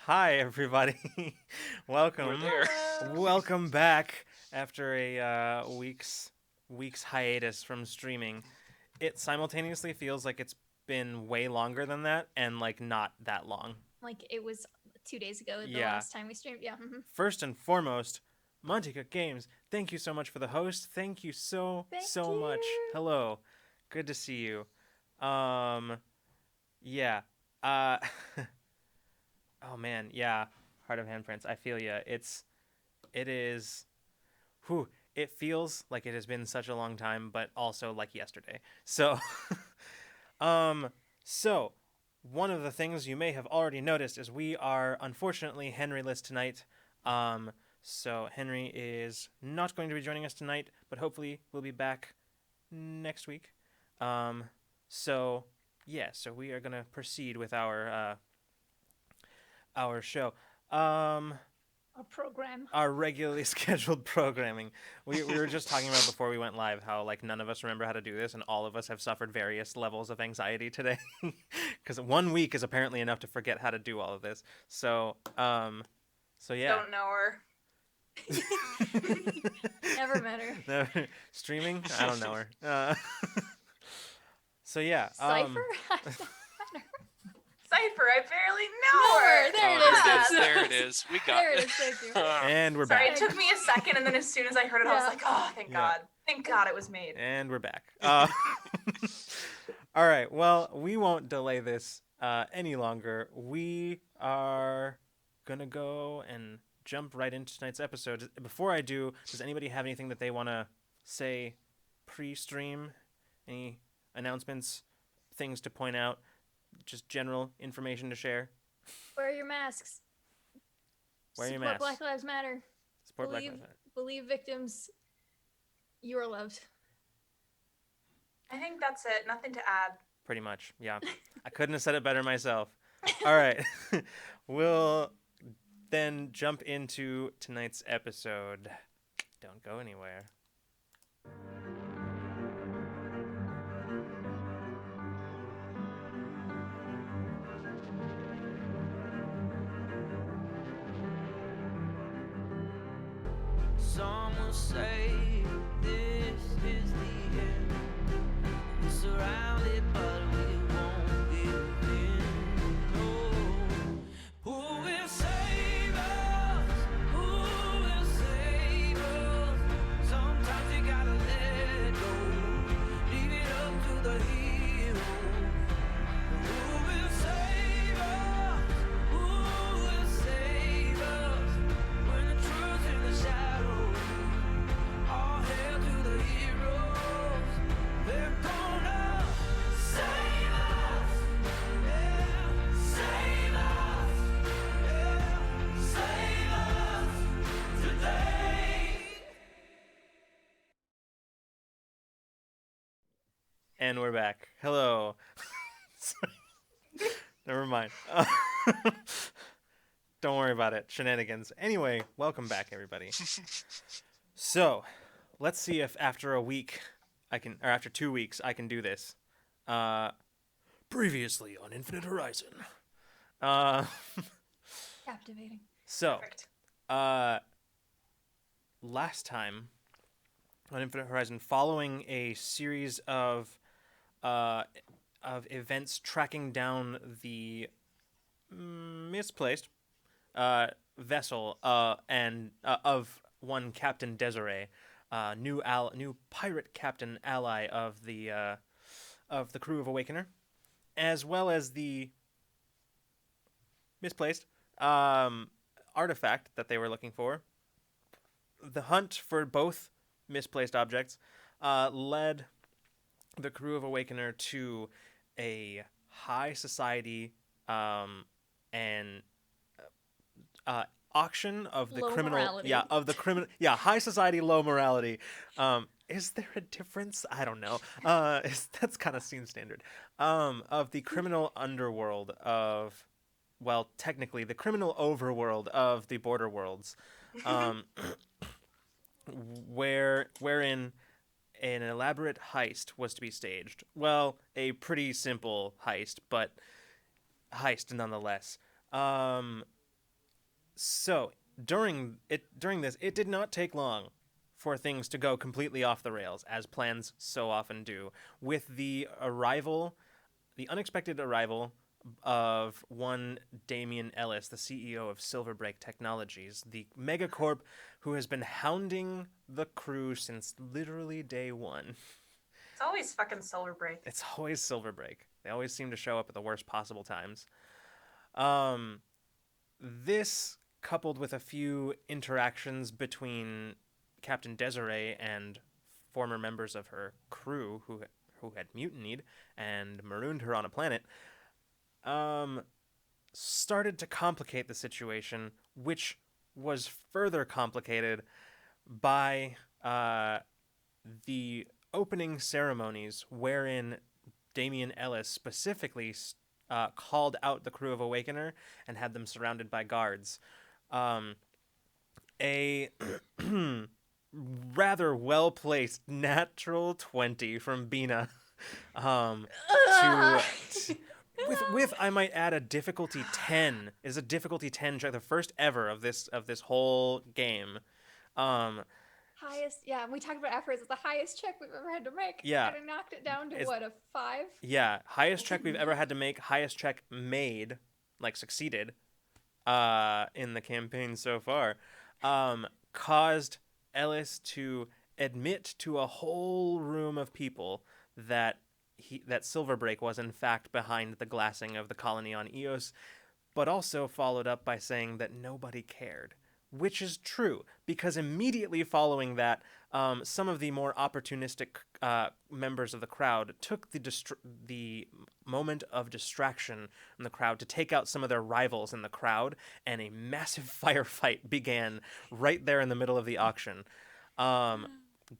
Hi, everybody. Welcome. We're there. Welcome back after a week's hiatus from streaming. It simultaneously feels like it's been way longer than that, and like not that long. Like it was 2 days ago, the Yeah. last time we streamed. Yeah. First and foremost, Monte Games. Thank you so much for the host. Thank you so Thank much. you. Hello. Good to see you. Um, yeah. Uh. Oh man, yeah. Heart of Handprints. I feel ya. It is. Whew. It feels like it has been such a long time, but also like yesterday. So, um, so one of the things you may have already noticed is we are unfortunately Henry-less tonight. So Henry is not going to be joining us tonight, but hopefully we'll be back next week. Um, so yeah, so we are gonna proceed with our show. A program. Our regularly scheduled programming. We were just talking about before we went live how like none of us remember how to do this, and all of us have suffered various levels of anxiety today, because 1 week is apparently enough to forget how to do all of this. So yeah. Don't know her. Never met her. No, streaming? I don't know her. So yeah. Cypher? Cypher, I barely know her. There it is. There it is. We got There it it. is. Thank you. And we're Sorry, back. it took me a second, and then as soon as I heard it, I was Yeah. like, oh, thank Yeah. God. Thank God it was made. And we're back. All right. Well, we won't delay this any longer. We are going to go and jump right into tonight's episode. Before I do, does anybody have anything that they want to say pre-stream? Any announcements, things to point out, just general information to share? Wear your masks. Wear your Support masks. Black Lives Matter. Support Black believe, Lives Matter. believe victims. You are loved. I think that's it. Nothing to add. Pretty much, yeah. I couldn't have said it better myself. All right. We'll then jump into tonight's episode. Don't go anywhere. Some will say this is the end. We're surrounded, but we won't give in. No. Who will save us? Who will save us? Sometimes you gotta let go. Leave it up to the hero. Who will save us? Who will save us? When the truth's in the shadows. All hail to the heroes. They're gonna save us. Yeah, save us. Yeah, save us today. And we're back. Hello. Never mind. Don't worry about it. Shenanigans. Anyway, welcome back, everybody. So, let's see if after a week or after 2 weeks, I can do this. Previously on Infinite Horizon. Captivating. So, Perfect. last time on Infinite Horizon, following a series of events tracking down the misplaced vessel and of one Captain Desiree, new pirate captain ally of the crew of Awakener, as well as the misplaced artifact that they were looking for. The hunt for both misplaced objects led the crew of Awakener to a high society and auction of the Low criminal. morality. Yeah, of the criminal. Yeah, high society, low morality. Is there a difference? I don't know. That's kind of seems standard. Of the criminal underworld of, well, technically the criminal overworld of the Border Worlds, wherein an elaborate heist was to be staged. Well, a pretty simple heist, but heist nonetheless. So during this, it did not take long for things to go completely off the rails, as plans so often do, with the unexpected arrival of one Damian Ellis, the CEO of Silverbreak Technologies, the megacorp who has been hounding the crew since literally day one. It's always fucking Solar Break. It's always Silverbreak. They always seem to show up at the worst possible times. This, coupled with a few interactions between Captain Desiree and former members of her crew who had mutinied and marooned her on a planet, started to complicate the situation, which was further complicated by the opening ceremonies wherein Damian Ellis specifically called out the crew of Awakener and had them surrounded by guards. A rather well-placed natural 20 from Bina with I might add a difficulty 10. Is a difficulty 10 check, the first ever of this whole game. Highest, yeah. We talked about afterwards. It's the highest check we've ever had to make. Yeah. And it knocked it down to It's- what, a 5? Yeah, highest check we've ever had to make, highest check made, like succeeded, in the campaign so far, caused Ellis to admit to a whole room of people that Silverbreak was in fact behind the glassing of the colony on Eos, but also followed up by saying that nobody cared. Which is true, because immediately following that, some of the more opportunistic members of the crowd took the moment of distraction in the crowd to take out some of their rivals in the crowd, and a massive firefight began right there in the middle of the auction,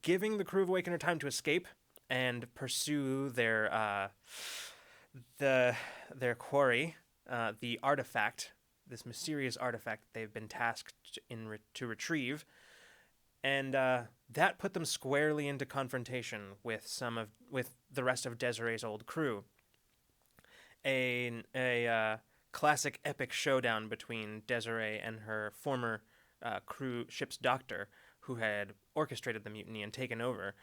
giving the crew of Awakener time to escape and pursue their quarry, the artifact. This mysterious artifact they've been tasked to retrieve, and that put them squarely into confrontation with the rest of Desiree's old crew. A classic epic showdown between Desiree and her former crew ship's doctor, who had orchestrated the mutiny and taken over,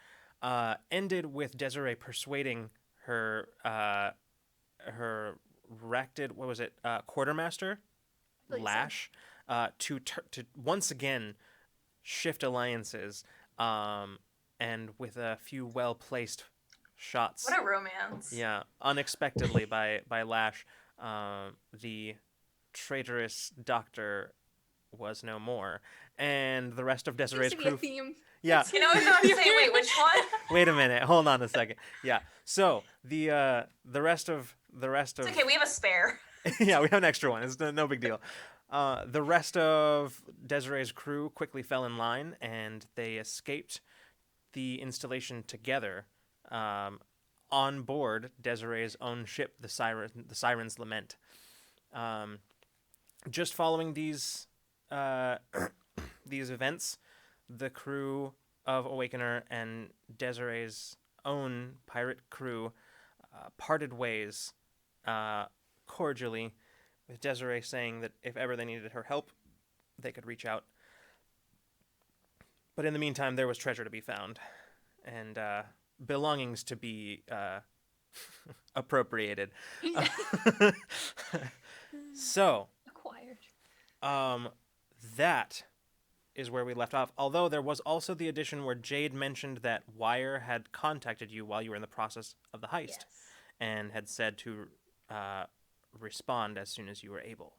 ended with Desiree persuading her quartermaster, Lash, to once again shift alliances, and with a few well-placed shots. What a romance. Yeah, unexpectedly by Lash, the traitorous doctor was no more, and the rest of Desiree's Seems to be a crew. theme. Yeah. You know, I was about to say, wait, which one? Wait a minute. Hold on a second. Yeah. So the rest of It's okay, we have a spare. yeah, we have an extra one. It's no big deal. The rest of Desiree's crew quickly fell in line, and they escaped the installation together, on board Desiree's own ship, the Siren's Lament. Just following these events, the crew of Awakener and Desiree's own pirate crew parted ways cordially, with Desiree saying that if ever they needed her help, they could reach out. But in the meantime, there was treasure to be found, and belongings to be appropriated. So, Acquired. that is where we left off. Although there was also the addition where Jade mentioned that Wire had contacted you while you were in the process of the heist, Yes. and had said to respond as soon as you were able.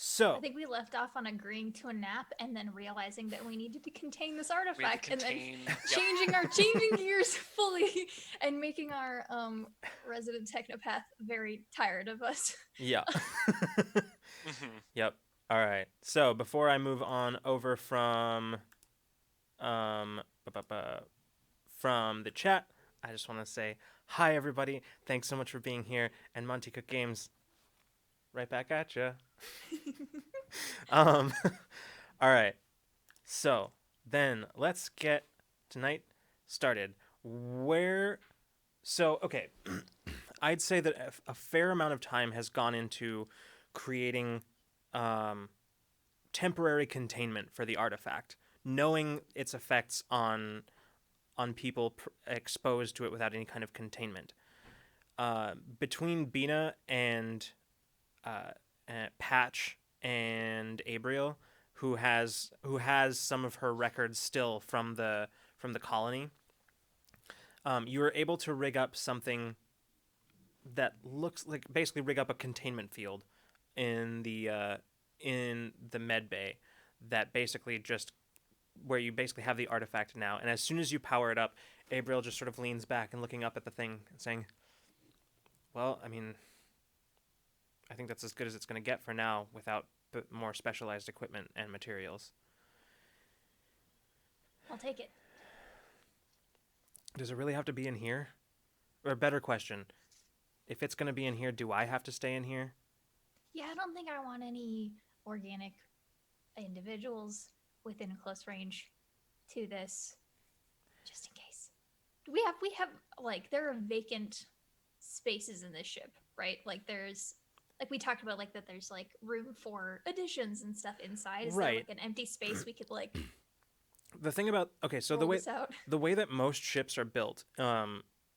So I think we left off on agreeing to a nap and then realizing that we needed to contain this artifact and then changing gears fully and making our resident technopath very tired of us. yeah. Yep. All right. So before I move on over from the chat, I just want to say hi, everybody. Thanks so much for being here. And Monte Cook Games, right back at ya. All right. So then let's get tonight started. Okay. I'd say that a fair amount of time has gone into creating temporary containment for the artifact, knowing its effects on people exposed to it without any kind of containment. Between Bina and Patch and Abriel, who has some of her records still from the colony, you were able to rig up something that looks like, basically rig up a containment field in the med bay, that basically just, where you basically have the artifact now. And as soon as you power it up, Abriel just sort of leans back and looking up at the thing and saying, well, I mean, I think that's as good as it's going to get for now without more specialized equipment and materials. I'll take it. Does it really have to be in here? Or a better question, if it's going to be in here, do I have to stay in here? Yeah, I don't think I want any organic individuals within close range to this, just in case. We have like, there are vacant spaces in this ship, right? Like, there's, like we talked about, like that there's like room for additions and stuff inside. Is there like an empty space we could like? The thing about, okay, so the way that most ships are built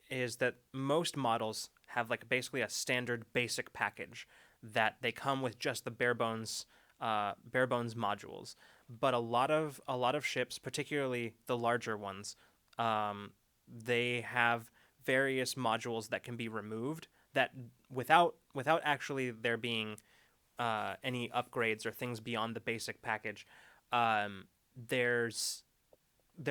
is that most models have like basically a standard basic package that they come with just the bare bones modules. But a lot of ships, particularly the larger ones, they have various modules that can be removed, that without actually there being any upgrades or things beyond the basic package, they're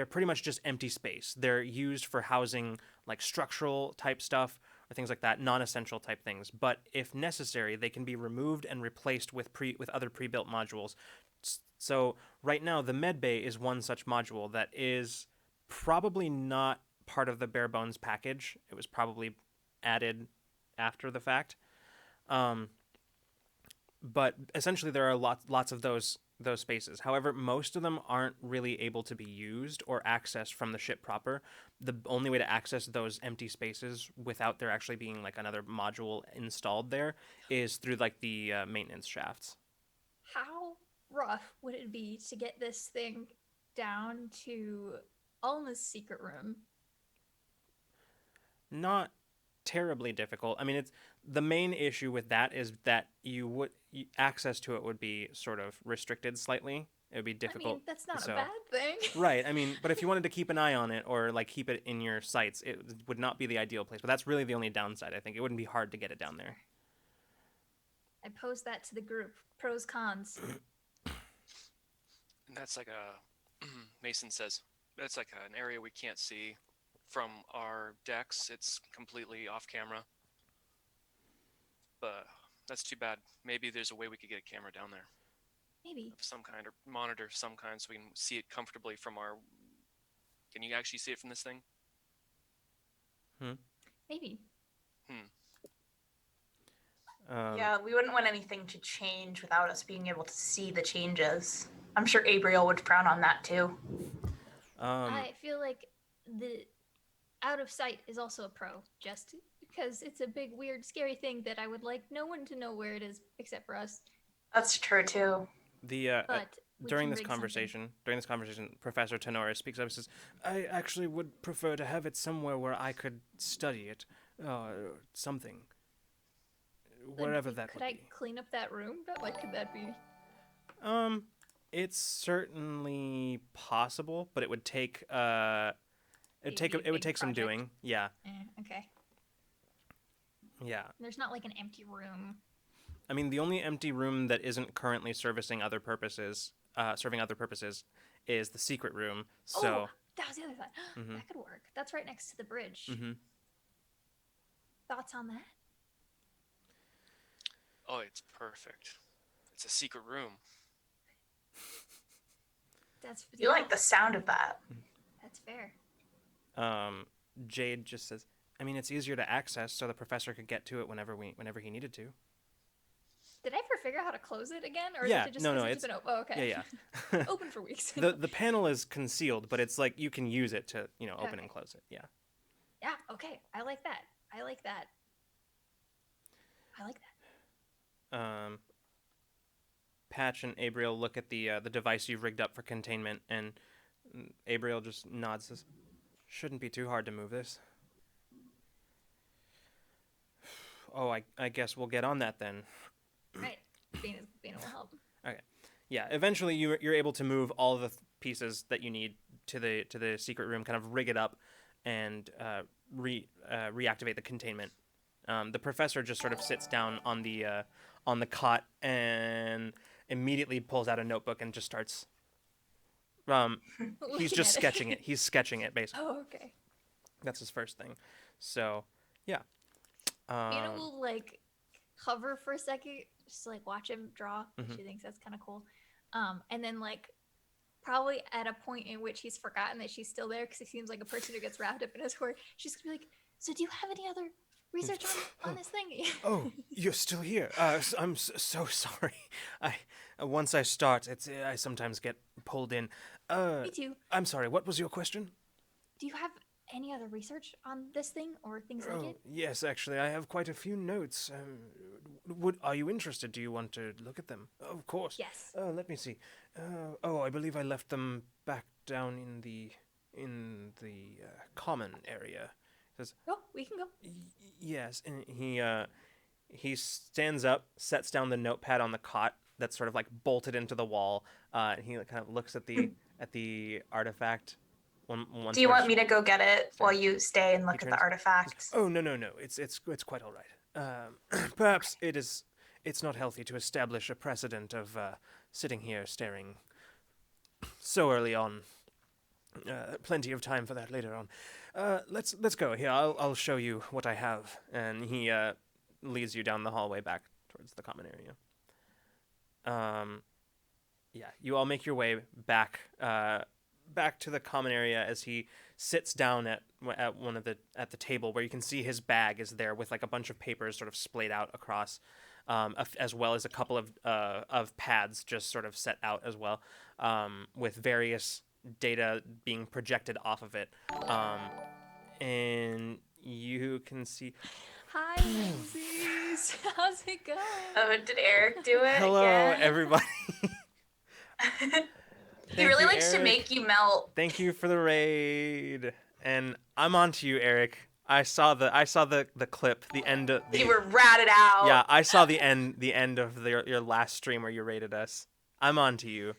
pretty much just empty space. They're used for housing like structural type stuff or things like that, non-essential type things. But if necessary, they can be removed and replaced with other pre-built modules. So right now, the med bay is one such module that is probably not part of the bare bones package. It was probably added after the fact. But essentially, there are lots of those spaces. However, most of them aren't really able to be used or accessed from the ship proper. The only way to access those empty spaces without there actually being like another module installed there is through like the maintenance shafts. How rough would it be to get this thing down to almost secret room? Not terribly difficult. I mean, it's the main issue with that is that access to it would be sort of restricted slightly. It would be difficult. I mean, that's not a bad thing. Right. I mean, but if you wanted to keep an eye on it or like keep it in your sights, it would not be the ideal place. But that's really the only downside. I think it wouldn't be hard to get it down there. I posed that to the group. Pros, cons. And that's like Mason says, that's like an area we can't see from our decks. It's completely off camera. But that's too bad. Maybe there's a way we could get a camera down there. Maybe. Of some kind, or monitor of some kind, so we can see it comfortably from our... Can you actually see it from this thing? Maybe. Yeah, we wouldn't want anything to change without us being able to see the changes. I'm sure Abriel would frown on that too. I feel like the out of sight is also a pro, just because it's a big, weird, scary thing that I would like no one to know where it is except for us. That's true too. During this conversation, Professor Tenora speaks up and says, "I actually would prefer to have it somewhere where I could study it, something, wherever that would be." Could I clean up that room? Could that be? It's certainly possible, but it would take it would take some doing. Yeah. Okay. Yeah. There's not like an empty room. I mean, the only empty room that isn't currently serving other purposes, is the secret room. So that was the other thought. That could work. That's right next to the bridge. Thoughts on that? Oh, it's perfect. It's a secret room. You like the sound of that. That's fair. Jade just says, I mean, it's easier to access, so the professor could get to it whenever he needed to. Did I ever figure out how to close it again, or yeah, is it just it's been open? Oh, okay. Yeah. Open for weeks. The panel is concealed, but it's like you can use it to open and close it. Yeah. Yeah. Okay. I like that. Patch and Abriel look at the device you've rigged up for containment, and Abriel just nods. Says, "Shouldn't be too hard to move this." Oh, I guess we'll get on that then. Right. Bana will help. Okay. Yeah. Eventually, you're able to move all the pieces that you need to the secret room. Kind of rig it up, and reactivate the containment. The professor just sort of sits down on the cot and immediately pulls out a notebook and just starts. He's just sketching it. He's sketching it basically. Oh, okay. That's his first thing. So, yeah. Bana will like hover for a second, just to, like watch him draw. Mhm. She thinks that's kind of cool. And then like probably at a point in which he's forgotten that she's still there because he seems like a person who gets wrapped up in his work. She's gonna be like, "So do you have any other research on this thing?" Oh, you're still here. I'm so sorry. Once I start, I sometimes get pulled in. Me too. I'm sorry. What was your question? Do you have any other research on this thing or things like it? Yes, actually, I have quite a few notes. Are you interested? Do you want to look at them? Oh, of course. Yes. Let me see. I believe I left them back down in the common area. Says, Oh, we can go. yes, and he stands up, sets down the notepad on the cot that's sort of like bolted into the wall, and he kind of looks at the artifact. Do you want me to go get it while you stay and look at the artifact? Oh no, it's quite all right. Perhaps it's not healthy to establish a precedent of sitting here staring so early on. Plenty of time for that later on. Let's go here. I'll show you what I have, and he leads you down the hallway back towards the common area. Yeah, you all make your way back to the common area as he sits down at the table where you can see his bag is there with like a bunch of papers sort of splayed out across, as well as a couple of pads just sort of set out as well, with various data being projected off of it, and you can see. Hi, Lindsay's. How's it going? Oh, did Eric do it? Hello, again? everybody. He really likes to Eric. make you melt. Thank you for the raid, and I'm on to you, Eric. I saw the clip, the end of the. You were ratted out. Yeah, I saw the end of your last stream where you raided us. I'm on to you.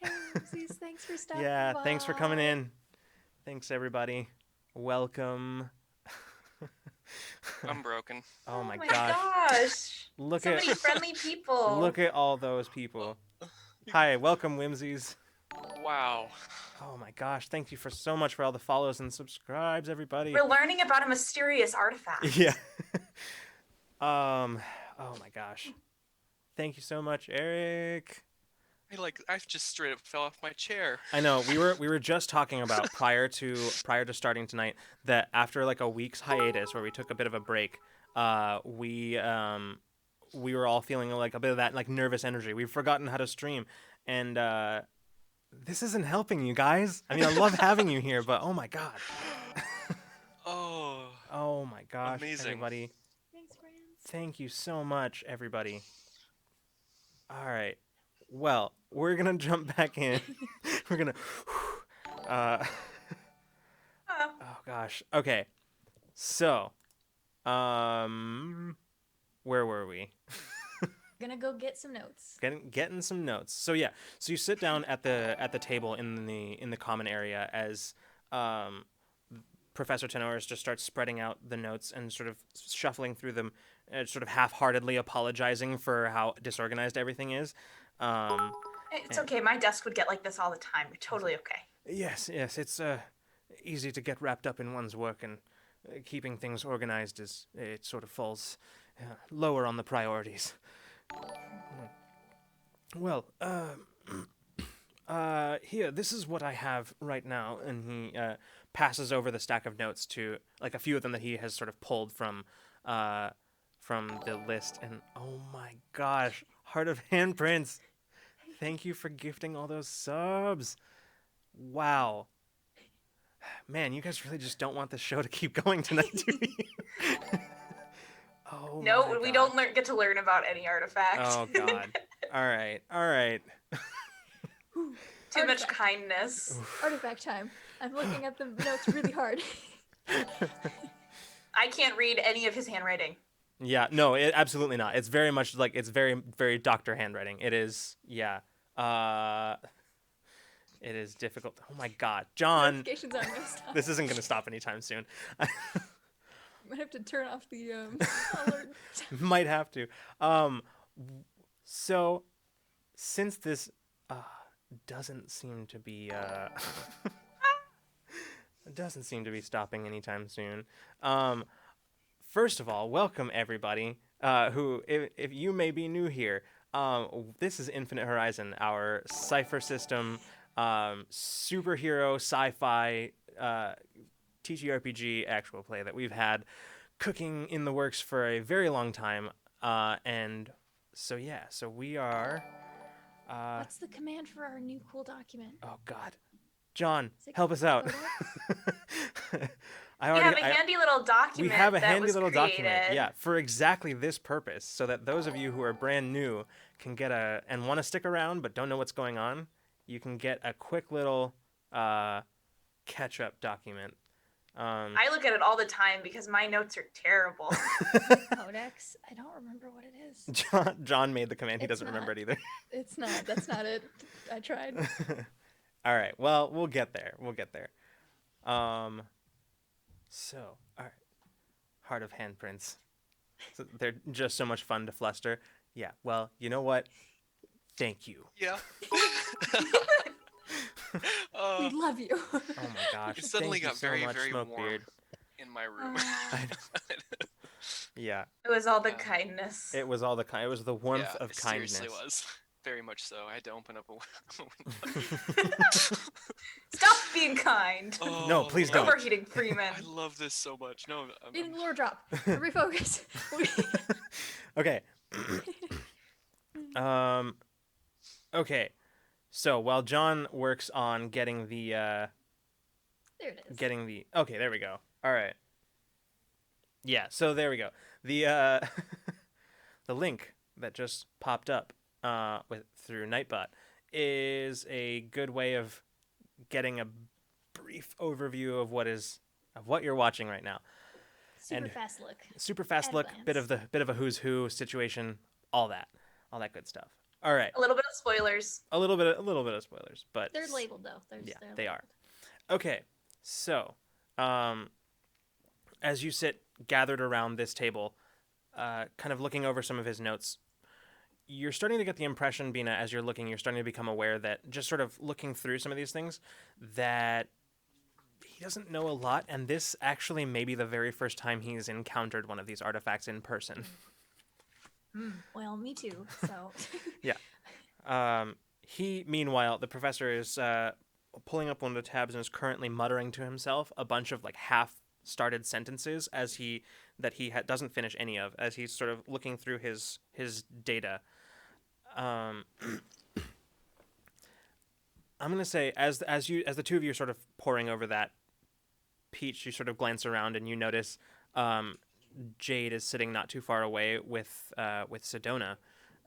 Hey, Lindsay's. Thanks for stopping Yeah, by. thanks for coming in. Thanks everybody. Welcome. I'm broken. Oh my gosh. gosh. Look So at many friendly people. look at all those people. Hi, welcome Whimsies. Wow. Oh my gosh, thank you so much for all the follows and subscribes, everybody. We're learning about a mysterious artifact. Yeah. Oh my gosh. Thank you so much, Eric. I just straight up fell off my chair. I know we were just talking about prior to starting tonight that after like a week's hiatus where we took a bit of a break, we were all feeling like a bit of that like nervous energy. We've forgotten how to stream, and this isn't helping you guys. I mean, I love having you here, but oh my god. Oh my gosh, amazing. everybody. Thanks, friends. Thank you so much, everybody. All right. Well, we're going to jump back in. We're going to... oh, gosh. Okay. So, where were we? Gonna go get some notes. Getting some notes. So, yeah. So, you sit down at the table in the common area as Professor Tenoris just starts spreading out the notes and sort of shuffling through them, sort of half-heartedly apologizing for how disorganized everything is. It's okay. My desk would get like this all the time. You're totally okay. Yes, it's easy to get wrapped up in one's work, and keeping things organized it sort of falls lower on the priorities. Well, here, this is what I have right now, and he passes over the stack of notes to like a few of them that he has sort of pulled from the list, and oh my gosh, Heart of Handprints. Thank you for gifting all those subs. Wow. Man, you guys really just don't want the show to keep going tonight, do you? Oh No, my we God. don't get to learn about any artifacts. Oh, God. All right. Too much Artifact. kindness. Artifact time. I'm looking at the notes really hard. I can't read any of his handwriting. Yeah, no, absolutely not. It's very much like it's very, very doctor handwriting. It is, yeah. It is difficult. Oh my God, John, Notifications aren't gonna stop. this isn't gonna stop anytime soon. Might have to turn off the alert. Might have to. So, since this doesn't seem to be doesn't seem to be stopping anytime soon. First of all, welcome everybody. Who, if you may be new here, this is Infinite Horizon, our Cypher system, superhero sci-fi TTRPG actual play that we've had cooking in the works for a very long time. And so yeah, so we are. What's the command for our new cool document? Oh God, John, Is it help us out. We have a handy little document. We have a handy was little document, created. yeah, for exactly this purpose, so that those of you who are brand new can get and want to stick around but don't know what's going on, you can get a quick little catch-up document. I look at it all the time because my notes are terrible. Codex? I don't remember what it is. John made the command. He It's doesn't remember not. it either. It's not. That's not it. I tried. All right. Well, we'll get there. So, all right. Heart of handprints. So they're just so much fun to fluster. Yeah. Well, you know what? Thank you. Yeah. We love you. Oh my gosh. It suddenly Thank got you so very, much, very warm Smokebeard. in my room. I know. Yeah. It was all the kindness. It was all the It was the warmth Yeah, of it kindness. seriously was. Very much so. I had to open up a window. Stop being kind. Oh, No, please don't. Overheating Freeman. I love this so much. No, In lore drop. Refocus. Okay. Okay. So while John works on getting the There it is. okay, there we go. All right. Yeah, so there we go. The the link that just popped up through Nightbot is a good way of getting a brief overview of what you're watching right now. Super and fast look. Super fast At look, glance. bit of a who's who situation, all that good stuff. All right. A little bit of spoilers. A little bit of spoilers, but They're labeled though. They're they are. labeled. Okay, so as you sit gathered around this table, kind of looking over some of his notes, you're starting to get the impression, Bina, as you're looking, you're starting to become aware that just sort of looking through some of these things, that he doesn't know a lot, and this actually may be the very first time he's encountered one of these artifacts in person. Well, me too. So. Yeah. Meanwhile, the professor is pulling up one of the tabs and is currently muttering to himself a bunch of like half-started sentences doesn't finish any of, as he's sort of looking through his data. I'm gonna say as the two of you are sort of poring over that, Peach, you sort of glance around and you notice Jade is sitting not too far away with Sedona.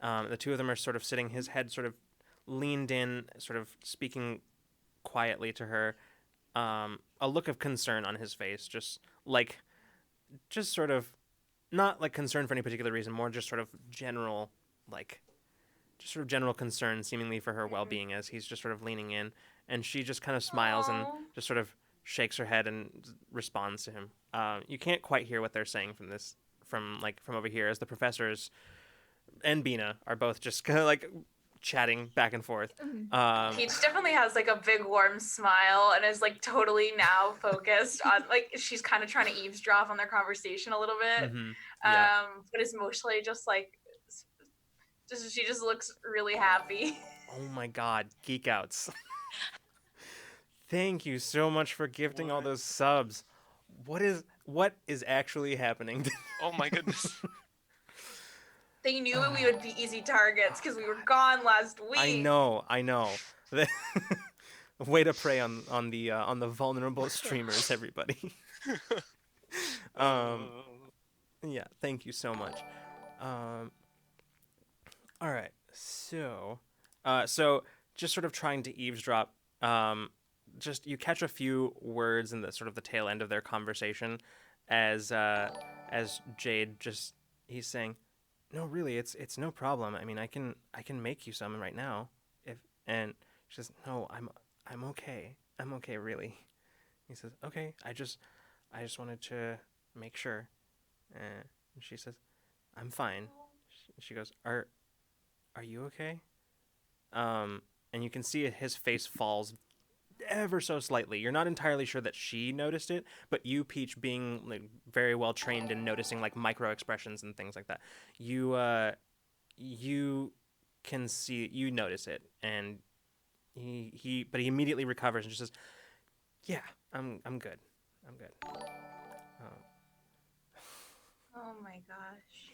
The two of them are sort of sitting, his head sort of leaned in, sort of speaking quietly to her. A look of concern on his face, just sort of, not like concern for any particular reason, more just sort of general, general concern seemingly for her well-being, as he's just sort of leaning in, and she just kind of smiles and Aw. just sort of shakes her head and responds to him. You can't quite hear what they're saying from over here, as the professors and Bina are both just kind of like chatting back and forth. Peach definitely has like a big warm smile and is like totally now focused on, like, she's kind of trying to eavesdrop on their conversation a little bit. Yeah. But is mostly just like, she just looks really happy. Oh my God, geek outs. Thank you so much for gifting all those subs. What is actually happening? Oh my goodness. They knew we would be easy targets because we were gone last week. I know. Way to prey on the vulnerable streamers, everybody. Yeah, thank you so much. All right, So just sort of trying to eavesdrop. Just you catch a few words in the sort of the tail end of their conversation, as Jade just he's saying, "No, really, it's no problem. I mean, I can make you some right now, if." And she says, "No, I'm okay. I'm okay, really." He says, "Okay, I just wanted to make sure." And she says, "I'm fine." She goes, "Are you okay?" And you can see his face falls ever so slightly. You're not entirely sure that she noticed it, but you, Peach, being like very well trained in noticing like micro expressions and things like that, you can see you notice it, and but he immediately recovers and just says, "Yeah, I'm good. I'm good." Um, Oh my gosh.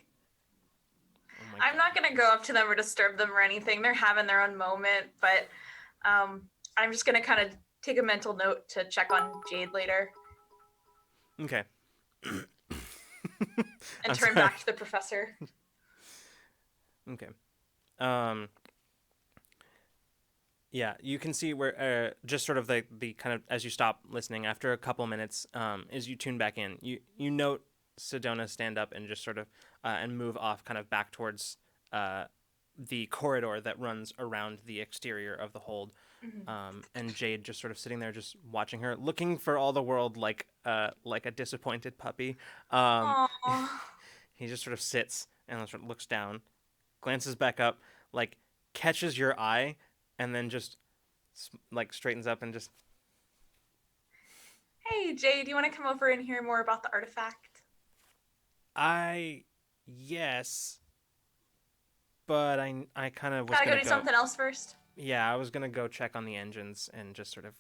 oh my I'm God. not gonna go up to them or disturb them or anything. They're having their own moment, but I'm just gonna kind of take a mental note to check on Jade later Okay. and I'm turn sorry. back to the professor. Okay. Um. Yeah, you can see where just sort of the kind of as you stop listening after a couple minutes, as you tune back in, you note Sedona stand up and just sort of and move off kind of back towards the corridor that runs around the exterior of the hold. And Jade just sort of sitting there, just watching her, looking for all the world like a disappointed puppy. Aww. He just sort of sits and sort of looks down, glances back up, like catches your eye, and then just like straightens up and just Hey, Jade, do you want to come over and hear more about the artifact? yes, but I kind of was Gotta go gonna do go. something else first. Yeah, I was gonna go check on the engines and just sort of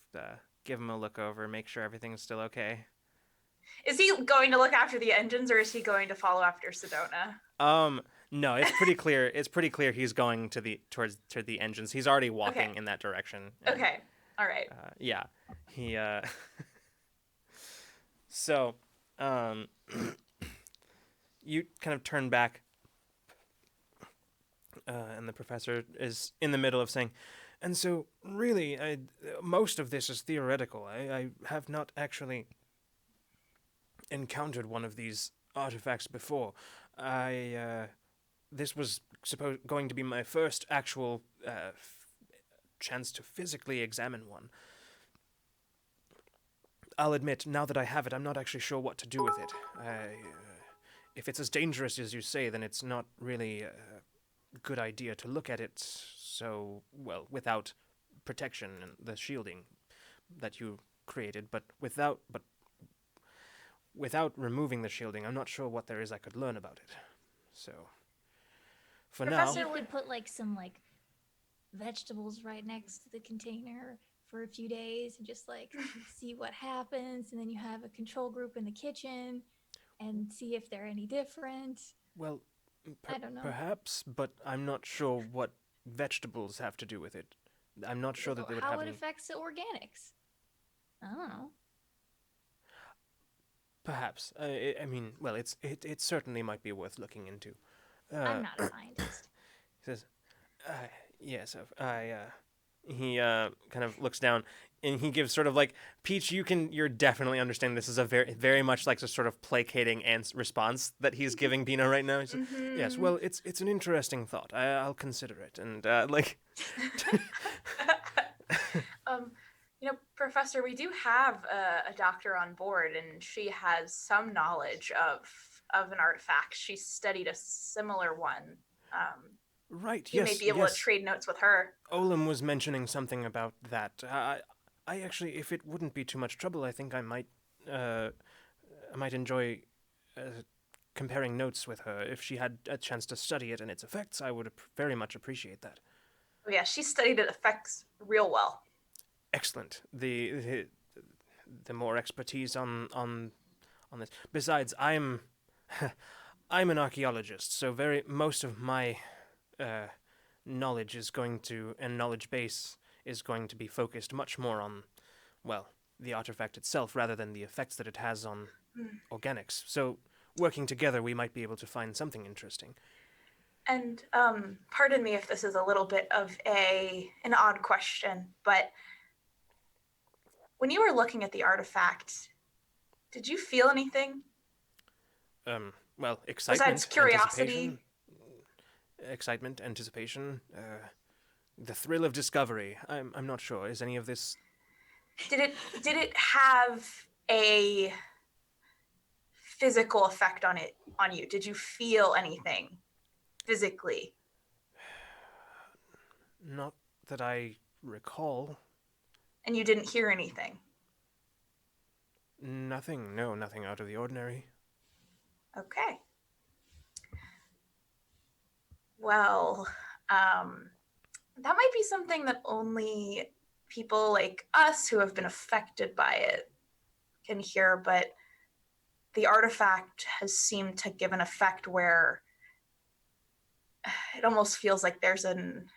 give him a look over, make sure everything's still okay. Is he going to look after the engines, or is he going to follow after Sedona? No, it's pretty clear. It's pretty clear he's going towards the engines. He's already walking in that direction. And, Okay. All right. yeah, he. So, you kind of turn back, and the professor is in the middle of saying, "And so, really, most of this is theoretical. I have not actually encountered one of these artifacts before. This was going to be my first actual chance to physically examine one. I'll admit, now that I have it, I'm not actually sure what to do with it. If it's as dangerous as you say, then it's not really a good idea to look at it without protection and the shielding that you created, but without removing the shielding, I'm not sure what there is I could learn about it. So, for Professor, You now, could put like some like vegetables right next to the container for a few days and just like see what happens, and then you have a control group in the kitchen and see if they're any different. well, I don't know. perhaps, but I'm not sure what vegetables have to do with it. I'm not sure that they would How have it any. affects the organics. I don't know. Perhaps. I mean, well, it certainly might be worth looking into. I'm not a scientist. He says, "Yes, he kind of looks down and he gives sort of like, Peach, you're definitely understanding this is a very very much like a sort of placating response that he's giving Bina right now. He says, "Yes, well, it's an interesting thought. I'll consider it." And like, Professor, we do have a doctor on board, and she has some knowledge of an artifact. She studied a similar one. right, You may yes, be able to trade notes with her. Olam was mentioning something about that. I actually, if it wouldn't be too much trouble, I think I might enjoy comparing notes with her. If she had a chance to study it and its effects, I would very much appreciate that. Oh, yeah, she studied its effects real well. Excellent. The more expertise on this. Besides, I'm I'm an archaeologist, so most of my knowledge and knowledge base is going to be focused much more on, well, the artifact itself rather than the effects that it has on organics. So working together, we might be able to find something interesting. And pardon me if this is a little bit of an odd question, but when you were looking at the artifact, did you feel anything? Well, Besides curiosity? Excitement, anticipation, the thrill of discovery. I'm not sure. Is any of this... Did it have a physical effect on you? Did you feel anything physically? Not that I recall. And you didn't hear anything? Nothing. No, nothing out of the ordinary. Okay. Well, that might be something that only people like us who have been affected by it can hear, but the artifact has seemed to give an effect where it almost feels like there's an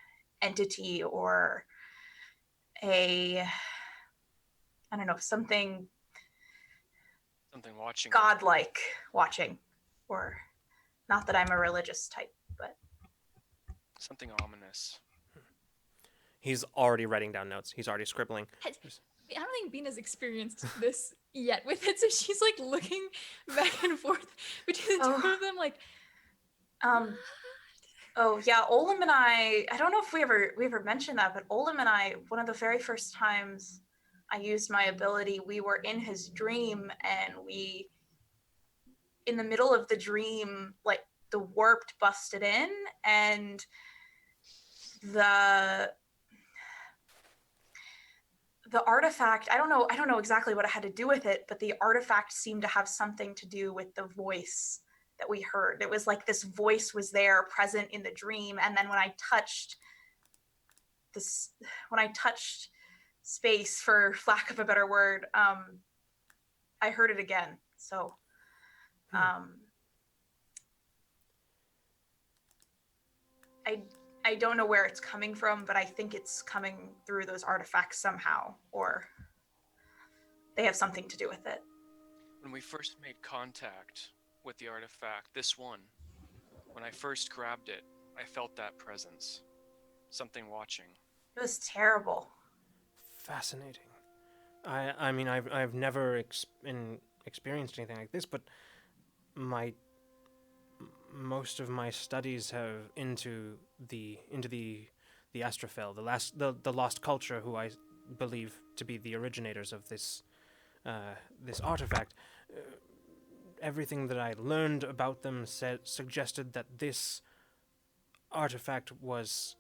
entity or I don't know, something watching. godlike watching. Or not that I'm a religious type, but Something ominous. He's already writing down notes. He's already scribbling. I don't think Bina's experienced this yet with it, so she's like looking back and forth between the two of them, like. Oh yeah, Olim and I don't know if we ever mentioned that, but Olim and I, one of the very first times I used my ability, we were in his dream, and we, in the middle of the dream, like the warped busted in, and the artifact, I don't know exactly what it had to do with it, but the artifact seemed to have something to do with the voice that we heard. It was like this voice was there present in the dream, and then when I touched space, for lack of a better word, I heard it again. So I don't know where it's coming from, but I think it's coming through those artifacts somehow, or they have something to do with it. When we first made contact with the artifact, this one, when I first grabbed it, I felt that presence. Something watching. It was terrible. Fascinating. I mean, I've never experienced anything like this, but most of my studies have into the Astrofel, the lost culture, who I believe to be the originators of this artifact. Everything that I learned about them suggested that this artifact was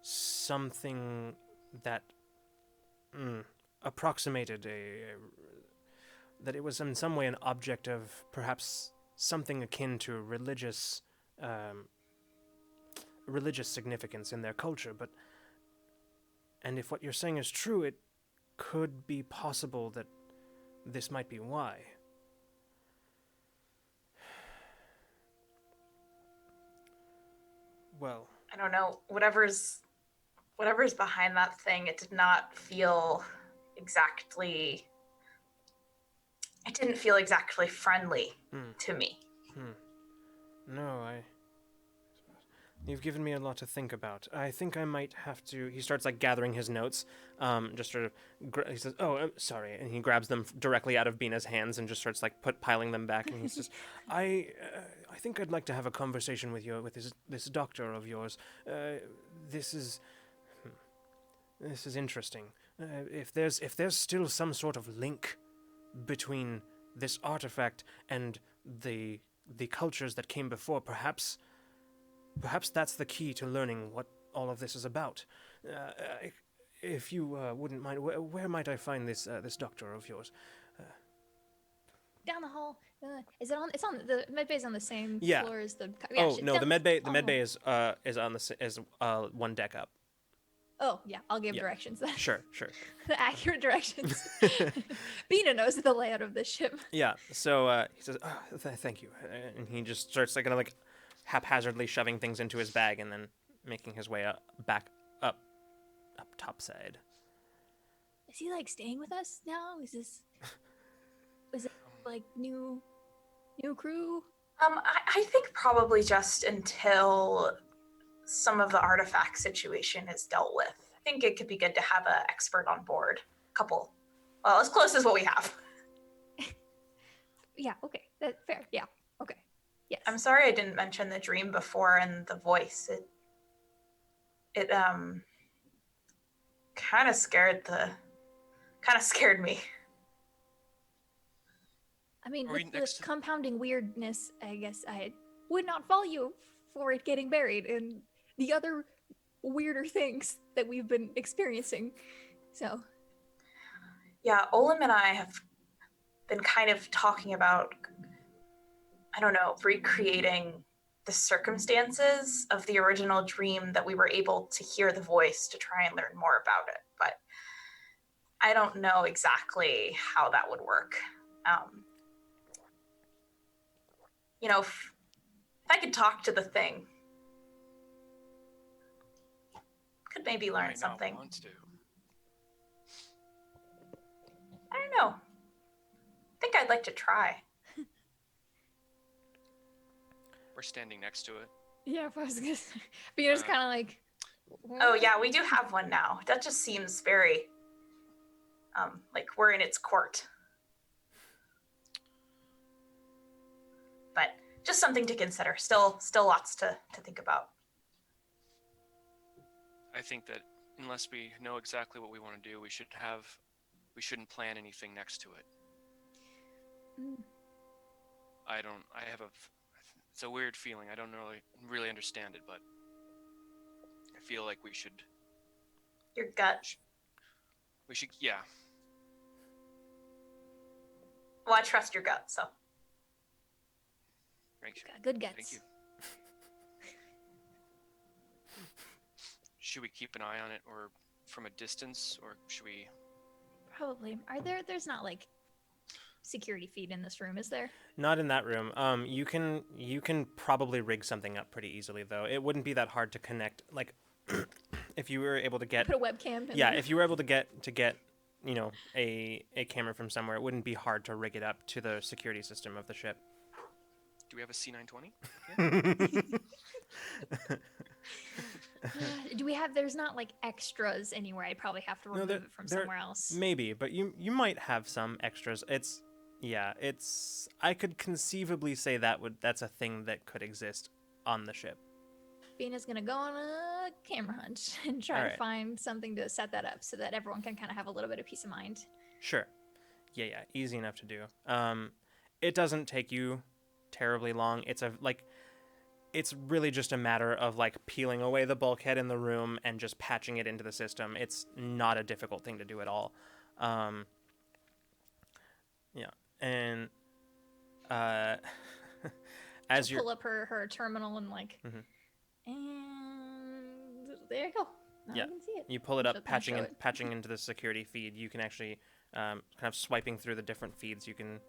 something that approximated that it was in some way an object of perhaps something akin to religious significance in their culture. And if what you're saying is true, it could be possible that this might be why. Well, I don't know. Whatever's behind that thing, it did not feel exactly. It didn't feel exactly friendly to me. No, you've given me a lot to think about. I think I might have to... He starts, like, gathering his notes, just sort of... he says, oh, I'm sorry, and he grabs them directly out of Bina's hands and just starts, like, piling them back, and he says, I think I'd like to have a conversation with this doctor of yours. This is interesting. If there's still some sort of link between this artifact and the cultures that came before, perhaps that's the key to learning what all of this is about. If you wouldn't mind, where might I find this doctor of yours? Down the hall. Is it on? It's on the med bay is on the same floor as the. Yeah, oh no, the med bay is on is one deck up. Oh yeah, I'll give directions then. Sure. The accurate directions. Bina knows the layout of this ship. Yeah. So he says, "Thank you," and he just starts like kind of like haphazardly shoving things into his bag and then making his way back up topside. Is he like staying with us now? Is it like new crew? I think probably just until some of the artifact situation is dealt with. I think it could be good to have an expert on board. Couple. Well, as close as what we have. Yeah, okay. That's fair. Yeah. Okay. Yes. I'm sorry I didn't mention the dream before and the voice. It kind of scared me. I mean, Are with we the next to- compounding weirdness, I guess I would not fault you for it getting buried and the other weirder things that we've been experiencing. So, Yeah, Olim and I have been kind of talking about, I don't know, recreating the circumstances of the original dream that we were able to hear the voice to try and learn more about it. But I don't know exactly how that would work. If I could talk to the thing, could maybe learn Might something. Not want to. I don't know. I think I'd like to try. We're standing next to it. yeah, if I was gonna say, but you're just kind of like, Oh yeah, we do have one now. That just seems very, like we're in its court. But just something to consider. Still lots to think about. I think that unless we know exactly what we want to do, we shouldn't plan anything next to it. Mm. It's a weird feeling. I don't really understand it, but I feel like we should, Your gut. yeah. Well, I trust your gut, so. Thank you. got good guts. Thank you. Should we keep an eye on it, or from a distance, or should we? Probably. There's not like security feed in this room, is there? Not in that room. You can probably rig something up pretty easily though. It wouldn't be that hard to connect. Like, if you were able to get Put a webcam. In yeah, there. if you were able to get a camera from somewhere, it wouldn't be hard to rig it up to the security system of the ship. Do we have a C920? Do we have? There's not like extras anywhere. I'd probably have to remove it from somewhere else. Maybe, but you might have some extras. I could conceivably say that's a thing that could exist on the ship. Bina's gonna go on a camera hunt and try Alright. to find something to set that up so that everyone can kind of have a little bit of peace of mind. Sure. Yeah, easy enough to do. It doesn't take you terribly long. It's really just a matter of like peeling away the bulkhead in the room and just patching it into the system. It's not a difficult thing to do at all. Yeah, and as you pull up her terminal and like, Mhm. and there you go. Now Yeah. you can see it. you pull it up, Show patching it. patching into the security feed, you can actually kind of swiping through the different feeds. You can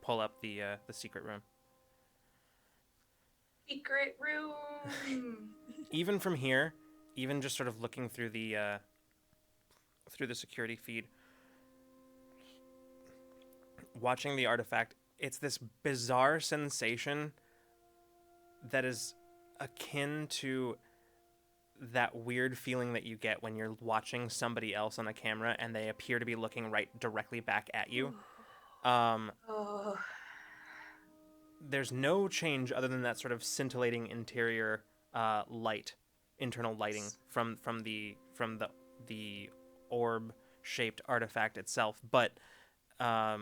pull up the secret room. Secret room. Even from here, even just sort of looking through the security feed, watching the artifact, it's this bizarre sensation that is akin to that weird feeling that you get when you're watching somebody else on a camera and they appear to be looking right directly back at you. Oh. There's no change other than that sort of scintillating interior internal lighting from the orb-shaped artifact itself, but that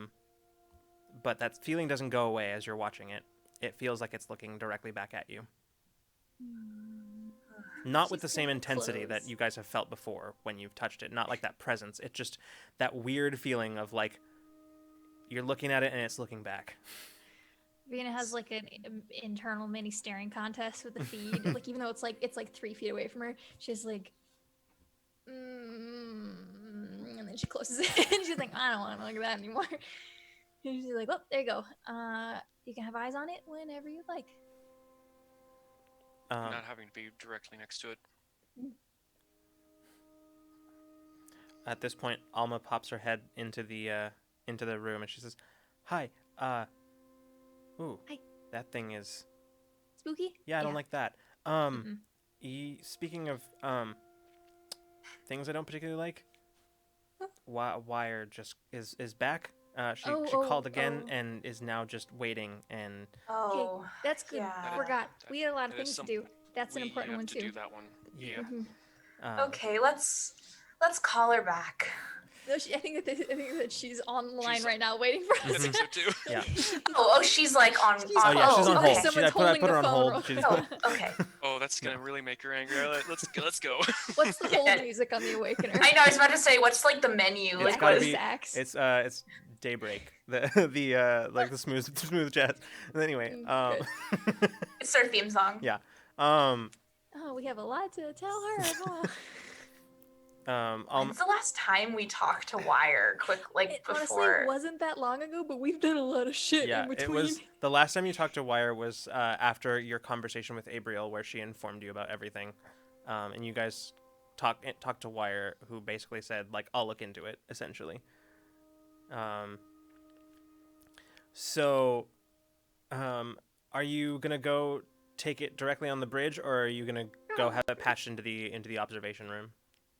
feeling doesn't go away as you're watching it. It feels like it's looking directly back at you. Not with the same intensity that you guys have felt before when you've touched it. Not like that presence. It's just that weird feeling of like you're looking at it and it's looking back. Vina has like an internal mini staring contest with the feed. Like even though it's like 3 feet away from her, she's like, and then she closes it and she's like, I don't want to look at that anymore. And she's like, oh, there you go. You can have eyes on it whenever you like. Not having to be directly next to it. At this point, Alma pops her head into the room and she says, "Hi, ooh, Hi. that thing is Spooky? yeah, I don't like that. Speaking of things I don't particularly like, Wire just is back. She called again and is now just waiting and. Okay, Oh, that's good. yeah. Forgot. We had a lot of that is things to do. That's an you important have one to too. do that one. Yeah. Mhm. Okay, let's call her back. No, I think that she's on the line right now, waiting for us. I think so too. Yeah. Oh, she's like on. She's Oh yeah, she's on okay. hold. Someone's I put holding her the on phone hold. real She's quick. Oh, okay. Oh, that's gonna really make her angry. Let's go. What's the hold music on the Awakener? I know. I was about to say, what's like the menu? It's Like, gotta what be. is? Sax. It's Daybreak. The like the smooth jazz. Anyway, Good. It's their theme song. yeah. Oh, we have a lot to tell her. Huh? When's the last time we talked to Wire? It honestly Before. wasn't that long ago, but we've done a lot of shit Yeah, in between. it was the last time you talked to Wire was after your conversation with Abriel, where she informed you about everything, and you guys talked to Wire, who basically said like, "I'll look into it," essentially. So, are you gonna go take it directly on the bridge, or are you gonna go have it patched into the observation room?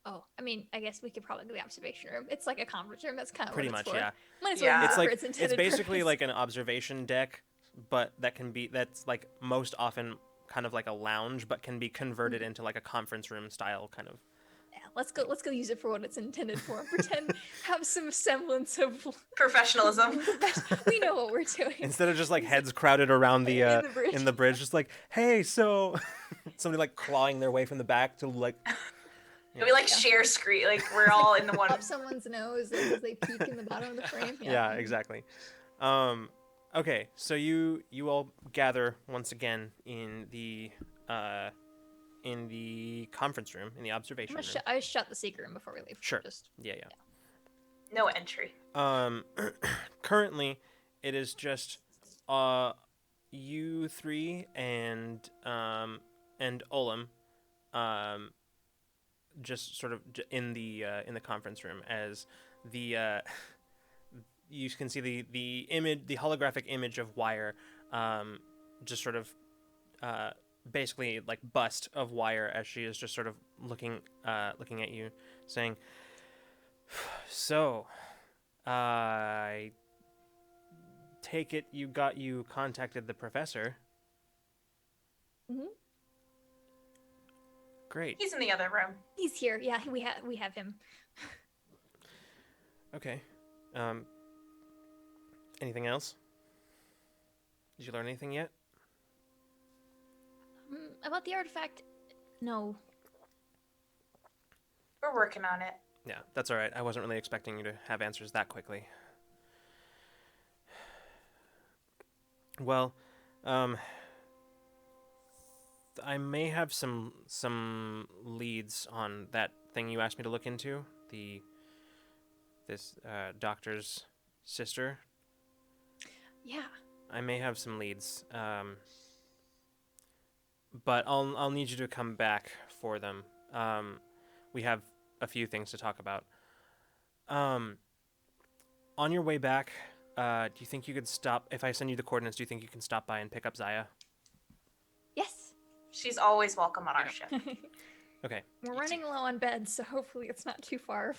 Oh, I mean, I guess we could probably go to the observation room. It's like a conference room. That's kind of Pretty what it's much, for. yeah. Might as Yeah. well use It's it for like its it's intended basically purpose. like an observation deck, but that's like most often kind of like a lounge, but can be converted into like a conference room style kind of. Yeah, let's go use it for what it's intended for. Pretend have some semblance of Professionalism. we know what we're doing. Instead of just like heads crowded around the In the bridge. just like, hey, so somebody like clawing their way from the back to like. We like share screen. Like we're all in the one. Up someone's nose as they peek in the bottom of the frame. Yeah, exactly. Okay, so you all gather once again in the conference room, in the observation room. I shut the secret room before we leave. Sure. Just Yeah. No entry. Currently, it is just you three and Olam, just sort of in the conference room as the you can see the image, the holographic image of Wire, just sort of basically like bust of Wire as she is just sort of looking at you, saying, "So, I take it you contacted the professor." Mhm. Great. He's in the other room. he's here. Yeah, we have him. Okay. Anything else? Did you learn anything yet? About the artifact, no. We're working on it. Yeah, that's all right. I wasn't really expecting you to have answers that quickly. Well, I may have some leads on that thing you asked me to look into. This doctor's sister. Yeah. I may have some leads. But I'll need you to come back for them. We have a few things to talk about. On your way back, do you think you could stop? If I send you the coordinates, do you think you can stop by and pick up Zaya? Yes. She's always welcome on our ship. Okay. We're running low on beds, so hopefully it's not too far.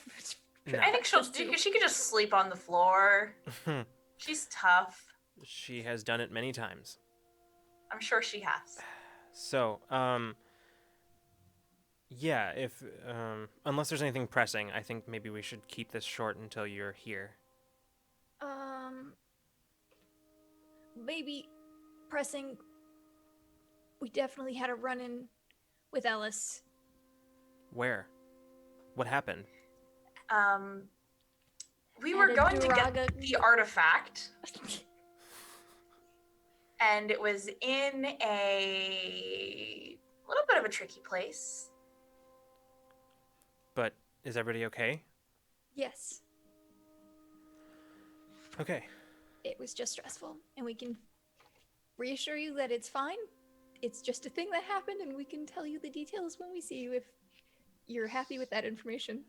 No. I think she could just sleep on the floor. She's tough. She has done it many times. I'm sure she has. So, yeah, if unless there's anything pressing, I think maybe we should keep this short until you're here. Maybe pressing. We definitely had a run-in with Ellis. Where? What happened? We were going to get Duraga- the artifact, and it was in a little bit of a tricky place. But is everybody okay? Yes. Okay. It was just stressful, and we can reassure you that it's fine. It's just a thing that happened, and we can tell you the details when we see you if you're happy with that information.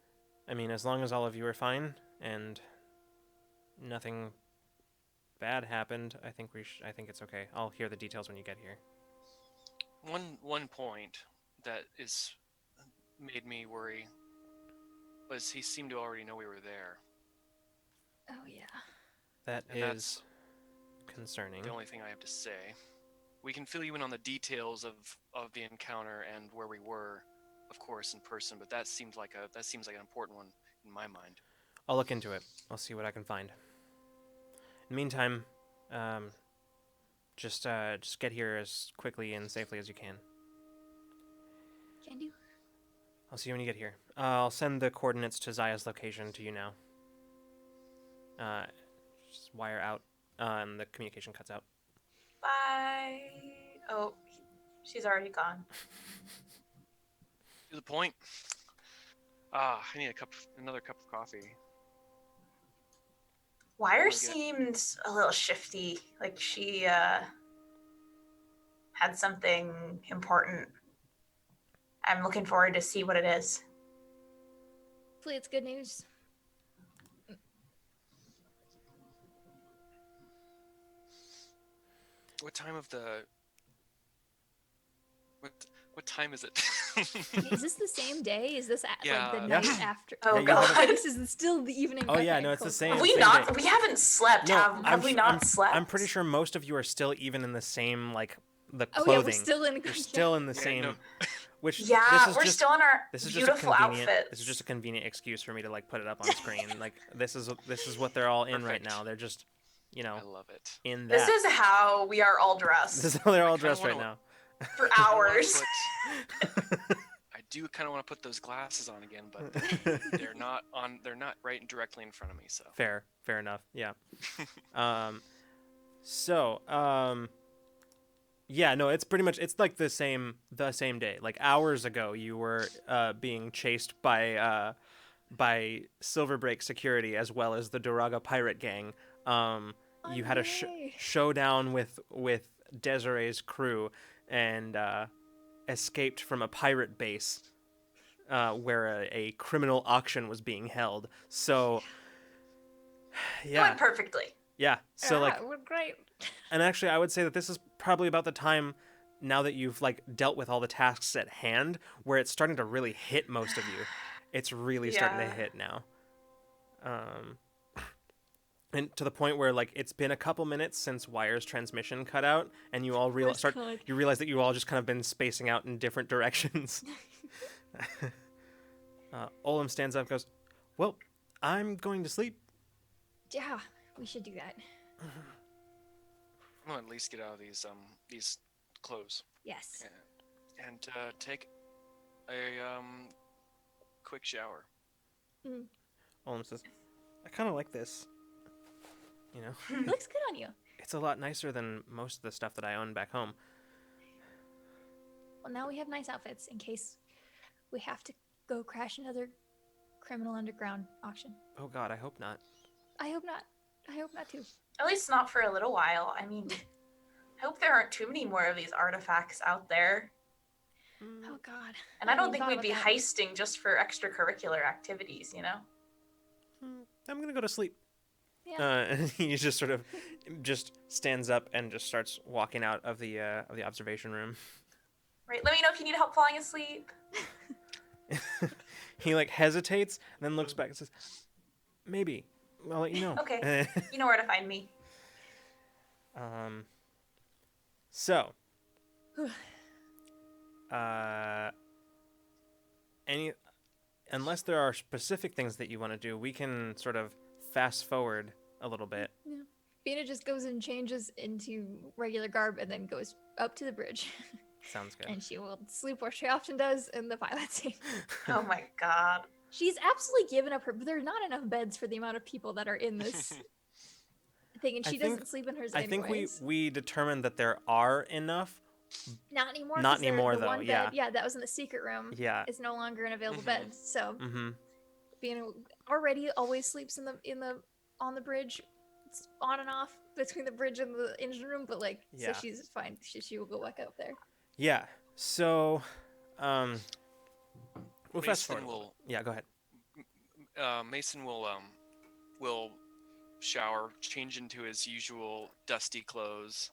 I mean, as long as all of you are fine and nothing bad happened, I think I think it's okay. I'll hear the details when you get here. One point that is made me worry was he seemed to already know we were there. Oh yeah. That And is that's concerning. the only thing I have to say. We can fill you in on the details of the encounter and where we were, of course, in person, but that seems like an important one in my mind. I'll look into it. I'll see what I can find. In the meantime, just get here as quickly and safely as you can. Can do. I'll see you when you get here. I'll send the coordinates to Zaya's location to you now. Just wire out, and the communication cuts out. Bye. Oh, she's already gone. To the point. I need another cup of coffee. Wire seemed a little shifty, like she had something important. I'm looking forward to see what it is. Hopefully it's good news. What time of the... What time is it? Is this the same day? Is this Yeah. like the Yeah. night after? Oh, you God. haven't- This is still the evening. Oh, yeah, Okay, no, it's the cool. same. Have we same not? day. We haven't slept. Have we not slept? I'm pretty sure most of you are still even in the same, like, the Oh clothing. yeah, we're still in. You're still in the Yeah, same... no. Which Yeah, this is we're just, still in our this is just a beautiful convenient. outfits. This is just a convenient excuse for me to like put it up on screen. Like this is what they're all in right Perfect. now. They're just, I love it. in that. This is how we are all dressed This is how they're all kinda dressed right wanna- now. for I wanna hours. I do kind of want to put those glasses on again, but they're not on. They're not right directly in front of me. So Fair enough. Yeah. Yeah, no, it's pretty much it's like the same day. Like hours ago, you were being chased by Silverbreak security as well as the Duraga pirate gang. You had a showdown with Desiree's crew and escaped from a pirate base where a criminal auction was being held. So It yeah, went perfectly. yeah. So like, we're great. and actually, I would say that this is probably about the time now that you've like dealt with all the tasks at hand, where it's starting to really hit most of you. It's really starting to Yeah. hit now. And to the point where like it's been a couple minutes since Wire's transmission cut out, and you all realize that you all just kind of been spacing out in different directions. Olim stands up and goes, "Well, I'm going to sleep." Yeah, we should do that. I'm gonna at least get out of these clothes Yes. and take a quick shower. Olim says, "I kind of like this. You know, Looks good on you. it's a lot nicer than most of the stuff that I own back home." Well, now we have nice outfits in case we have to go crash another criminal underground auction. Oh God, I hope not. I hope not. I hope not too. At least not for a little while. I mean, I hope there aren't too many more of these artifacts out there. Oh God. And I don't hadn't think thought we'd be about that. heisting just for extracurricular activities, you know? I'm gonna go to sleep. Yeah. And he just sort of just stands up and just starts walking out of the observation room. Right. Let me know if you need help falling asleep. He like hesitates and then looks back and says, "Maybe. I'll let you know." Okay. You know where to find me. So, unless there are specific things that you want to do, we can sort of fast forward a little bit. Yeah. Bina just goes and changes into regular garb and then goes up to the bridge. Sounds good. And she will sleep where she often does in the pilot seat. Oh my God. She's absolutely given up her. But there's not enough beds for the amount of people that are in this thing, and I she think- doesn't sleep in hers I anyways. think we determined that there are enough. Not anymore. Not 'cause they're- anymore, the though, one bed, yeah. yeah, that was in the secret room. Yeah. Is no longer an available Mhm. bed. So Mm-hmm. Bina already always sleeps in the on the bridge. It's on and off between the bridge and the engine room, but like Yeah. so she's fine. She will go back up there. Yeah. So, we'll fast Mason forward. Yeah, go ahead. Mason will shower, change into his usual dusty clothes,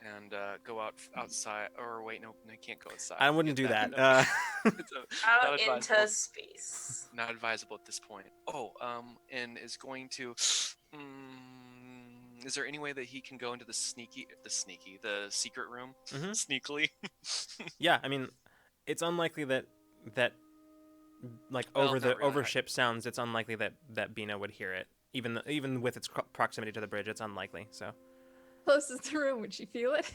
and go outside. Or wait, no, I can't go outside. I wouldn't do that. No. It's Out not into advisable. space. Not advisable at this point. Oh, and is going to. Is there any way that he can go into the secret room, Mhm. sneakily? Yeah, I mean, it's unlikely that like Well, over not really. ship sounds, it's unlikely that Bina would hear it. Even with its proximity to the bridge, it's unlikely. So Closest to the room, would she feel it?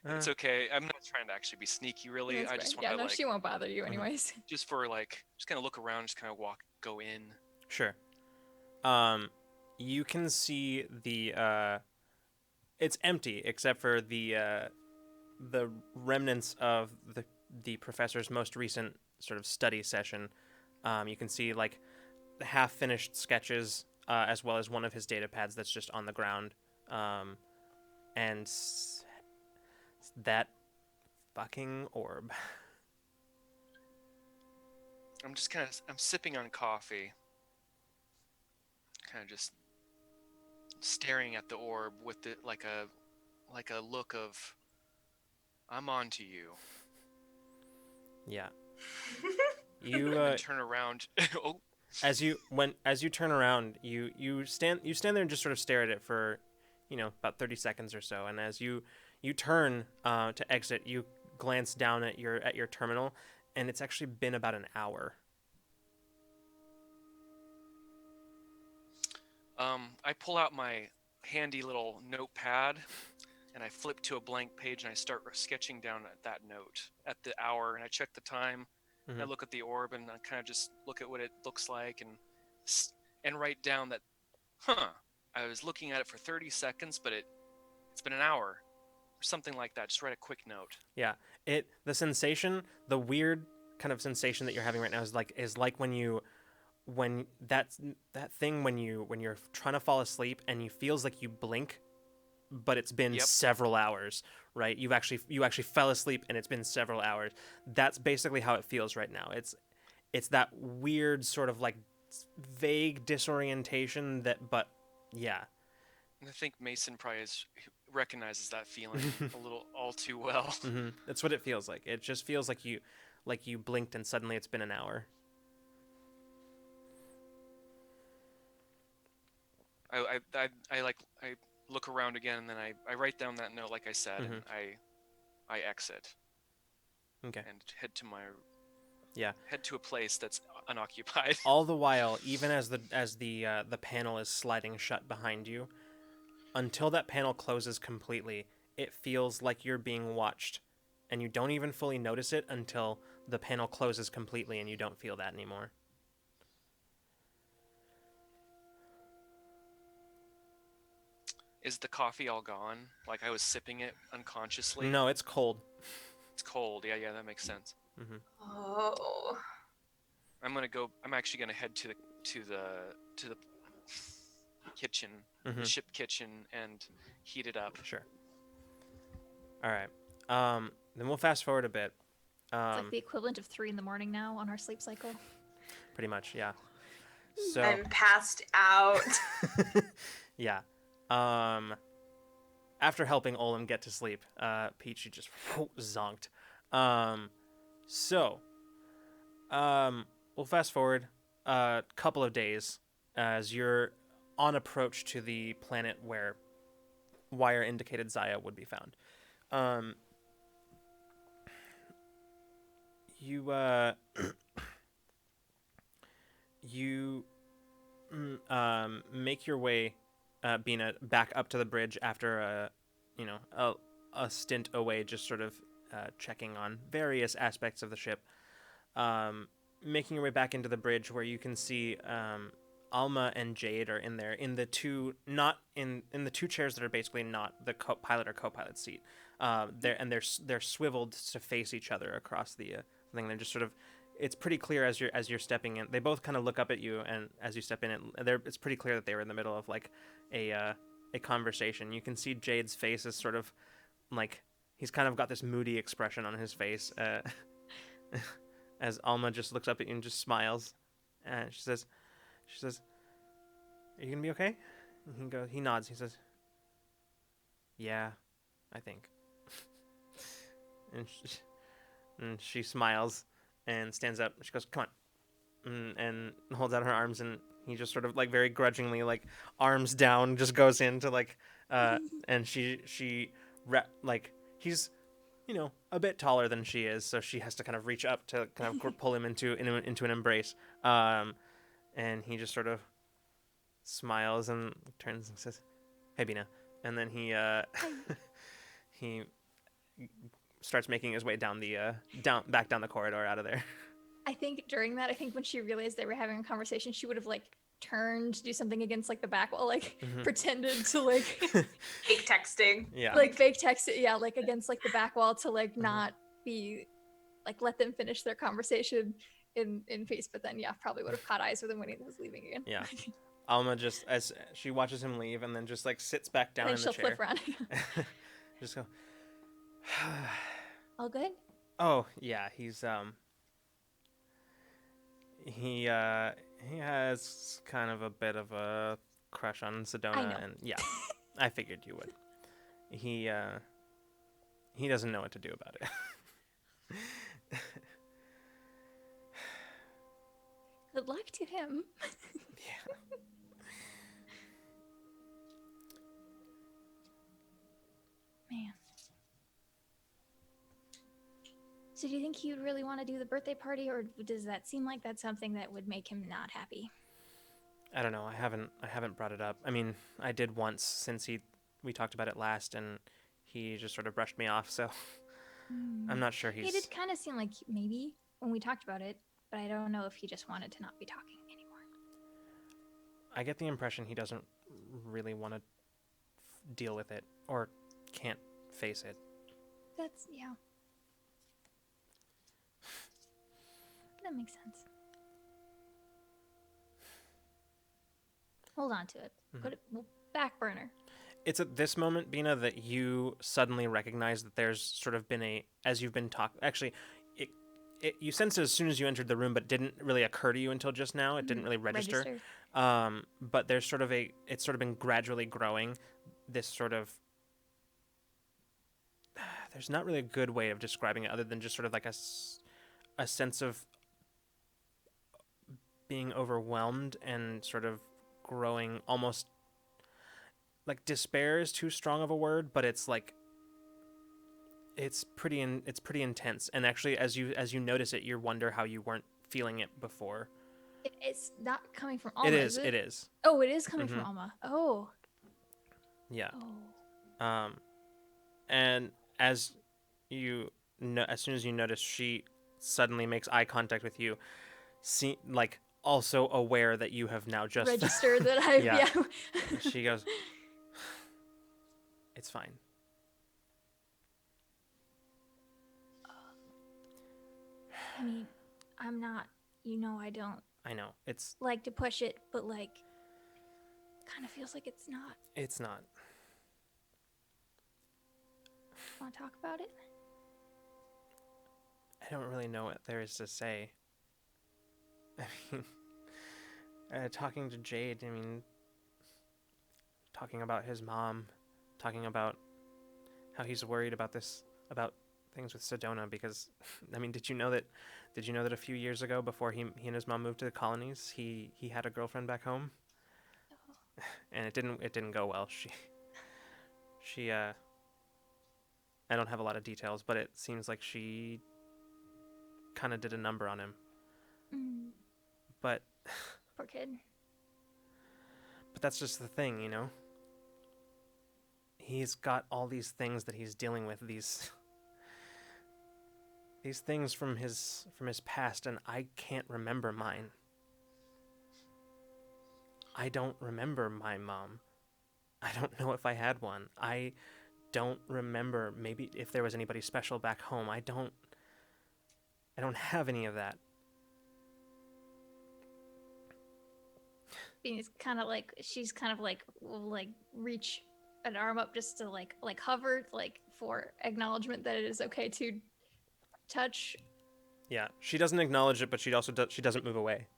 It's okay. I'm not trying to actually be sneaky, really. That's I fair. just Yeah, want to no, she won't bother you anyways. just for just kind of look around, just kind of go in. Sure. You can see it's empty except for the remnants of the professor's most recent sort of study session. You can see like half-finished sketches, as well as one of his data pads that's just on the ground, and that fucking orb. I'm sipping on coffee, kind of just staring at the orb with it like a look of, I'm on to you. Yeah. You And turn around. Oh. as you turn around, you stand there and just sort of stare at it for, about 30 seconds or so, and as you turn to exit, you glance down at your terminal, and it's actually been about an hour. I pull out my handy little notepad and I flip to a blank page and I start sketching down that note at the hour, and I check the time. Mm-hmm. And I look at the orb and I kind of just look at what it looks like and write down that, I was looking at it for 30 seconds, but it's been an hour or something like that. Just write a quick note. Yeah. The sensation, the weird kind of sensation that you're having right now is like when that thing when you're trying to fall asleep and you feels like you blink, but it's been several hours, right? You actually fell asleep and it's been several hours. That's basically how it feels right now. It's that weird sort of like vague disorientation but yeah. I think Mason probably recognizes that feeling a little all too well. Mm-hmm. That's what it feels like. It just feels like you blinked and suddenly it's been an hour. I look around again, and then I write down that note like I said, and I exit. Okay. And head to a place that's unoccupied. All the while, even as the panel is sliding shut behind you, until that panel closes completely, it feels like you're being watched, and you don't even fully notice it until the panel closes completely and you don't feel that anymore. Is the coffee all gone? Like I was sipping it unconsciously? No, it's cold. It's cold. Yeah, that makes sense. Mm-hmm. Oh. I'm actually gonna head to the kitchen, the ship kitchen, and heat it up. Sure. All right. Then we'll fast forward a bit. It's like the equivalent of 3 a.m. now on our sleep cycle. Pretty much, yeah. So I'm passed out. yeah. After helping Olin get to sleep, Peachy just zonked. We'll fast forward a couple of days as you're on approach to the planet where wire indicated Zaya would be found. You make your way, Bina, back up to the bridge after a stint away, just sort of checking on various aspects of the ship. Making your way back into the bridge, where you can see Alma and Jade are in there in the two chairs that are basically not the pilot or co-pilot seat. They're swiveled to face each other across the thing. They're just sort of. It's pretty clear as you're stepping in. They both kind of look up at you, and as you step in, it's pretty clear that they were in the middle of like a conversation. You can see Jade's face is sort of like he's kind of got this moody expression on his face, as Alma just looks up at you and just smiles, and she says, "Are you gonna be okay?" And he nods. He says, Yeah, I think. And she smiles and stands up. She goes, "Come on," and holds out her arms, and he just sort of like very grudgingly, like arms down, just goes into like, and like he's, a bit taller than she is, so she has to kind of reach up to kind of pull him into an embrace. And he just sort of smiles and turns and says, "Hey, Bina," and then he he starts making his way down back down the corridor out of there. I think during that, when she realized they were having a conversation, she would have like turned to do something against like the back wall, like pretended to like fake texting. Yeah. Like fake text, yeah, like against like the back wall to like not be like let them finish their conversation in peace. But then probably would have caught eyes with him when he was leaving again. Yeah. Alma just, as she watches him leave, and then just like sits back down in the chair. She'll flip around. Just go. All good? Oh yeah, he's he has kind of a bit of a crush on Sedona, and yeah, I figured you would. He doesn't know what to do about it. Good luck to him. Yeah. Man. So do you think he would really want to do the birthday party, or does that seem like that's something that would make him not happy? I don't know. I haven't brought it up. I mean, I did once since we talked about it last, and he just sort of brushed me off. So I'm not sure he's. It did kind of seem like maybe when we talked about it, but I don't know if he just wanted to not be talking anymore. I get the impression he doesn't really want to deal with it, or can't face it. That's that makes sense. Hold on to it. Put it back burner. It's at this moment, Bina, that you suddenly recognize that there's sort of been as you've been talking. Actually, you sensed it as soon as you entered the room, but it didn't really occur to you until just now. It didn't really register. But there's it's sort of been gradually growing. This sort of, there's not really a good way of describing it other than just sort of like a sense of being overwhelmed and sort of growing, almost like despair is too strong of a word, but it's like it's pretty intense. And actually, as you notice it, you wonder how you weren't feeling it before. It's not coming from Alma. It is. It? It is. Oh, it is coming from Alma. Oh. Yeah. Oh. And as soon as you notice, she suddenly makes eye contact with you, like also aware that you have now just registered that I've yeah. She goes, "It's fine." I mean, I'm not, I don't I know. It's like to push it, but like kind of feels like it's not. It's not. Want to talk about it? I don't really know what there is to say. I mean, talking to Jade, talking about his mom, talking about how he's worried about things with Sedona, because, did you know that a few years ago, before he and his mom moved to the colonies, he had a girlfriend back home? Oh. And it didn't go well. She I don't have a lot of details, but it seems like she kind of did a number on him. But poor kid. But that's just the thing, He's got all these things that he's dealing with, these things from his past, and I can't remember mine. I don't remember my mom. I don't know if I had one. I don't remember maybe if there was anybody special back home. I don't have any of that. She's kind of like reach an arm up just to like hover, like for acknowledgement that it is okay to touch. Yeah, she doesn't acknowledge it, but she doesn't move away.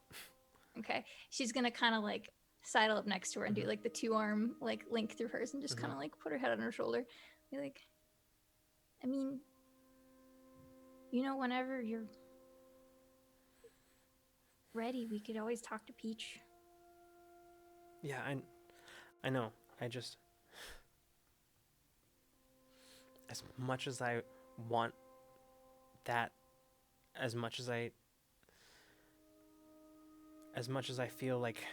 Okay, she's gonna kind of like sidle up next to her and do Mhm. like the 2-arm like link through hers and just Mhm. kind of like put her head on her shoulder. Be like, I mean, whenever you're ready, we could always talk to Peach. Yeah, I know. I just, as much as I want that, as much as I feel like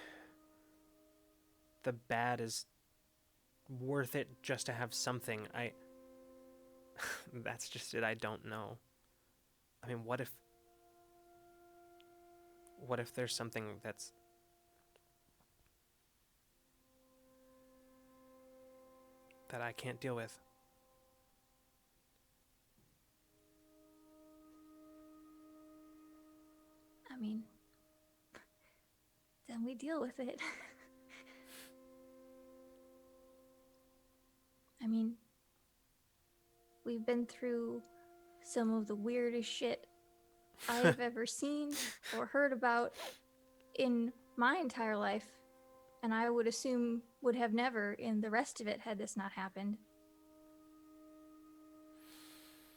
the bad is worth it just to have something, that's just it. I don't know. I mean, what if there's something that I can't deal with? I mean, then we deal with it. I mean, we've been through some of the weirdest shit I have ever seen or heard about in my entire life, and I would assume would have never in the rest of it had this not happened.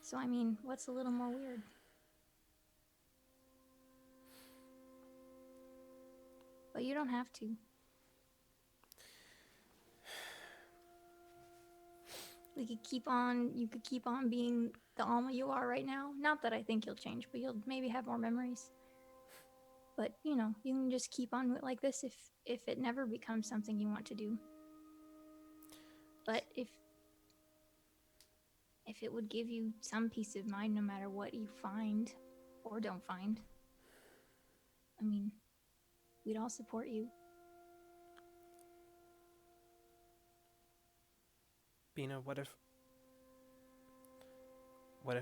So, I mean, what's a little more weird? But you don't have to. You could keep on being the Alma you are right now. Not that I think you'll change, but you'll maybe have more memories. But, you can just keep on like this if it never becomes something you want to do. But if it would give you some peace of mind no matter what you find or don't find, I mean, we'd all support you. Bina, what if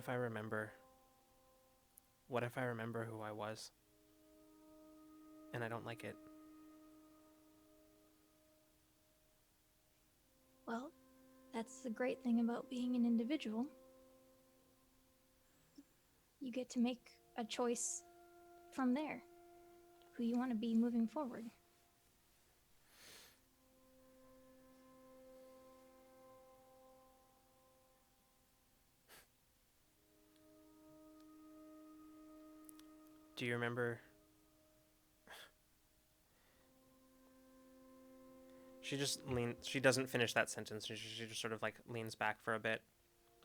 I remember who I was and I don't like it? Well, that's the great thing about being an individual. You get to make a choice from there, who you want to be moving forward. Do you remember? She doesn't finish that sentence. She just sort of like leans back for a bit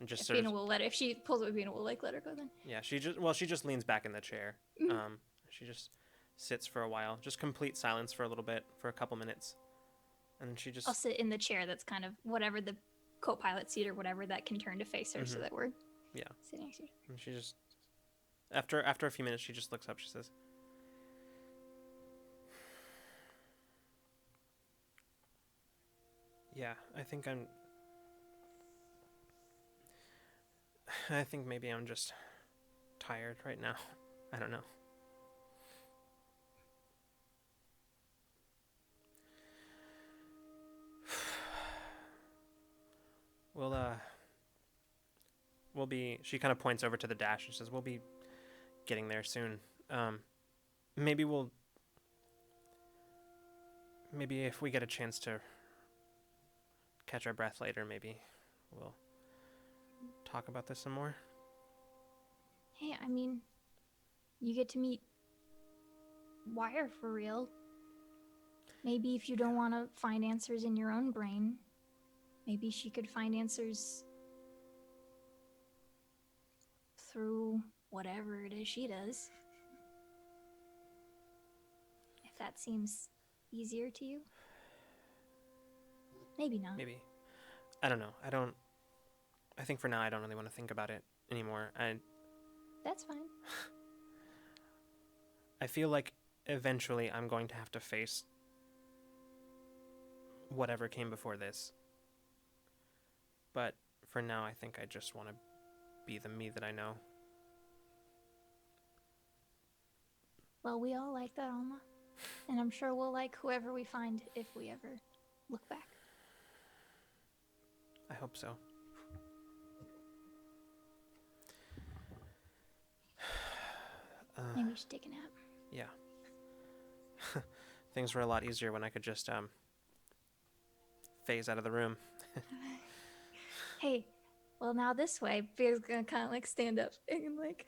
and just If she pulls away, Bina will like let her go then. Yeah, she just leans back in the chair. She just sits for a while, just complete silence for a little bit, for a couple minutes. And she just I'll sit in the chair that's kind of whatever the co-pilot seat or whatever that can turn to face her so that we're sitting next to her. And she just after a few minutes she just looks up, she says, "Yeah, I think maybe I'm just tired right now. I don't know." We'll be, she kind of points over to the dash and says, "We'll be getting there soon. Maybe if we get a chance to catch our breath later, maybe we'll talk about this some more." Hey, I mean, you get to meet Wire for real. Maybe if you don't want to find answers in your own brain, maybe she could find answers through whatever it is she does. If that seems easier to you. Maybe not. Maybe. I don't know. I think for now I don't really want to think about it anymore. That's fine. I feel like eventually I'm going to have to face whatever came before this. But for now, I think I just want to be the me that I know. Well, we all like that, Alma. And I'm sure we'll like whoever we find if we ever look back. I hope so. Maybe you should take a nap. Yeah. things were a lot easier when I could just phase out of the room. Hey, well now this way. Bear's gonna kind of like stand up and like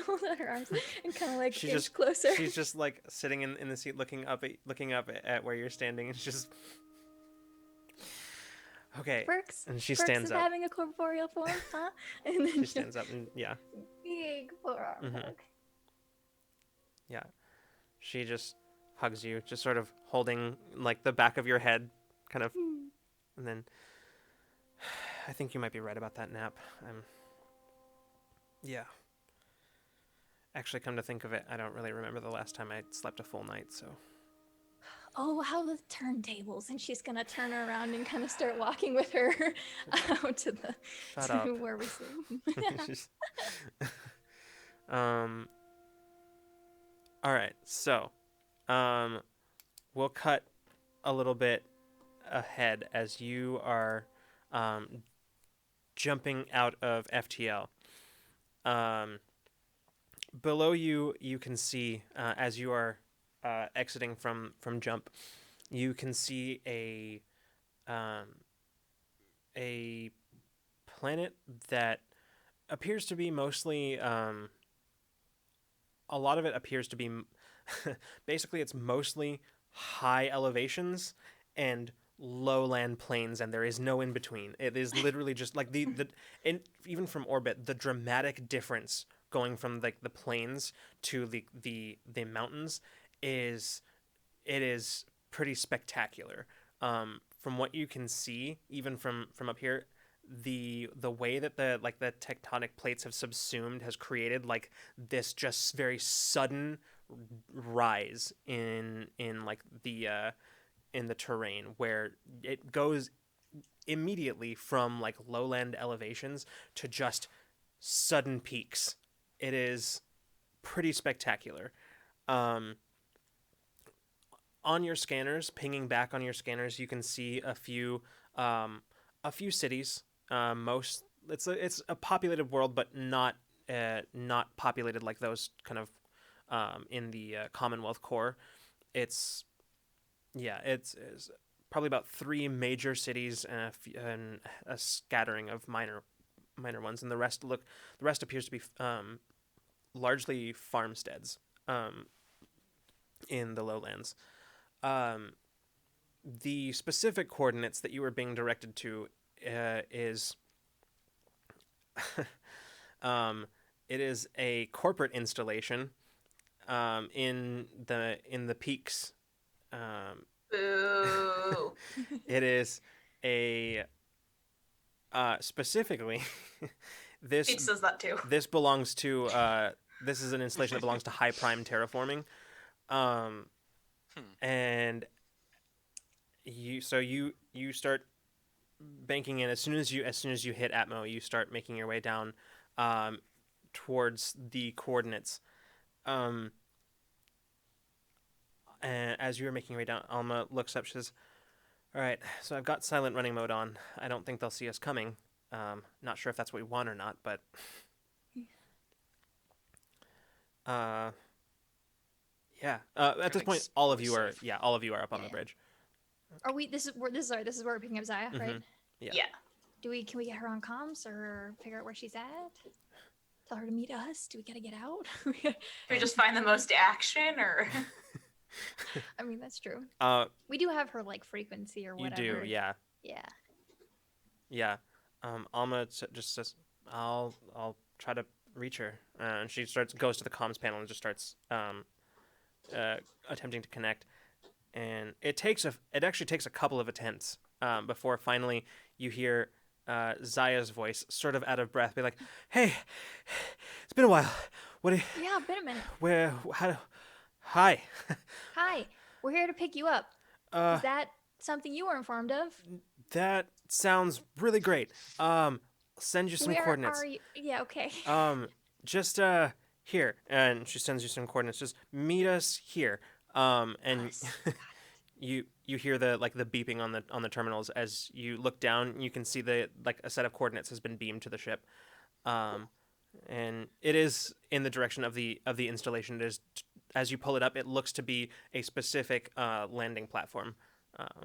hold out her arms and kind of like inch closer. She's just like sitting in the seat, looking up at where you're standing, and she's just okay. Perks. And she Perks stands of up. having a corporeal form, huh? And then She stands up and yeah. Big forearm hug. Yeah. She just hugs you, just sort of holding like the back of your head, kind of, and then I think you might be right about that nap. Yeah. Actually, come to think of it, I don't really remember the last time I slept a full night, so. Oh, how the turntables! And she's gonna turn her around and kind of start walking with her out to the Shut up. where we sleep. She's- all right, so we'll cut a little bit ahead as you are jumping out of FTL. Below you, you can see as you are exiting from jump, you can see a planet that appears to be mostly a lot of it appears to be basically it's mostly high elevations and lowland plains, and there is no in between. It is literally just like the and even from orbit, the dramatic difference going from like the plains to the mountains is pretty spectacular. From what you can see, even from up here, the way that the tectonic plates have subsumed has created like this just very sudden rise in like in the terrain, where it goes immediately from like lowland elevations to just sudden peaks. It is pretty spectacular. On your scanners, pinging back on your scanners, you can see a few cities. It's a populated world, but not populated like those kind of in the Commonwealth core. It's probably about 3 major cities and a scattering of minor ones, and the rest appears to be largely farmsteads in the lowlands. The specific coordinates that you were being directed to is it is a corporate installation in the peaks. Boo. It is a specifically this Peach says that too. this belongs to this is an installation that belongs to high prime terraforming, and you start banking in as soon as you hit Atmo, you start making your way down towards the coordinates. And as you were making your way down, Alma looks up. She says, "All right, so I've got silent running mode on. I don't think they'll see us coming. Not sure if that's what we want or not, but yeah. At this point, all of you are up on the bridge. Are we? This is where we're picking up Zaya, right? Yeah. Can we get her on comms or figure out where she's at? Tell her to meet us. Do we gotta get out? Do we just find the most action, or? I mean, that's true. We do have her like frequency or whatever. You do, yeah. Yeah. Yeah. Alma just says, "I'll try to reach her," and she goes to the comms panel and just starts attempting to connect. And it actually takes a couple of attempts before finally you hear Zaya's voice, sort of out of breath, be like, "Hey, it's been a while. Yeah, been a minute. Hi." Hi, we're here to pick you up. Is that something you were informed of? That sounds really great. Send you some coordinates. Are you? Yeah, okay. Just here, and she sends you some coordinates. Just meet us here. And you hear the beeping on the terminals as you look down. You can see a set of coordinates has been beamed to the ship, and it is in the direction of the installation. It is as you pull it up, it looks to be a specific landing platform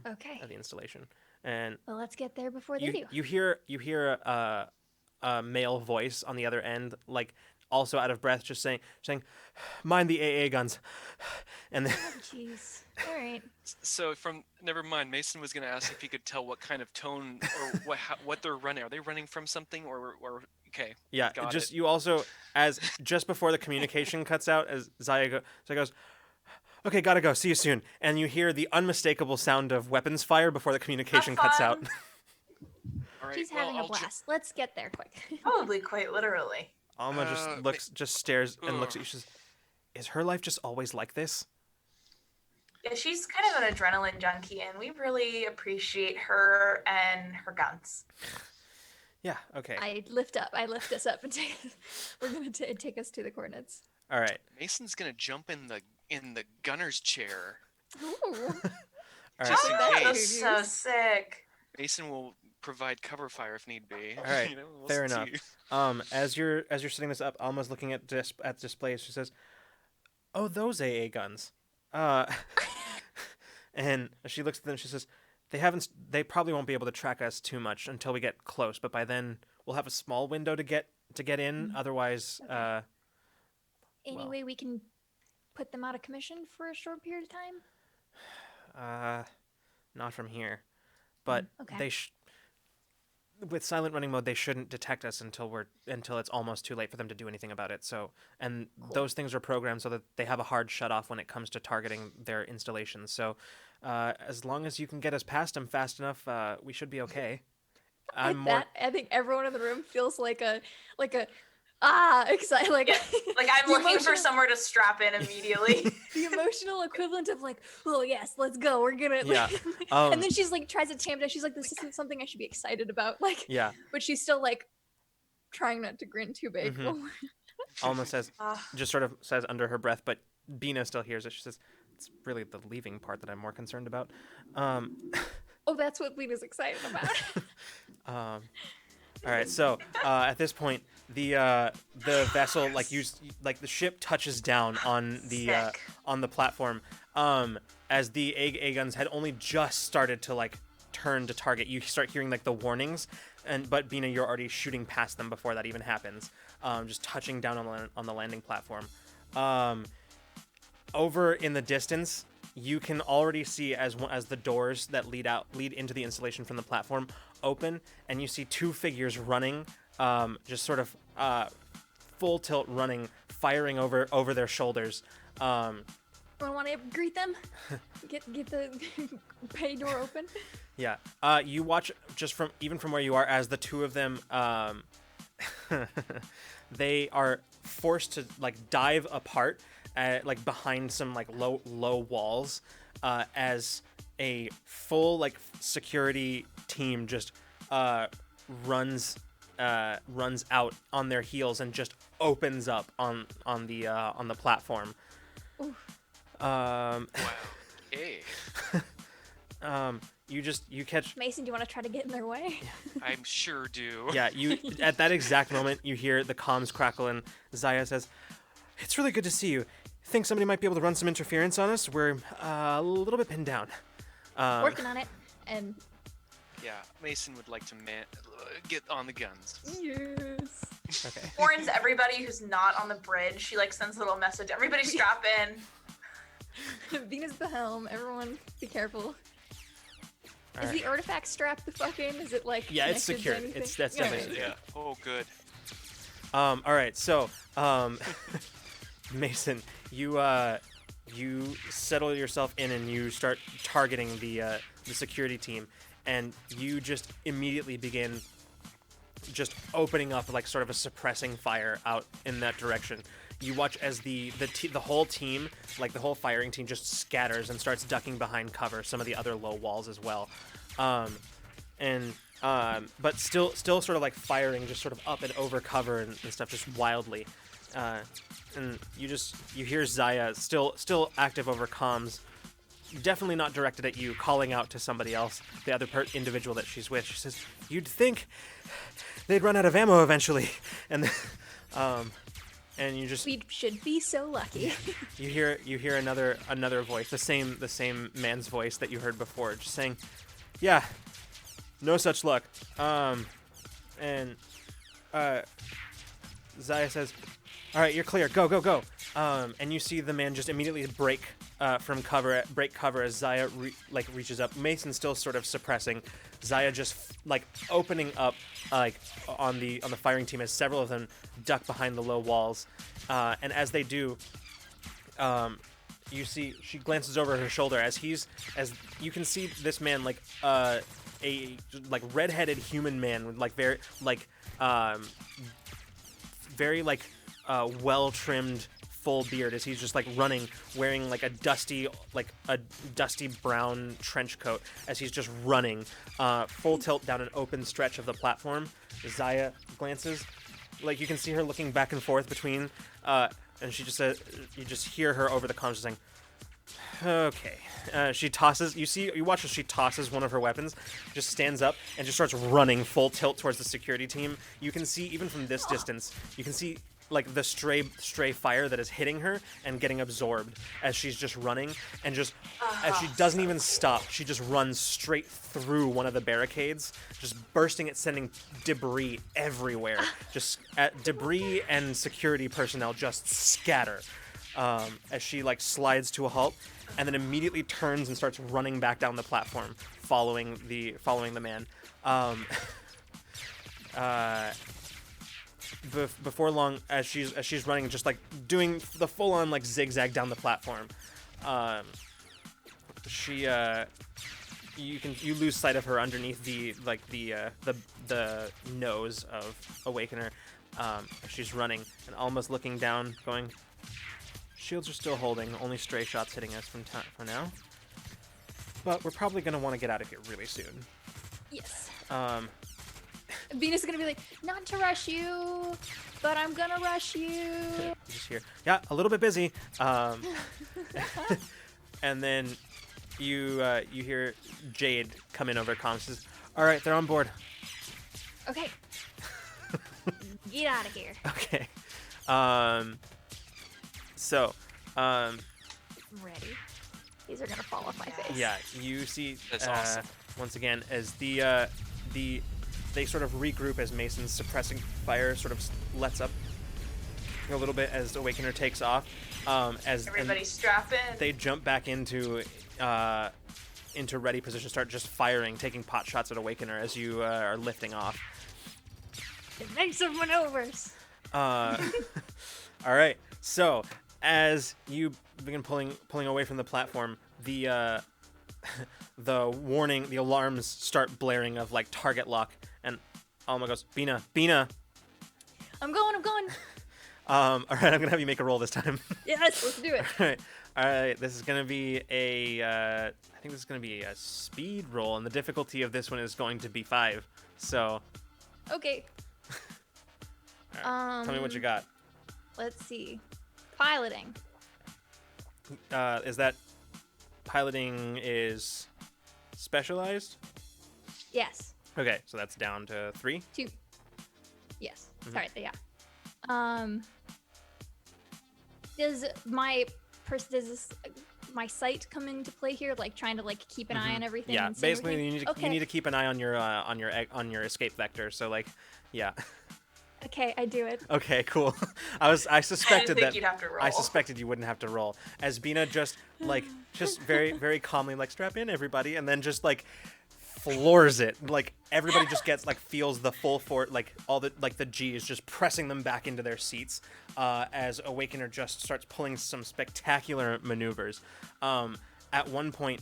Okay. of the installation. And Well, let's get there before they do. you hear a male voice on the other end, like also out of breath, just saying, "Mind the AA guns," and then Jeez. All right. So never mind. Mason was going to ask if he could tell what kind of tone or what they're running. Are they running from something or okay? yeah, got just it. you also as just before the communication cuts out, as Zaya goes, "Okay, gotta go. See you soon." And you hear the unmistakable sound of weapons fire before the communication Have cuts out. fun. All right. She's well, having a I'll blast. Let's get there quick. Probably quite literally. Alma just stares and looks at you. She says, "Is her life just always like this?" Yeah, she's kind of an adrenaline junkie, and we really appreciate her and her guns. Yeah. Okay. I lift us up and we're gonna take us to the coordinates. All right. Mason's going to jump in the gunner's chair. Ooh. All right. Just in That's case. so sick. Mason will provide cover fire if need be. All right, We'll fair see. enough. As you're setting this up, Alma's looking at displays. She says, "Oh, those AA guns." And she looks at them. She says, They probably won't be able to track us too much until we get close. But by then, we'll have a small window to get in. Otherwise, Okay. well. Any way we can put them out of commission for a short period of time? Not from here. But Okay. with silent running mode, they shouldn't detect us until it's almost too late for them to do anything about it. So, and those things are programmed so that they have a hard shut off when it comes to targeting their installations. So, as long as you can get us past them fast enough, we should be okay. I think everyone in the room feels like a excited, like Like I'm looking for somewhere to strap in immediately. the emotional equivalent of like, oh yes, let's go, we're gonna Yeah. and then she's like tries to tamp down. She's like, this isn't something I should be excited about, like, Yeah. but she's still like trying not to grin too big. Alma says, just sort of says under her breath, but Bina still hears it. She says, "It's really the leaving part that I'm more concerned about." Oh, that's what Lena's excited about. All right, so at this point, the vessel, like the ship touches down on the platform. As the A guns had only just started to like turn to target, you start hearing like the warnings, but Bina, you're already shooting past them before that even happens. Just touching down on the landing platform. Over in the distance, you can already see as the doors that lead into the installation from the platform open, and you see two figures running, just sort of full tilt running, firing over their shoulders. Want to greet them? Get the bay door open. Yeah. You watch just from where you are as the two of them, they are forced to like dive apart, like behind some like low walls, as a full like security team just runs out on their heels and just opens up on the platform. Wow. Hey. You catch Mason, do you want to try to get in their way? I sure do. Yeah, you at that exact moment you hear the comms crackle and Zaya says, "It's really good to see you. Think somebody might be able to run some interference on us? We're a little bit pinned down." Working on it. And Yeah, Mason would like to get on the guns. yes. Okay. Warns everybody who's not on the bridge. She like sends a little message. Everybody strap in. Venus the helm. Everyone, be careful. All Is right. the artifact strapped the fuck in? Is it like Yeah, it's connected to secured. anything? That's Yeah, definitely right. Yeah. Oh, good. All right. So, Mason, you settle yourself in and you start targeting the security team, and you just immediately begin just opening up like sort of a suppressing fire out in that direction. You watch as the whole team, like the whole firing team, just scatters and starts ducking behind cover, some of the other low walls as well, but still sort of like firing just sort of up and over cover and stuff, just wildly. And you hear Zaya still active over comms, definitely not directed at you, calling out to somebody else, the other individual that she's with. She says, "You'd think they'd run out of ammo eventually," and and you just We should be so lucky. you hear another voice, the same man's voice that you heard before, just saying, "Yeah, no such luck." And Zaya says, "All right, you're clear. Go, go, go." And you see the man just immediately break cover as Zaya reaches up. Mason still sort of suppressing. Zaya just opening up on the firing team as several of them duck behind the low walls. And as they do, you see she glances over her shoulder as you can see this man a redheaded human man with very well trimmed full beard as he's just running, wearing a dusty brown trench coat as he's just running full tilt down an open stretch of the platform. Zaya glances, you can see her looking back and forth between, and she just says, you just hear her over the comms saying, "Okay." She tosses. You watch as she tosses one of her weapons, just stands up and just starts running full tilt towards the security team. You can see even from this distance, you can see the stray fire that is hitting her and getting absorbed as she's just running, and just as she doesn't even stop, she just runs straight through one of the barricades, just bursting it, sending debris everywhere. Just debris and security personnel just scatter as she slides to a halt, and then immediately turns and starts running back down the platform, following the man. Before long, as she's running, just doing the full-on zigzag down the platform, you lose sight of her underneath the nose of Awakener. She's running and almost looking down, going, "Shields are still holding, only stray shots hitting us for now, but we're probably gonna want to get out of here really soon." Yes. Venus is gonna be like, "Not to rush you, but I'm gonna rush you." Just here, yeah, a little bit busy. And then you hear Jade come in over comms. Says, "All right, they're on board." Okay. Get out of here. Okay. So, Ready. These are gonna fall off my face. yeah, you see That's awesome. once again as they sort of regroup as Mason's suppressing fire sort of lets up a little bit as Awakener takes off. As Everybody strap in. they jump back into ready position, start just firing, taking pot shots at Awakener as you are lifting off. Evasive maneuvers. All right. So as you begin pulling away from the platform, the warning, the alarms start blaring of target lock, and Alma goes, "Bina." I'm going. All right, I'm gonna have you make a roll this time. Yes, let's do it. All right. This is gonna be I think this is gonna be a speed roll, and the difficulty of this one is going to be 5. So, Okay. all right, tell me what you got. Let's see. Piloting. Is that piloting is specialized? Yes. Okay, so that's down to 3. 2. Yes. Mhm. Sorry. Yeah. Does my sight come into play here? Trying to keep an eye on everything. Yeah, and see basically everything? you need to keep an eye on your escape vector. So yeah. Okay, I do it. Okay, cool. I suspected think you'd have to roll. I suspected you wouldn't have to roll. As Bina just very very calmly strap in everybody, and then just floors it. Everybody just gets feels the full force, all the G is just pressing them back into their seats. As Awakener just starts pulling some spectacular maneuvers. At one point,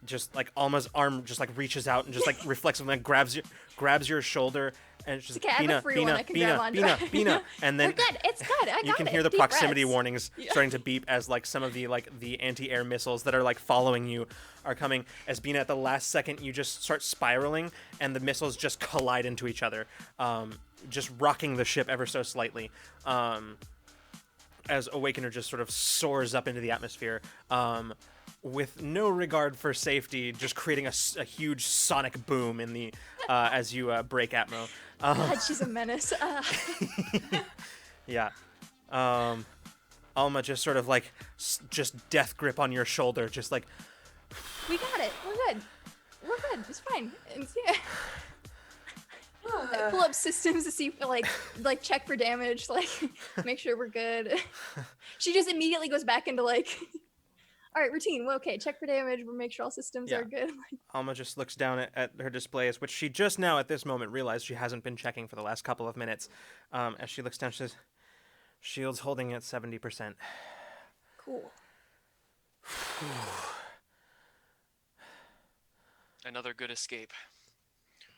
just Alma's arm just reaches out and just reflexively grabs your shoulder. And it's just Okay, I have a free one I can grab onto. Bina, and then We're good. It's good. I got it. you can hear the Deep proximity breaths. warnings starting to beep as some of the anti-air missiles that are following you are coming. As Bina, at the last second, you just start spiraling, and the missiles just collide into each other, just rocking the ship ever so slightly. As Awakener just sort of soars up into the atmosphere. With no regard for safety, just creating a huge sonic boom in the as you break atmo. God, she's a menace. Yeah. Alma just sort of like just death grip on your shoulder, just like We got it. We're good. We're good. It's fine. Yeah. Pull up systems to see if, like check for damage, like make sure we're good. She just immediately goes back into like, all right, routine. Well, okay, check for damage. We'll make sure all systems are good. Alma just looks down at her displays, which she just now at this moment realized she hasn't been checking for the last couple of minutes. As she looks down, she says, "Shield's holding at 70%." Cool. Another good escape.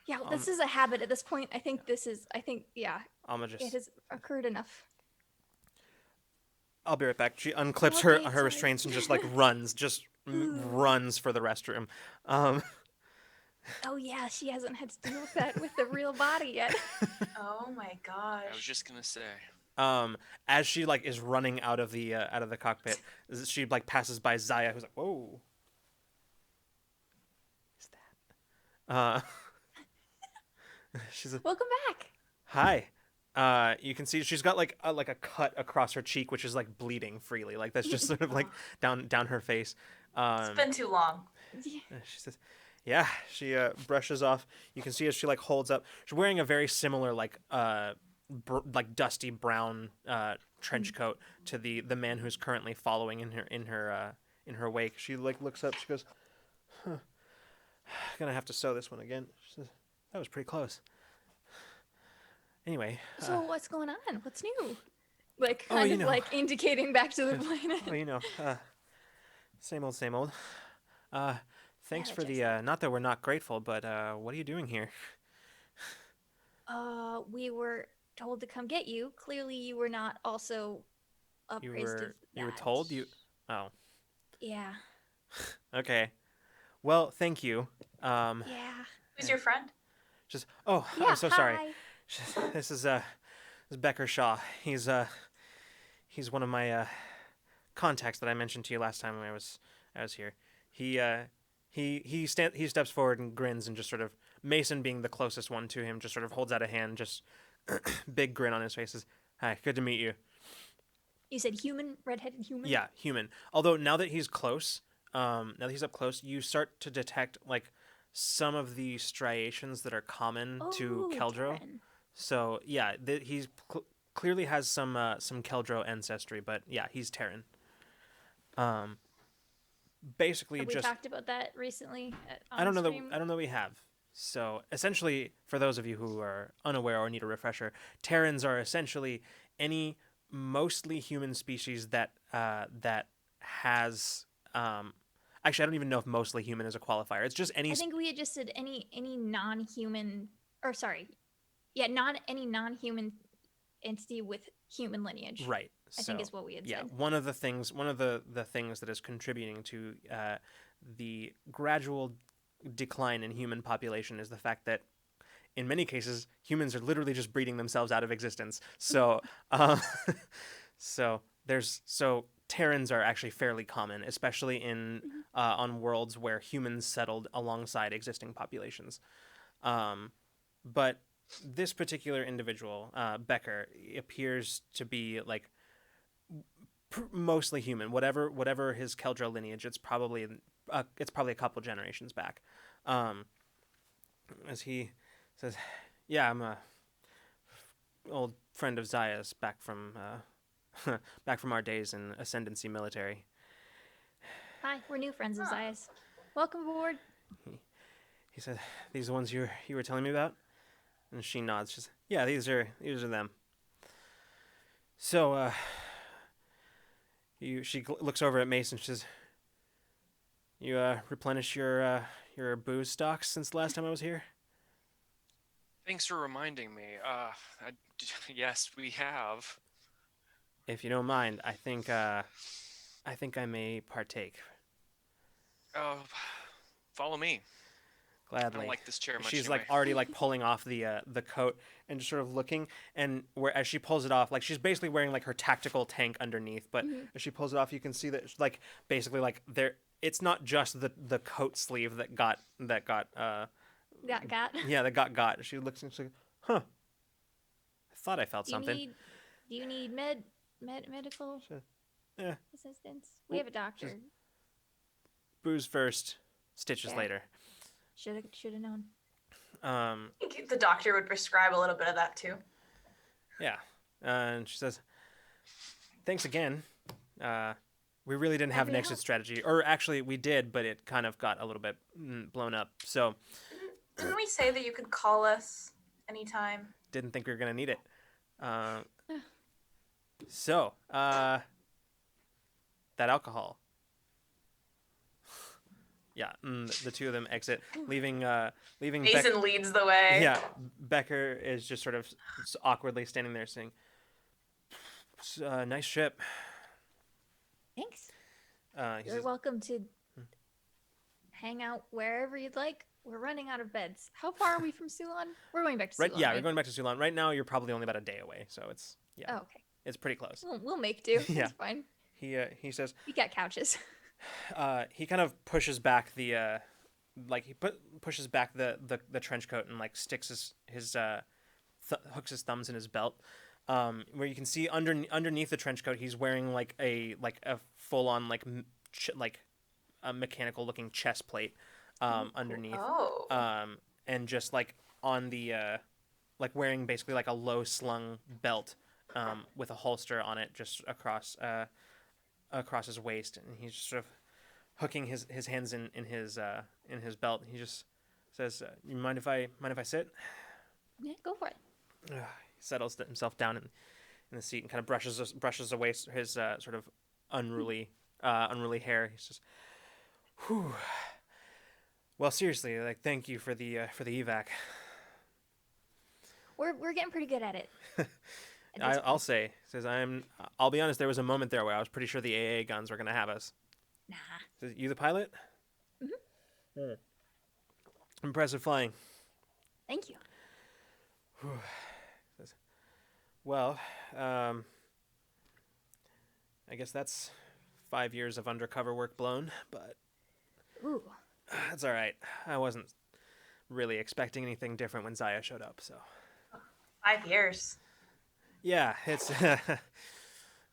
Yeah, well, this is a habit at this point. I think, yeah, Alma just... it has occurred enough. I'll be right back. She unclips her restraints and just like runs for the restroom. Oh yeah, she hasn't had to deal with that with the real body yet. Oh my gosh. I was just gonna say. As she like is running out of the cockpit, she like passes by Zaya, who's like, "Whoa, is that?" She's like, Welcome back. "Hi." You can see she's got like a cut across her cheek, which is like bleeding freely. Like that's just sort of like down her face. It's been too long. She says, "Yeah." She brushes off. You can see as she like holds up. She's wearing a very similar like dusty brown trench coat to the man who's currently following in her wake. She like looks up. She goes, "Huh. Gonna have to sew this one again." She says, "That was pretty close." Anyway. So what's going on? What's new? Like kind of like indicating back to the planet. Well, same old. Thanks for the not that we're not grateful, but what are you doing here? We were told to come get you. Clearly, you were not also appraised of that. You were told you. Oh. Yeah. Okay. Well, thank you. Yeah. Who's your friend? Just yeah, I'm so sorry. This is Becker Shaw. He's one of my contacts that I mentioned to you last time when I was here. He steps forward and grins and just sort of, Mason being the closest one to him, just sort of holds out a hand, just big grin on his face. Says, "Hi, good to meet you." You said human, redheaded human? Yeah, human. Although now that he's close, now that he's up close, you start to detect like some of the striations that are common to Keldro. Karen. So yeah, he's clearly has some Keldro ancestry, but yeah, he's Terran. Basically, Have we just talked about that recently? I don't know. We have. So essentially, for those of you who are unaware or need a refresher, Terrans are essentially any mostly human species that has. Actually, I don't even know if mostly human is a qualifier. It's just any. I think we had just said any non-human, or sorry, yeah, not any non-human entity with human lineage. Right. I think is what we had said. Yeah, one of the things that is contributing to the gradual decline in human population is the fact that in many cases humans are literally just breeding themselves out of existence. So Terrans are actually fairly common, especially in on worlds where humans settled alongside existing populations. But this particular individual, Becker, appears to be like mostly human. Whatever his Keldro lineage, it's probably a couple generations back. As he says, "Yeah, I'm a old friend of Zaya's back from our days in Ascendancy military." Hi, we're new friends of Zaya's. Welcome aboard. He said, "These are the ones you were telling me about?" And she nods. She says, "Yeah, these are them." So she looks over at Mason. She says, "You replenish your booze stocks since the last time I was here?" Thanks for reminding me. Yes, we have. If you don't mind, I think I may partake. Oh, follow me. Gladly. I don't like this chair much. She's anyway. like already like pulling off the coat and just sort of looking, and as she pulls it off, like she's basically wearing like her tactical tank underneath, but as she pulls it off, you can see that like basically like there, it's not just the coat sleeve that got yeah, that got. She looks and she's like, "Huh. I thought I felt something." Do you need medical Yeah. assistance? We have a doctor. Just booze first, stitches Fair. later. Should have known. I think the doctor would prescribe a little bit of that too. Yeah. And she says, thanks again. We really didn't have an Happy to exit help. strategy. Or actually, we did, but it kind of got a little bit blown up. So Didn't we say that you could call us anytime? didn't think we were going to need it. So, that alcohol. Yeah, the two of them exit, leaving Mason leads the way. Yeah, Becker is just sort of awkwardly standing there saying, nice ship. Thanks. He You're says, welcome to hang out wherever you'd like. We're running out of beds. How far are we from Sulan? We're going back to Sulan. right, yeah, right? we're going back to Sulan. Right now, you're probably only about a day away, so it's, yeah, Oh, okay. it's pretty close. We'll make do. Yeah. It's fine. He says, We got couches. he kind of pushes back the, pushes back the trench coat and like sticks his hooks his thumbs in his belt, where you can see underneath the trench coat he's wearing like a full on a mechanical looking chest plate, underneath, Oh. and just like on the like wearing basically like a low slung belt, with a holster on it just across his waist, and he's just sort of hooking his hands in his belt. He just says, "You mind if I sit?" Yeah, go for it. He settles himself down in the seat and kind of brushes away his sort of unruly hair. He says, "Whew. Well, seriously, like, thank you for the evac." We're getting pretty good at it. I'll say, says, I'll be honest, there was a moment there where I was pretty sure the AA guns were gonna have us. Nah. Says, you the pilot? Mhm. Impressive flying. Thank you. Says, well, I guess that's 5 years of undercover work blown, but Ooh. that's all right. I wasn't really expecting anything different when Zaya showed up, so. 5 years. Yeah, it's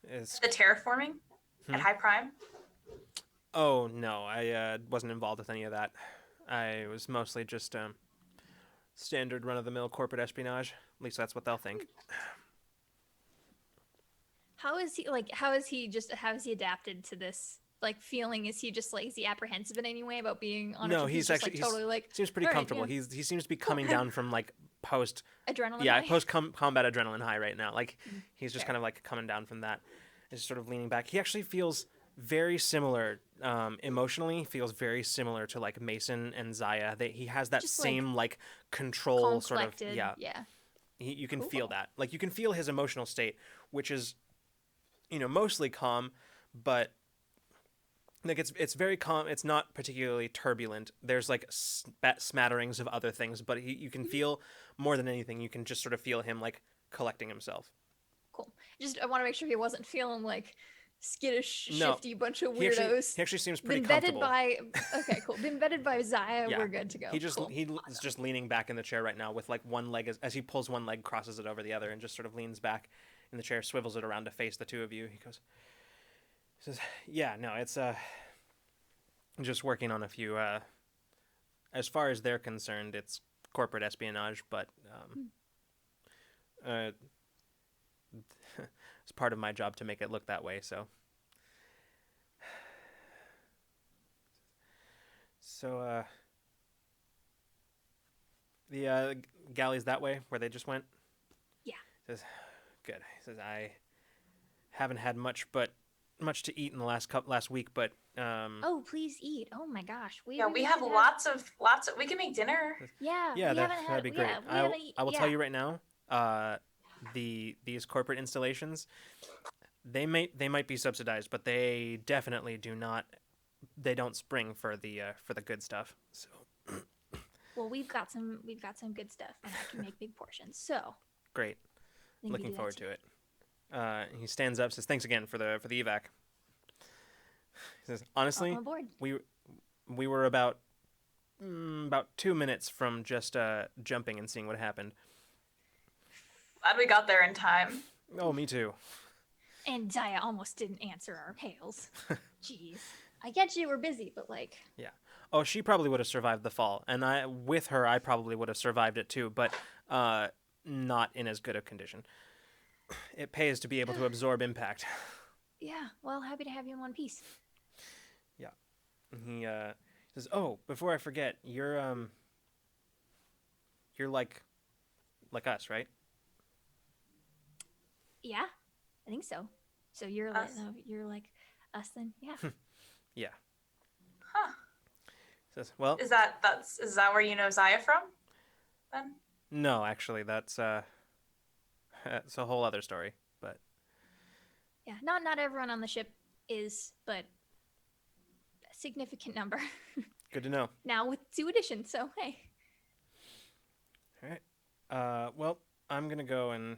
it's. The terraforming at High Prime? Oh no, I wasn't involved with any of that. I was mostly just standard run-of-the-mill corporate espionage. At least that's what they'll think. How is he adapted to this like feeling? Is he apprehensive in any way about being on a No, ship? he's just, actually totally like seems pretty "All right, comfortable. yeah." He seems to be coming down from like post Adrenaline. yeah high? post combat adrenaline high right now. Like he's just Fair. kind of like coming down from that. He's sort of leaning back. He actually feels very similar emotionally. Feels very similar to like Mason and Zaya. He has that Just, same like control Calm, sort of collected, yeah. Yeah. You can Cool. feel that. Like you can feel his emotional state, which is, mostly calm, but like it's very calm. It's not particularly turbulent. There's like smatterings of other things, but you can feel more than anything. You can just sort of feel him like collecting himself. Cool. I want to make sure he wasn't feeling like skittish, No. shifty bunch of He weirdos. actually seems pretty Been vetted comfortable. okay, cool. Been vetted by Zaya. Yeah. We're good to go. He's Cool. just leaning back in the chair right now with like one leg as he pulls one leg, crosses it over the other, and just sort of leans back in the chair, swivels it around to face the two of you. He says, "Yeah, no, it's just working on a few. As far as they're concerned, it's corporate espionage, but it's part of my job to make it look that way. So the galley's that way where they just went." Yeah. He says, "Good." He says, "I haven't had much to eat in the last week, but Oh, please eat. Oh my gosh. Yeah, we have lots of we can make dinner. Yeah. yeah, we haven't had, that'd be great. Yeah, we haven't eat- I will yeah. tell you right now, these corporate installations, they might be subsidized, but they definitely don't spring for the good stuff. So Well, we've got some good stuff, and I can make big portions. So great. then you Looking do that forward too. to it. He stands up, says, "Thanks again for the evac." He says, "Honestly, Welcome aboard. we were about 2 minutes from just jumping and seeing what happened." Glad we got there in time. Oh, me too. And Zaya almost didn't answer our hails. Jeez. I get you were busy, but like... Yeah. Oh, she probably would have survived the fall. And with her, I probably would have survived it too, but not in as good a condition. It pays to be able to absorb impact. Yeah, well, happy to have you in one piece. Yeah. He says, "Oh, before I forget, you're like us, right?" Yeah, I think so. So you're Us? like us then? Yeah. Yeah. Huh. Says, "Well, Is that where you know Zaya from? Then? no, actually, that's it's a whole other story, but Yeah, not everyone on the ship is, but a significant number. good to know." Now with 2 additions, so hey. All right. Well, I'm going to go and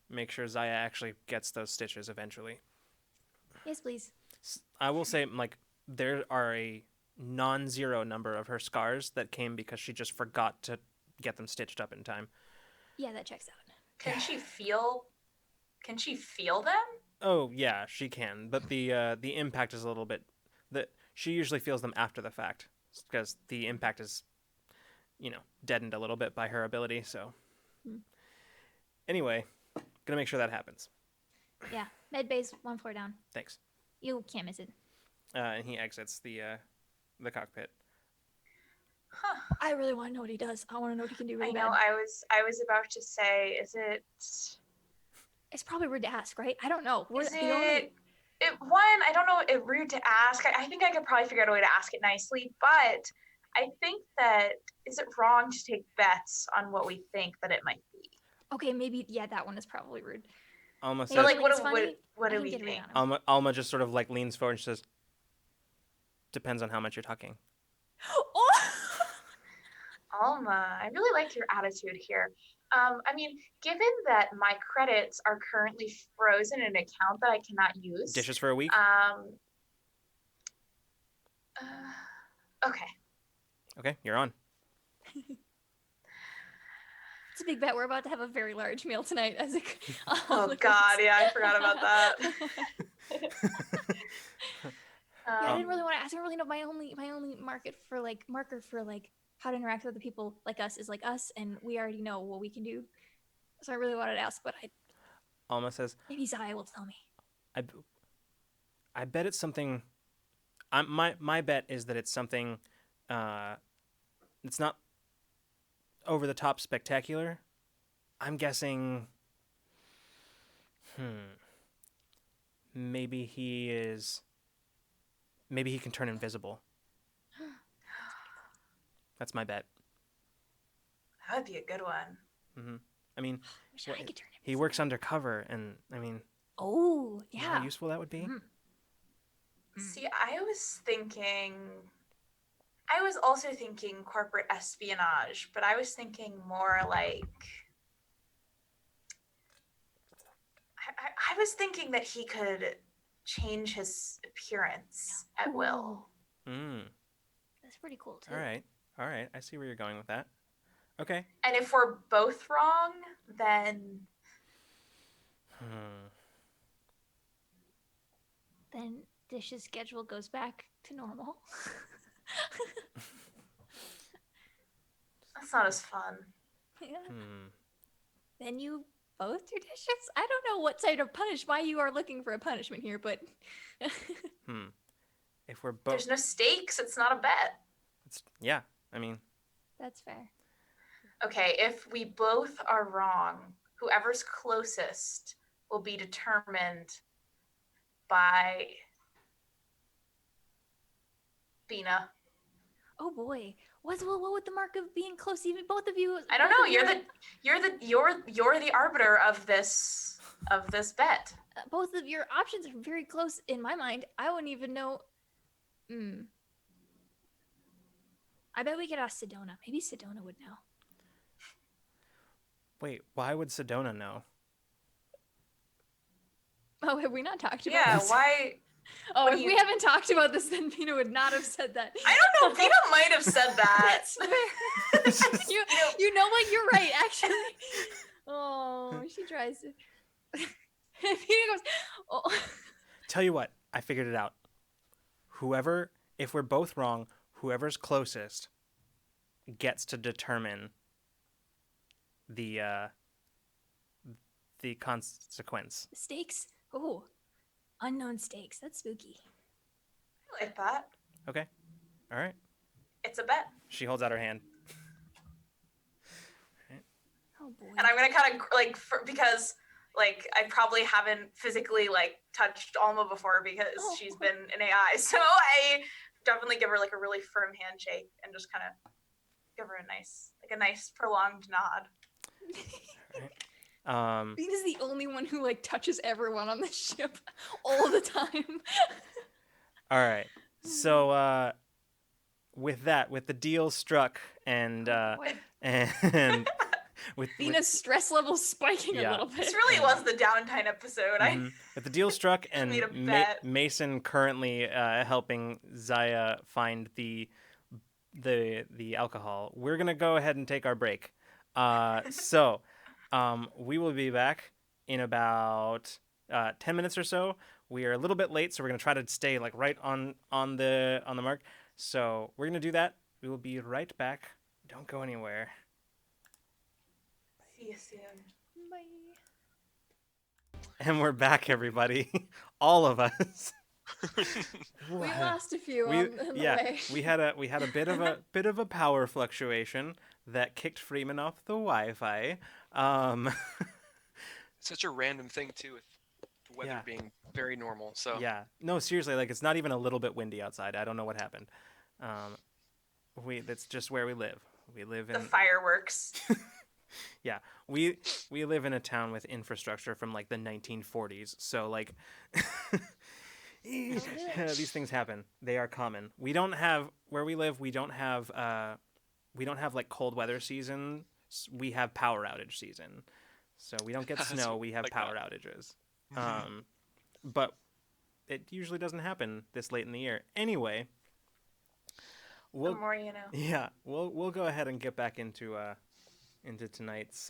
make sure Zaya actually gets those stitches eventually. Yes, please. I will say, like, there are a non-zero number of her scars that came because she just forgot to get them stitched up in time. Yeah, that checks out. Can she feel them? Oh, yeah, she can, but the impact is a little bit... She usually feels them after the fact because the impact is, deadened a little bit by her ability, so... Anyway, gonna make sure that happens. Yeah, med bay's 1 floor down. Thanks. You can't miss it. And he exits the cockpit. Huh. I really want to know what he does. I want to know what he can do I really know. bad. I was about to say, is it? It's probably rude to ask, right? I don't know. Is it? I don't know. It rude to ask. I think I could probably figure out a way to ask it nicely, but I think that is it wrong to take bets on what we think that it might be? Okay, maybe that one is probably rude. Alma But says, like, what I do can we get a read think? on him. Alma just sort of like leans forward and says, "Depends on how much you're talking." Oh! Alma, I really like your attitude here. I mean, given that my credits are currently frozen in an account that I cannot use. Dishes for a week? Okay. Okay, you're on. It's a big bet. We're about to have a very large meal tonight. Oh God, yeah, I forgot about that. Yeah, I didn't really want to ask. I don't really know. My only marker for how to interact with other people like us is like us, and we already know what we can do. So I really wanted to ask, but Alma says, maybe Zaya will tell me. I bet it's something. My bet is that it's something. It's not over the top spectacular. I'm guessing. Maybe he is. Maybe he can turn invisible. That's my bet. That would be a good one. Mm-hmm. I mean, Wish I could turn he works undercover, and I mean, oh you know how useful that would be. See, I was also thinking corporate espionage, but I was thinking more like I was thinking that he could change his appearance at will. That's pretty cool too. All right. I see where you're going with that. Okay. And if we're both wrong, then then Dish's schedule goes back to normal. that's not as fun. Yeah. Then you both do dishes? I don't know what side of why you are looking for a punishment here, but If we're both, there's no stakes. It's not a bet. yeah. I mean, that's fair. Okay, if we both are wrong, whoever's closest will be determined by Bina. Oh boy, what would the mark of being close? Even both of you. I don't know. You're the arbiter of this bet. Both of your options are very close in my mind. I wouldn't even know. I bet we could ask Sedona. Maybe Sedona would know. wait, why would Sedona know? Oh, have we not talked about Yeah, this? why? Oh, if we haven't talked about this, then Pina would not have said that. I don't know. Pina might have said that. That's fair. You know what? You're right, actually. Oh, she tries to. Peter goes, oh. Tell you what, I figured it out. If we're both wrong, whoever's closest gets to determine the consequence. Stakes? Oh, unknown stakes. That's spooky. I like that. Okay. All right. It's a bet. She holds out her hand. Oh boy. And I'm gonna kind of like because like I probably haven't physically like touched Alma before because she's been an AI, so I definitely give her like a really firm handshake and just kind of give her a nice prolonged nod. Venus is the only one who like touches everyone on the ship all the time. All right. So with the deal struck and and with Venus' stress level spiking a little bit. This really was the downtime episode. With the deal struck and made a bet. Mason currently helping Zaya find the alcohol. We're gonna go ahead and take our break. So we will be back in about 10 minutes or so. We are a little bit late, so we're gonna try to stay like right on the mark. So we're gonna do that. We will be right back. Don't go anywhere. See you soon. Bye. And we're back, everybody. All of us. We lost a few on the way. we had a bit of a power fluctuation that kicked Freeman off the Wi-Fi. Such a random thing too, with the weather being very normal. So yeah, no, seriously, like it's not even a little bit windy outside. I don't know what happened. That's just where we live. We live in the fireworks. Yeah, we live in a town with infrastructure from like the 1940s. So like these things happen. They are common. We don't have where we live. We don't have like cold weather season. We have power outage season. So we don't get snow. We have like power that. outages. But it usually doesn't happen this late in the year. Anyway, The more you know. Yeah, we'll go ahead and get back into tonight's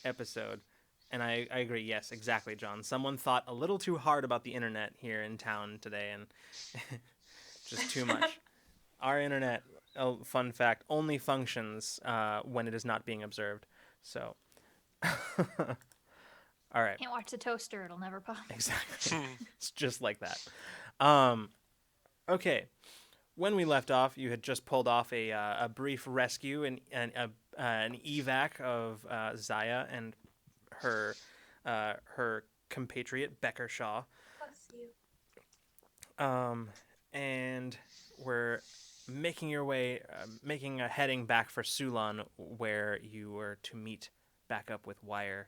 episode. And I agree. Yes, exactly, John. Someone thought a little too hard about the internet here in town today, and just too much. Our internet, fun fact, only functions when it is not being observed. So, all right. Can't watch the toaster; it'll never pop. Exactly. It's just like that. Okay. When we left off, you had just pulled off a brief rescue and an evac of Zaya and her compatriot Becker Shaw. Bless you. And we're making your way, heading back for Sulan, where you were to meet back up with Wire,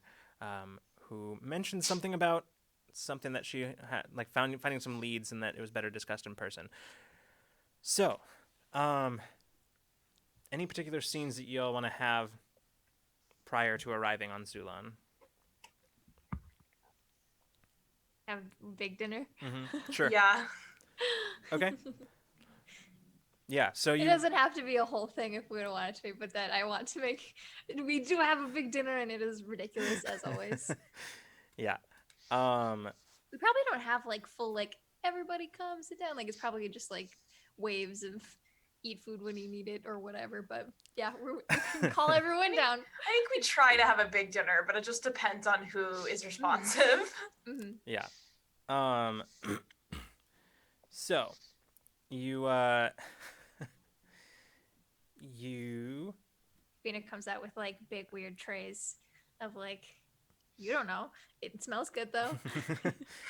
who mentioned something about something that she had, like finding some leads, and that it was better discussed in person. So, any particular scenes that you all want to have prior to arriving on Sulan? Have big dinner. Mm-hmm. Sure. Yeah. Okay. Yeah, so It doesn't have to be a whole thing if we don't want it to be, but that I want to make. We do have a big dinner, and it is ridiculous as always. Yeah. We probably don't have like full like everybody come sit down. Like it's probably just like waves of eat food when you need it or whatever. But yeah, we can call everyone down. I think we try to have a big dinner, but it just depends on who is responsive. Mm-hmm. Yeah. So, you Vina comes out with like big weird trays of like, you don't know. It smells good though.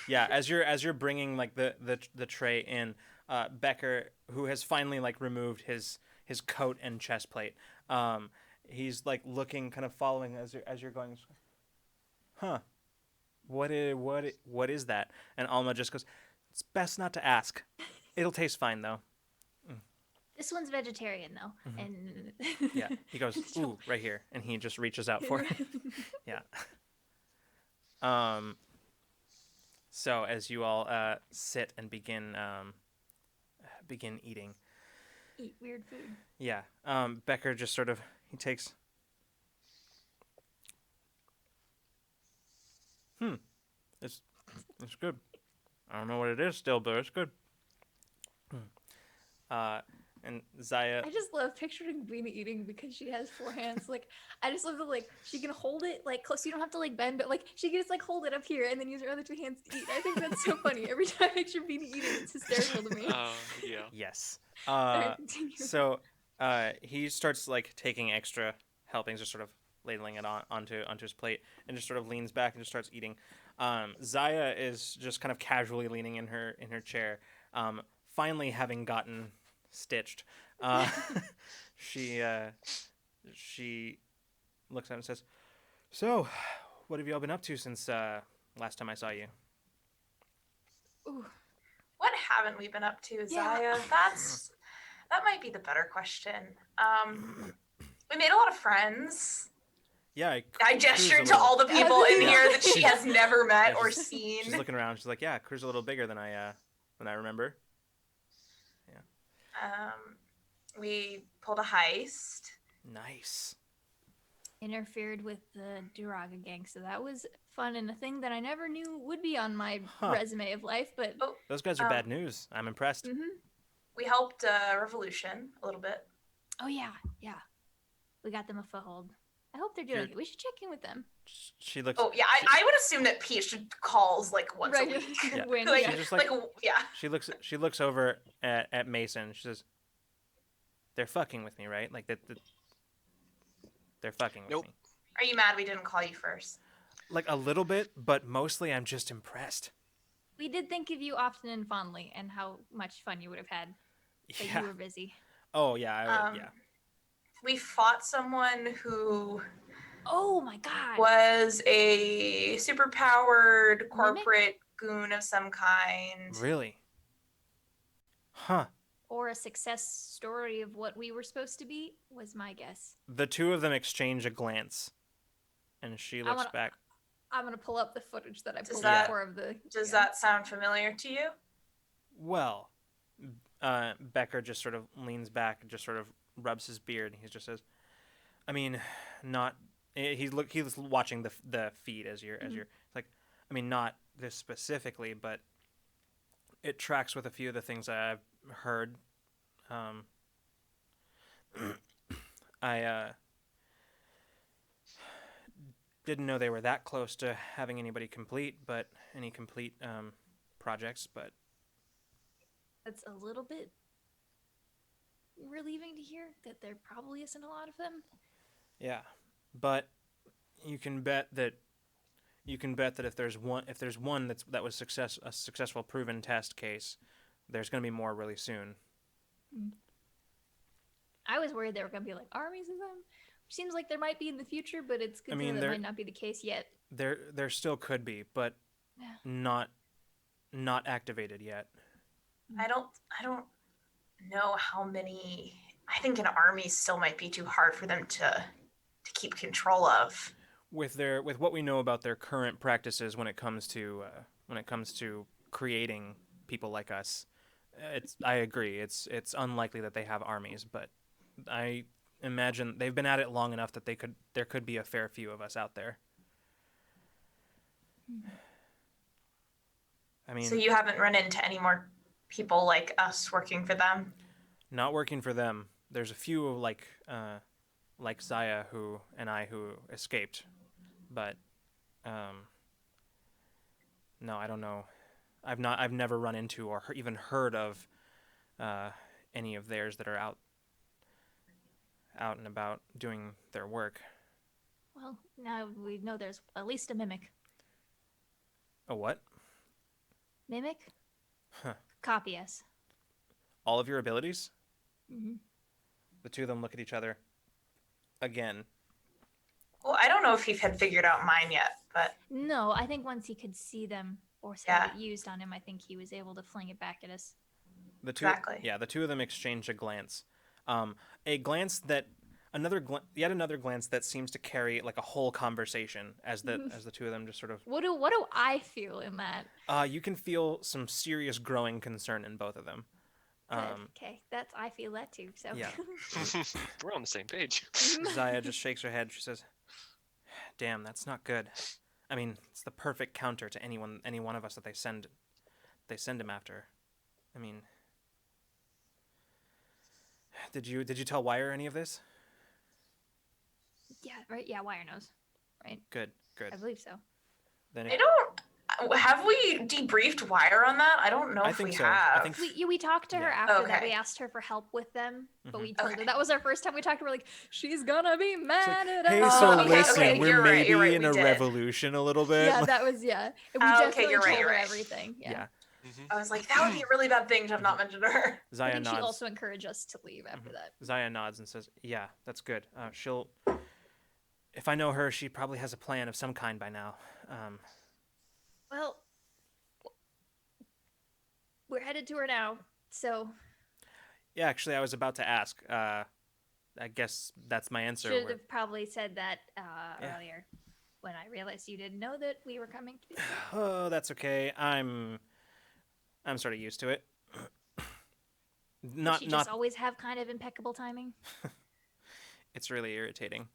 Yeah, as you're bringing like the tray in, Becker, who has finally like removed his coat and chest plate, he's like looking, kind of following as you're going. Huh? What is that? And Alma just goes, "It's best not to ask. It'll taste fine though." This one's vegetarian though, and Yeah, he goes, "Ooh, right here," and he just reaches out for it. Yeah. So as you all sit and begin eating, eat weird food. yeah, Becker just sort of takes. It's good. I don't know what it is still, but it's good. And Zaya. I just love picturing Beanie eating because she has 4 hands. Like, I just love that, like, she can hold it, like, close. So you don't have to, like, bend, but, like, she can just, like, hold it up here and then use her other 2 hands to eat. I think that's so funny. Every time I picture Beanie eating, it's hysterical to me. Yeah. Yes. Sorry, continue. So he starts, like, taking extra helpings, just sort of ladling it onto his plate, and just sort of leans back and just starts eating. Zaya is just kind of casually leaning in her chair, finally having gotten stitched. She looks at him and says, "So, what have you all been up to since last time I saw you?" Ooh. What haven't we been up to, Zaya? That might be the better question. We made a lot of friends. Yeah, I gestured to all the people in here that she has never met or seen. She's looking around. She's like, "Yeah, crew's a little bigger than I remember." Yeah. We pulled a heist. Nice. Interfered with the Duraga gang, so that was fun and a thing that I never knew would be on my resume of life. But those guys are bad news. I'm impressed. Mm-hmm. We helped Revolution a little bit. Oh yeah, we got them a foothold. I hope they're doing it. We should check in with them. She looks. Oh yeah, I would assume that Peach calls like once a week. Yeah. When, like, yeah. Just yeah. She looks over at Mason. She says, "They're fucking with me, right? Like that. They're fucking with me." Are you mad we didn't call you first? Like a little bit, but mostly I'm just impressed. We did think of you often and fondly, and how much fun you would have had. But Yeah. you were busy. Oh yeah. Yeah. We fought someone who Oh my god. was a superpowered corporate goon of some kind. Really? Huh. Or a success story of what we were supposed to be was my guess. The two of them exchange a glance, and she looks back. I'm gonna pull up the footage that I pulled that- before of the. Does that sound familiar to you? Well, Becker just sort of leans back and just sort of rubs his beard, and he just says, "I mean, not." He's watching the feed as you're like, I mean, not this specifically, but it tracks with a few of the things I've heard. I didn't know they were that close to having any complete projects, but That's a little bit relieving to hear that there probably isn't a lot of them. yeah. But you can bet that if there's one that was a successful proven test case, there's going to be more really soon. I was worried there were going to be like armies of them. Seems like there might be in the future, but it's good that might not be the case yet. There still could be, but not activated yet. I don't know how many. I think an army still might be too hard for them to keep control of. With what we know about their current practices when it comes to creating people like us, I agree. It's unlikely that they have armies, but I imagine they've been at it long enough that there could be a fair few of us out there. I mean, so you haven't run into any more people like us working for them? Not working for them. There's a few like Zaya who escaped, but no, I don't know. I've never run into or even heard of any of theirs that are out and about doing their work. Well, now we know there's at least a mimic. A what? Mimic? Huh. Copy us. All of your abilities? Mm-hmm. The two of them look at each other again. Well, I don't know if he had figured out mine yet, but No, I think once he could see them or have it used on him, I think he was able to fling it back at us. Exactly. Yeah, the two of them exchange a glance. A glance that yet another glance that seems to carry like a whole conversation as the two of them just sort of. What do I feel in that? You can feel some serious growing concern in both of them. Okay, I feel that too. So Yeah. We're on the same page. Zaya just shakes her head. She says, "Damn, that's not good. I mean, it's the perfect counter to any one of us that they send him after. I mean, did you tell Wire any of this? Yeah, right. Yeah, Wire knows. Right. Good. I believe so. Then I don't. Have we debriefed Wire on that? I don't know I if think we so. have. I think We talked to her Yeah. after that. Okay. We asked her for help with them, but Mhm. we told Okay. her that was our first time we talked to her. Like, she's gonna be mad at Hey, us. so okay, listen, okay, we're you're right, maybe you're right, in we a did. revolution a little bit. Yeah, that was And we Okay, definitely you're right, told you're her right. everything. Yeah. I was like, that would be a really bad thing to have not mentioned her. I Zaya think she nods. also encouraged us to leave after that. Zaya nods and says, "Yeah, that's good. She'll. If I know her, she probably has a plan of some kind by now." Well, we're headed to her now, so Yeah, actually, I was about to ask. I guess that's my answer. should have probably said that Yeah. earlier when I realized you didn't know that we were coming to visit. Oh, that's okay. I'm sort of used to it. She just always have kind of impeccable timing. It's really irritating.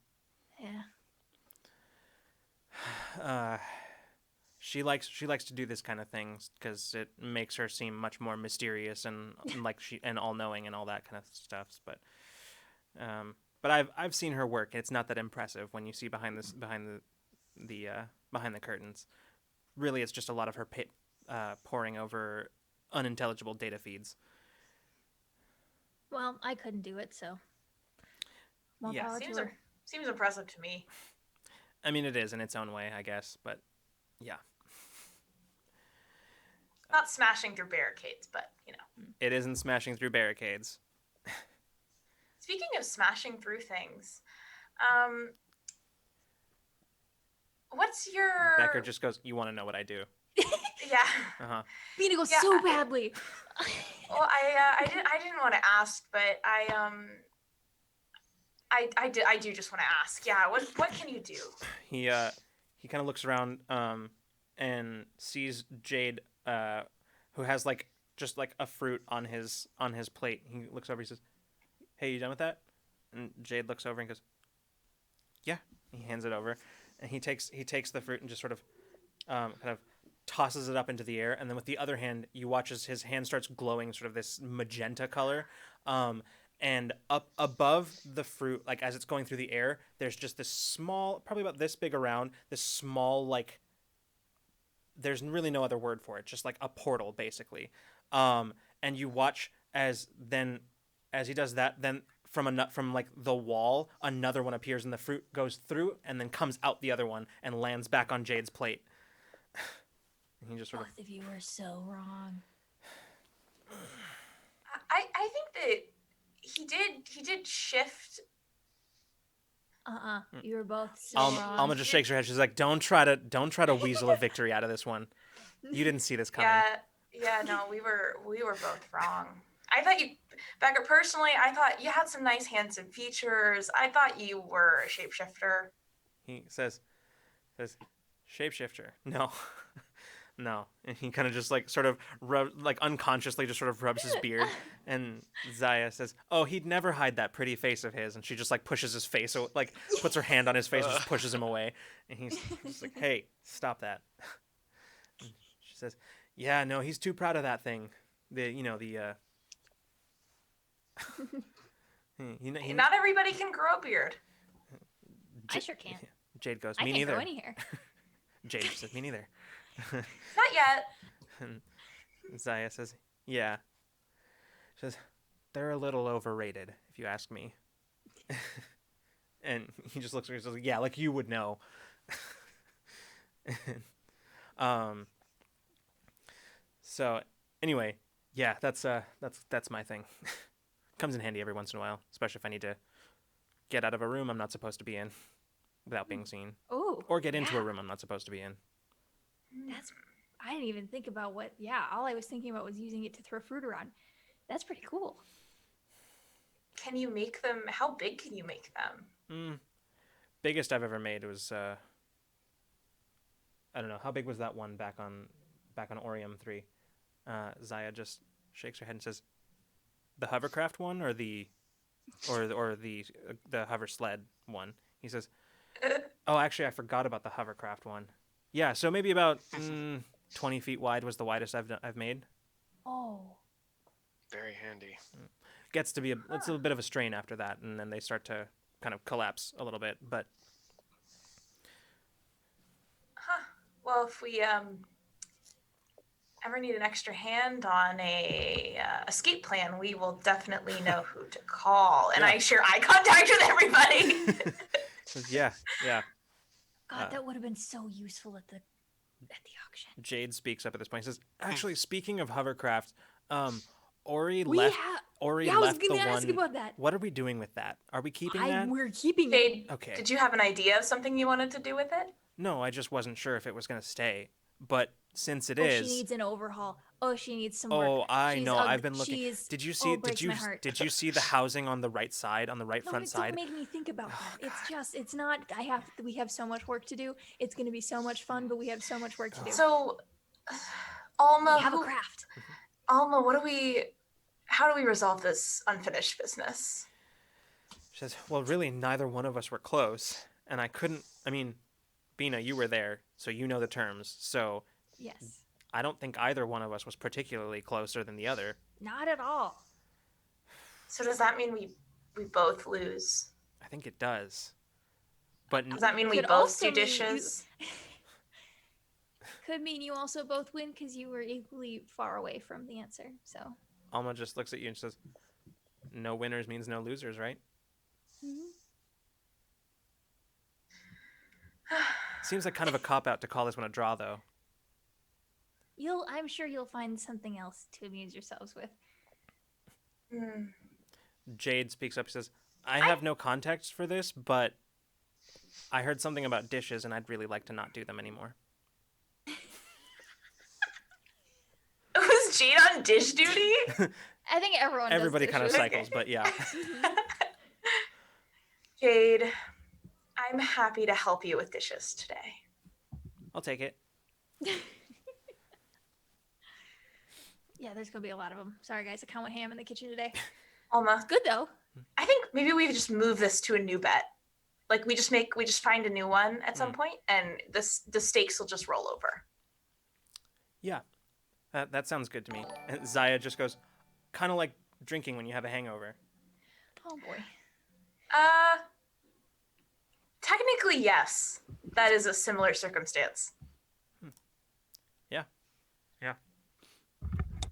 Yeah. She likes to do this kind of things because it makes her seem much more mysterious and like and all knowing and all that kind of stuff. But I've seen her work. It's not that impressive when you see behind the curtains. Really, it's just a lot of her poring over unintelligible data feeds. Well, I couldn't do it, so more Yeah. power to her. Seems impressive to me. I mean, it is in its own way, I guess. But yeah, Not smashing through barricades, but it isn't smashing through barricades. Speaking of smashing through things, what's your Becker just goes, "You want to know what I do?" Yeah. Uh-huh. Mina goes Yeah, so badly. Well, I didn't want to ask, but I do just want to ask. Yeah, what can you do? He kind of looks around and sees Jade who has just a fruit on his plate. He looks over, he says, "Hey, you done with that?" And Jade looks over and goes, "Yeah." He hands it over and he takes the fruit and just sort of kind of tosses it up into the air, and then with the other hand you watch as his hand starts glowing sort of this magenta color, and up above the fruit, like as it's going through the air, there's just this small, probably about this big around, this small, like, there's really no other word for it, just like a portal basically, and you watch as he does that, then from like the wall another one appears and the fruit goes through and then comes out the other one and lands back on Jade's plate. And he just sort Both of you are so wrong. I think that he did shift. You were both so of wrong. Alma just shakes her head. She's like, don't try to weasel a victory out of this one. You didn't see this coming. Yeah, no, we were both wrong. I thought you, Becker, personally, I thought you had some nice handsome features. I thought you were a shapeshifter. He says shapeshifter. No. No. And he kind of just sort of unconsciously just sort of rubs his beard. And Zaya says, "Oh, he'd never hide that pretty face of his." And she just pushes his face, so puts her hand on his face and just pushes him away. And he's just like, "Hey, stop that." And she says, "Yeah, no, he's too proud of that thing. Not everybody can grow a beard. I sure can't. Jade goes, I "Me can't neither." grow any hair. Jade says, "Me neither." Not yet. And Zaya says, "Yeah." She says, "They're a little overrated, if you ask me." And he just looks at her and says, "Yeah, like you would know." So anyway, yeah, that's my thing. Comes in handy every once in a while, especially if I need to get out of a room I'm not supposed to be in without being seen, Oh. or get into a room I'm not supposed to be in. I didn't even think about what. Yeah, all I was thinking about was using it to throw fruit around. That's pretty cool. Can you make them? How big can you make them? Biggest I've ever made was I don't know, how big was that one back on Orium 3? Zaya just shakes her head and says, "The hovercraft one or the hover sled one?" He says, "Oh, actually, I forgot about the hovercraft one. Yeah, so maybe about 20 feet wide was the widest I've made. Oh. Very handy. Gets to be it's a bit of a strain after that, and then they start to kind of collapse a little bit. But Well, if we ever need an extra hand on a escape plan, we will definitely know who to call. And Yeah. I share eye contact with everybody. yeah. God, that would have been so useful at the auction. Jade speaks up at this point. He says, "Actually, speaking of hovercraft, Ori We left. have. Ori Yeah, I was left the gonna ask one. about that. What are we doing with that? Are we keeping that? We're keeping it. Jade, Okay. did you have an idea of something you wanted to do with it? No, I just wasn't sure if it was gonna stay. But since it Oh, is, she needs an overhaul. Oh, she needs some work. oh, I She's know. ugly. I've been looking. She's, Did you see? breaks my heart. Did you see the housing on the right side, on the right No, front side? don't make me think about Oh, that. It's just, it's not. We have so much work to do. It's going to be so much fun, but we have so much work to do. So, Alma, we have a craft. Alma, how do we resolve this unfinished business? She says, "Well, really, neither one of us were close, and I couldn't. I mean, Bina, you were there, so you know the terms. So Yes. I don't think either one of us was particularly closer than the other. Not at all. So does that mean we both lose? I think it does. But Does that mean we Could both also do mean dishes? Could mean you also both win because you were equally far away from the answer. So. Alma just looks at you and says, "No winners means no losers, right?" Mhm. Seems like kind of a cop-out to call this one a draw, though. I'm sure you'll find something else to amuse yourselves with. Hmm. Jade speaks up. She says, "I have no context for this, but I heard something about dishes, and I'd really like to not do them anymore." Was Jade on dish duty? I think Everybody kind of does cycles, but yeah. Jade, I'm happy to help you with dishes today. I'll take it. Yeah, there's gonna be a lot of them. Sorry, guys, I can't with ham in the kitchen today. Alma, Good though. I think maybe we just move this to a new bet. Like we just find a new one at some point, and the stakes will just roll over. Yeah, that sounds good to me. And Zaya just goes, kind of like drinking when you have a hangover. Oh boy. Technically, yes. That is a similar circumstance. Yeah.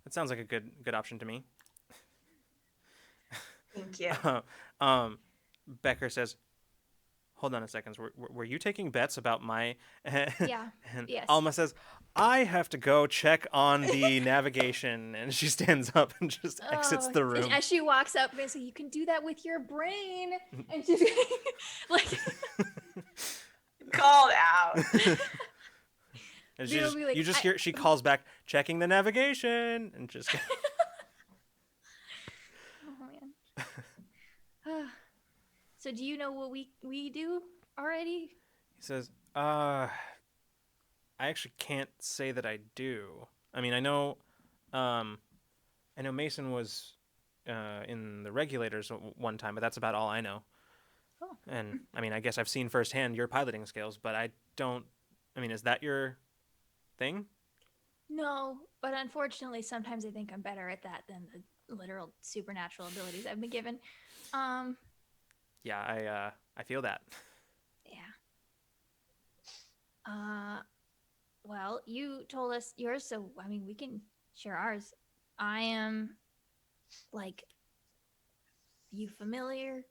That sounds like a good option to me. Thank you. Becker says, "Hold on a second. Were you taking bets about my?" Yeah. And Yes. Alma says, "I have to go check on the navigation," and she stands up and just exits the room. And as she walks up, basically, you can do that with your brain, and she's like, Called out. And They'll be like, you just hear she calls back, "Checking the navigation," and just. oh man. So do you know what we do already? He says, I actually can't say that I do. I mean, I know Mason was in the regulators one time, but that's about all I know. Oh. And I mean, I guess I've seen firsthand your piloting skills, but I don't. I mean, is that your thing? No, but unfortunately, sometimes I think I'm better at that than the literal supernatural abilities I've been given. Yeah, I feel that. Yeah. Well, you told us yours, so I mean, we can share ours. I am, like, you familiar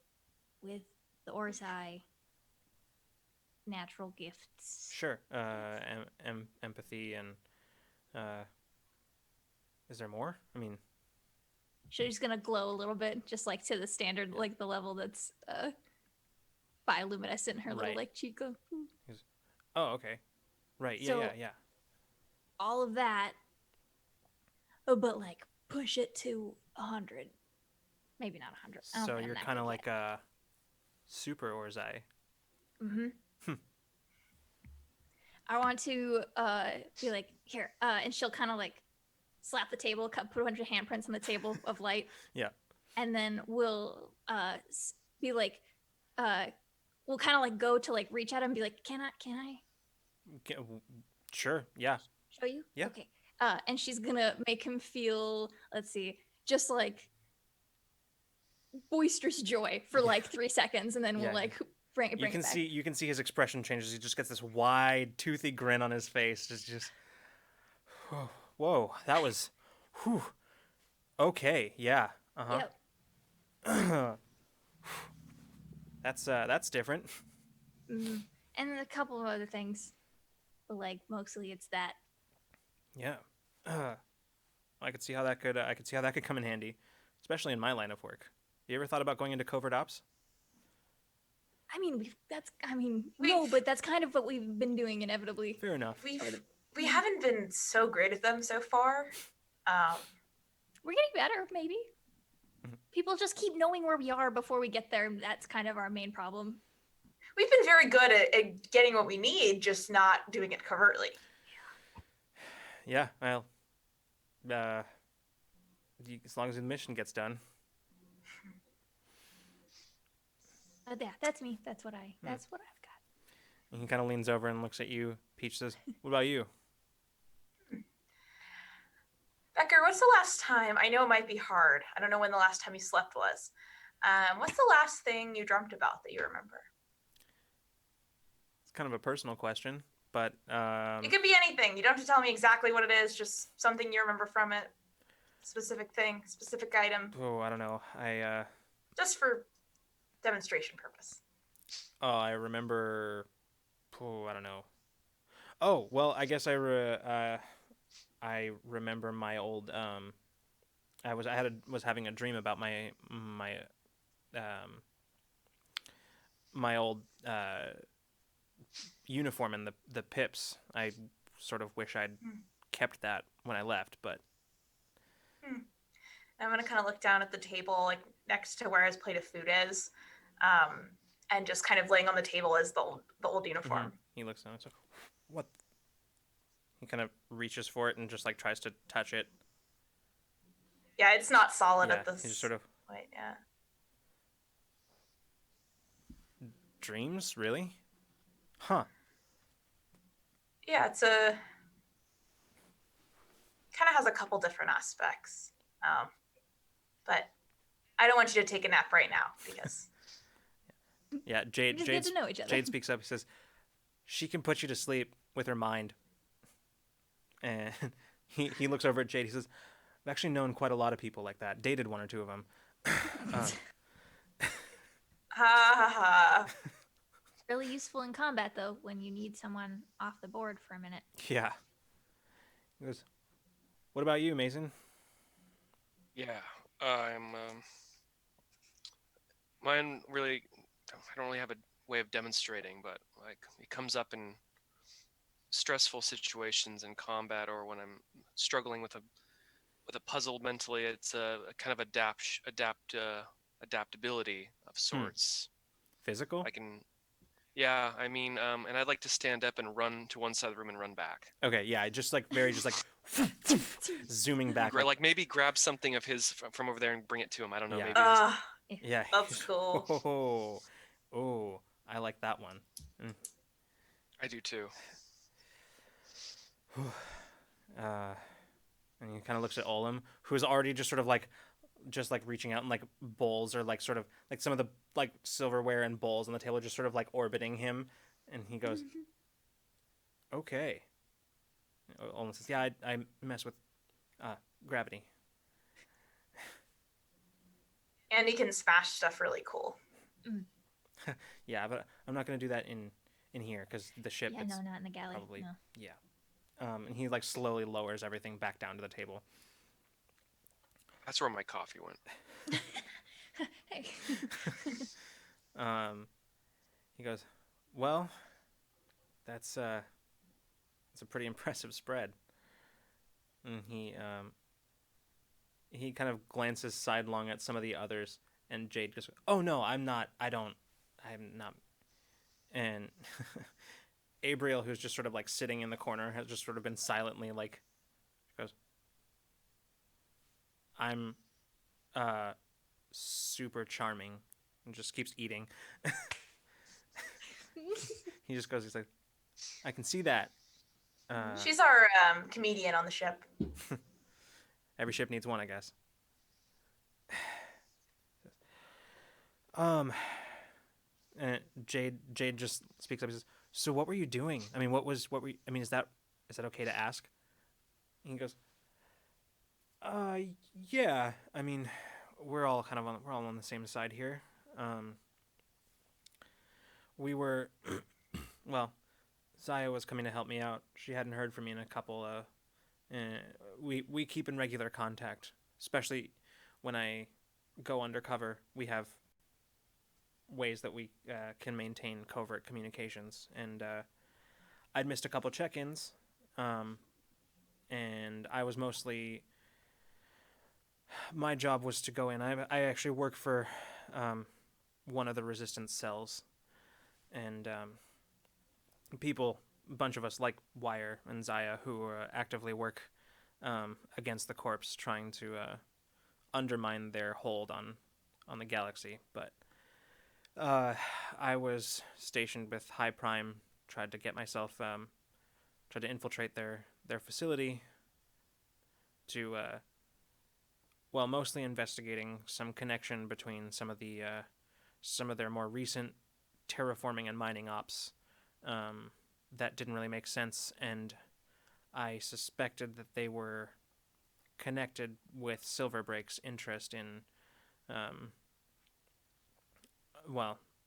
with the Orsai natural gifts? Sure. Empathy and is there more? I mean, She's gonna glow a little bit, just like to the standard, like the level that's bioluminescent. Her little Right. like cheek. Go, "Hmm." oh, okay. Right. Yeah, So- yeah. All of that, but like push it to 100. Maybe not 100. So you're kind of like a super Orzai. Mm-hmm. I want to be like, here, and she'll kind of like slap the table, put a bunch of handprints on the table of light. Yeah. And then we'll be like, we'll kind of like go to like reach out and be like, can I? Sure. Yeah. Show you? Yeah. Okay. And she's gonna make him feel, let's see, just like boisterous joy for like 3 seconds, and then we'll Yeah. like bring it back. You can see his expression changes. He just gets this wide, toothy grin on his face. Just whoa, that was, whew. Okay, yeah, Yep. that's different. And a couple of other things, but like mostly it's that. Yeah, I could see how that could come in handy, especially in my line of work. You ever thought about going into covert ops? I mean, no, but that's kind of what we've been doing inevitably. Fair enough. We haven't been so great at them so far. We're getting better, maybe. People just keep knowing where we are before we get there. That's kind of our main problem. We've been very good at getting what we need, just not doing it covertly. Yeah, well, as long as the mission gets done. Yeah, that's me. That's what I've got. And he kind of leans over and looks at you. Peach says, "What about you?" Becker, what's the last time? I know it might be hard. I don't know when the last time you slept was. What's the last thing you dreamt about that you remember? It's kind of a personal question, but It could be anything. You don't have to tell me exactly what it is, just something you remember from it. Specific thing, specific item. oh, I don't know. Just for demonstration purpose. I remember. Oh, I don't know. Oh, well, I guess I remember my old. I was having a dream about my old uniform and the pips. I sort of wish I'd kept that when I left, but. I'm gonna kind of look down at the table, like next to where his plate of food is, and just kind of laying on the table is the old uniform. Mm-hmm. He looks down and says, "What?" He kind of reaches for it and just like tries to touch it. Yeah, it's not solid Yeah, at this he just sort of. point. Yeah. Dreams, really? Huh. Yeah, it's kind of has a couple different aspects, but I don't want you to take a nap right now because. Yeah, Jade. Just get to know each other. Jade speaks up. He says, "She can put you to sleep with her mind." And he looks over at Jade. He says, "I've actually known quite a lot of people like that. Dated one or two of them." Ha ha ha. Really useful in combat, though, when you need someone off the board for a minute. Yeah. He goes, "What about you, Mason?" Yeah, I'm. Mine really. I don't really have a way of demonstrating, but like it comes up in stressful situations in combat, or when I'm struggling with a puzzle mentally. It's a kind of adaptability of sorts. Physical? I can. Yeah, I mean, and I'd like to stand up and run to one side of the room and run back. Okay, yeah, just like zooming back. Like maybe grab something of his from over there and bring it to him. I don't know. Yeah. Maybe. Yeah. That's cool. Oh, I like that one. I do too. And he kind of looks at Olim, who's already just sort of like reaching out, and like bowls or like sort of like some of the like silverware and bowls on the table are just sort of like orbiting him, and he goes, "Okay." Olim says, "Yeah, I mess with gravity." And he can smash stuff really cool. Yeah, but I'm not gonna do that in here because the ship. Yeah, no, not in the galley. Probably, no. yeah. And he like slowly lowers everything back down to the table. That's where my coffee went. Hey. He goes, "Well, that's a pretty impressive spread." And he kind of glances sidelong at some of the others, and Jade goes, "Oh no, I'm not. I'm not." And Abriel, who's just sort of like sitting in the corner, has just sort of been silently like, goes, "I'm super charming," and just keeps eating. He just goes, he's like, I can see that. She's our comedian on the ship. Every ship needs one, I guess. And Jade just speaks up and says, "So what were you doing? I mean, is that okay to ask?" And he goes, yeah. I mean, we're all on the same side here. We were, well, Zaya was coming to help me out. She hadn't heard from me in a couple. We keep in regular contact, especially when I go undercover. We have ways that we can maintain covert communications, and I'd missed a couple check-ins, and I was mostly. My job was to go in. I actually work for one of the resistance cells, and a bunch of us like Wire and Zaya, who actively work against the corpse, trying to undermine their hold on the galaxy. But I was stationed with High Prime, tried to infiltrate their facility to mostly investigating some connection between some of their more recent terraforming and mining ops that didn't really make sense, and I suspected that they were connected with Silverbreak's interest in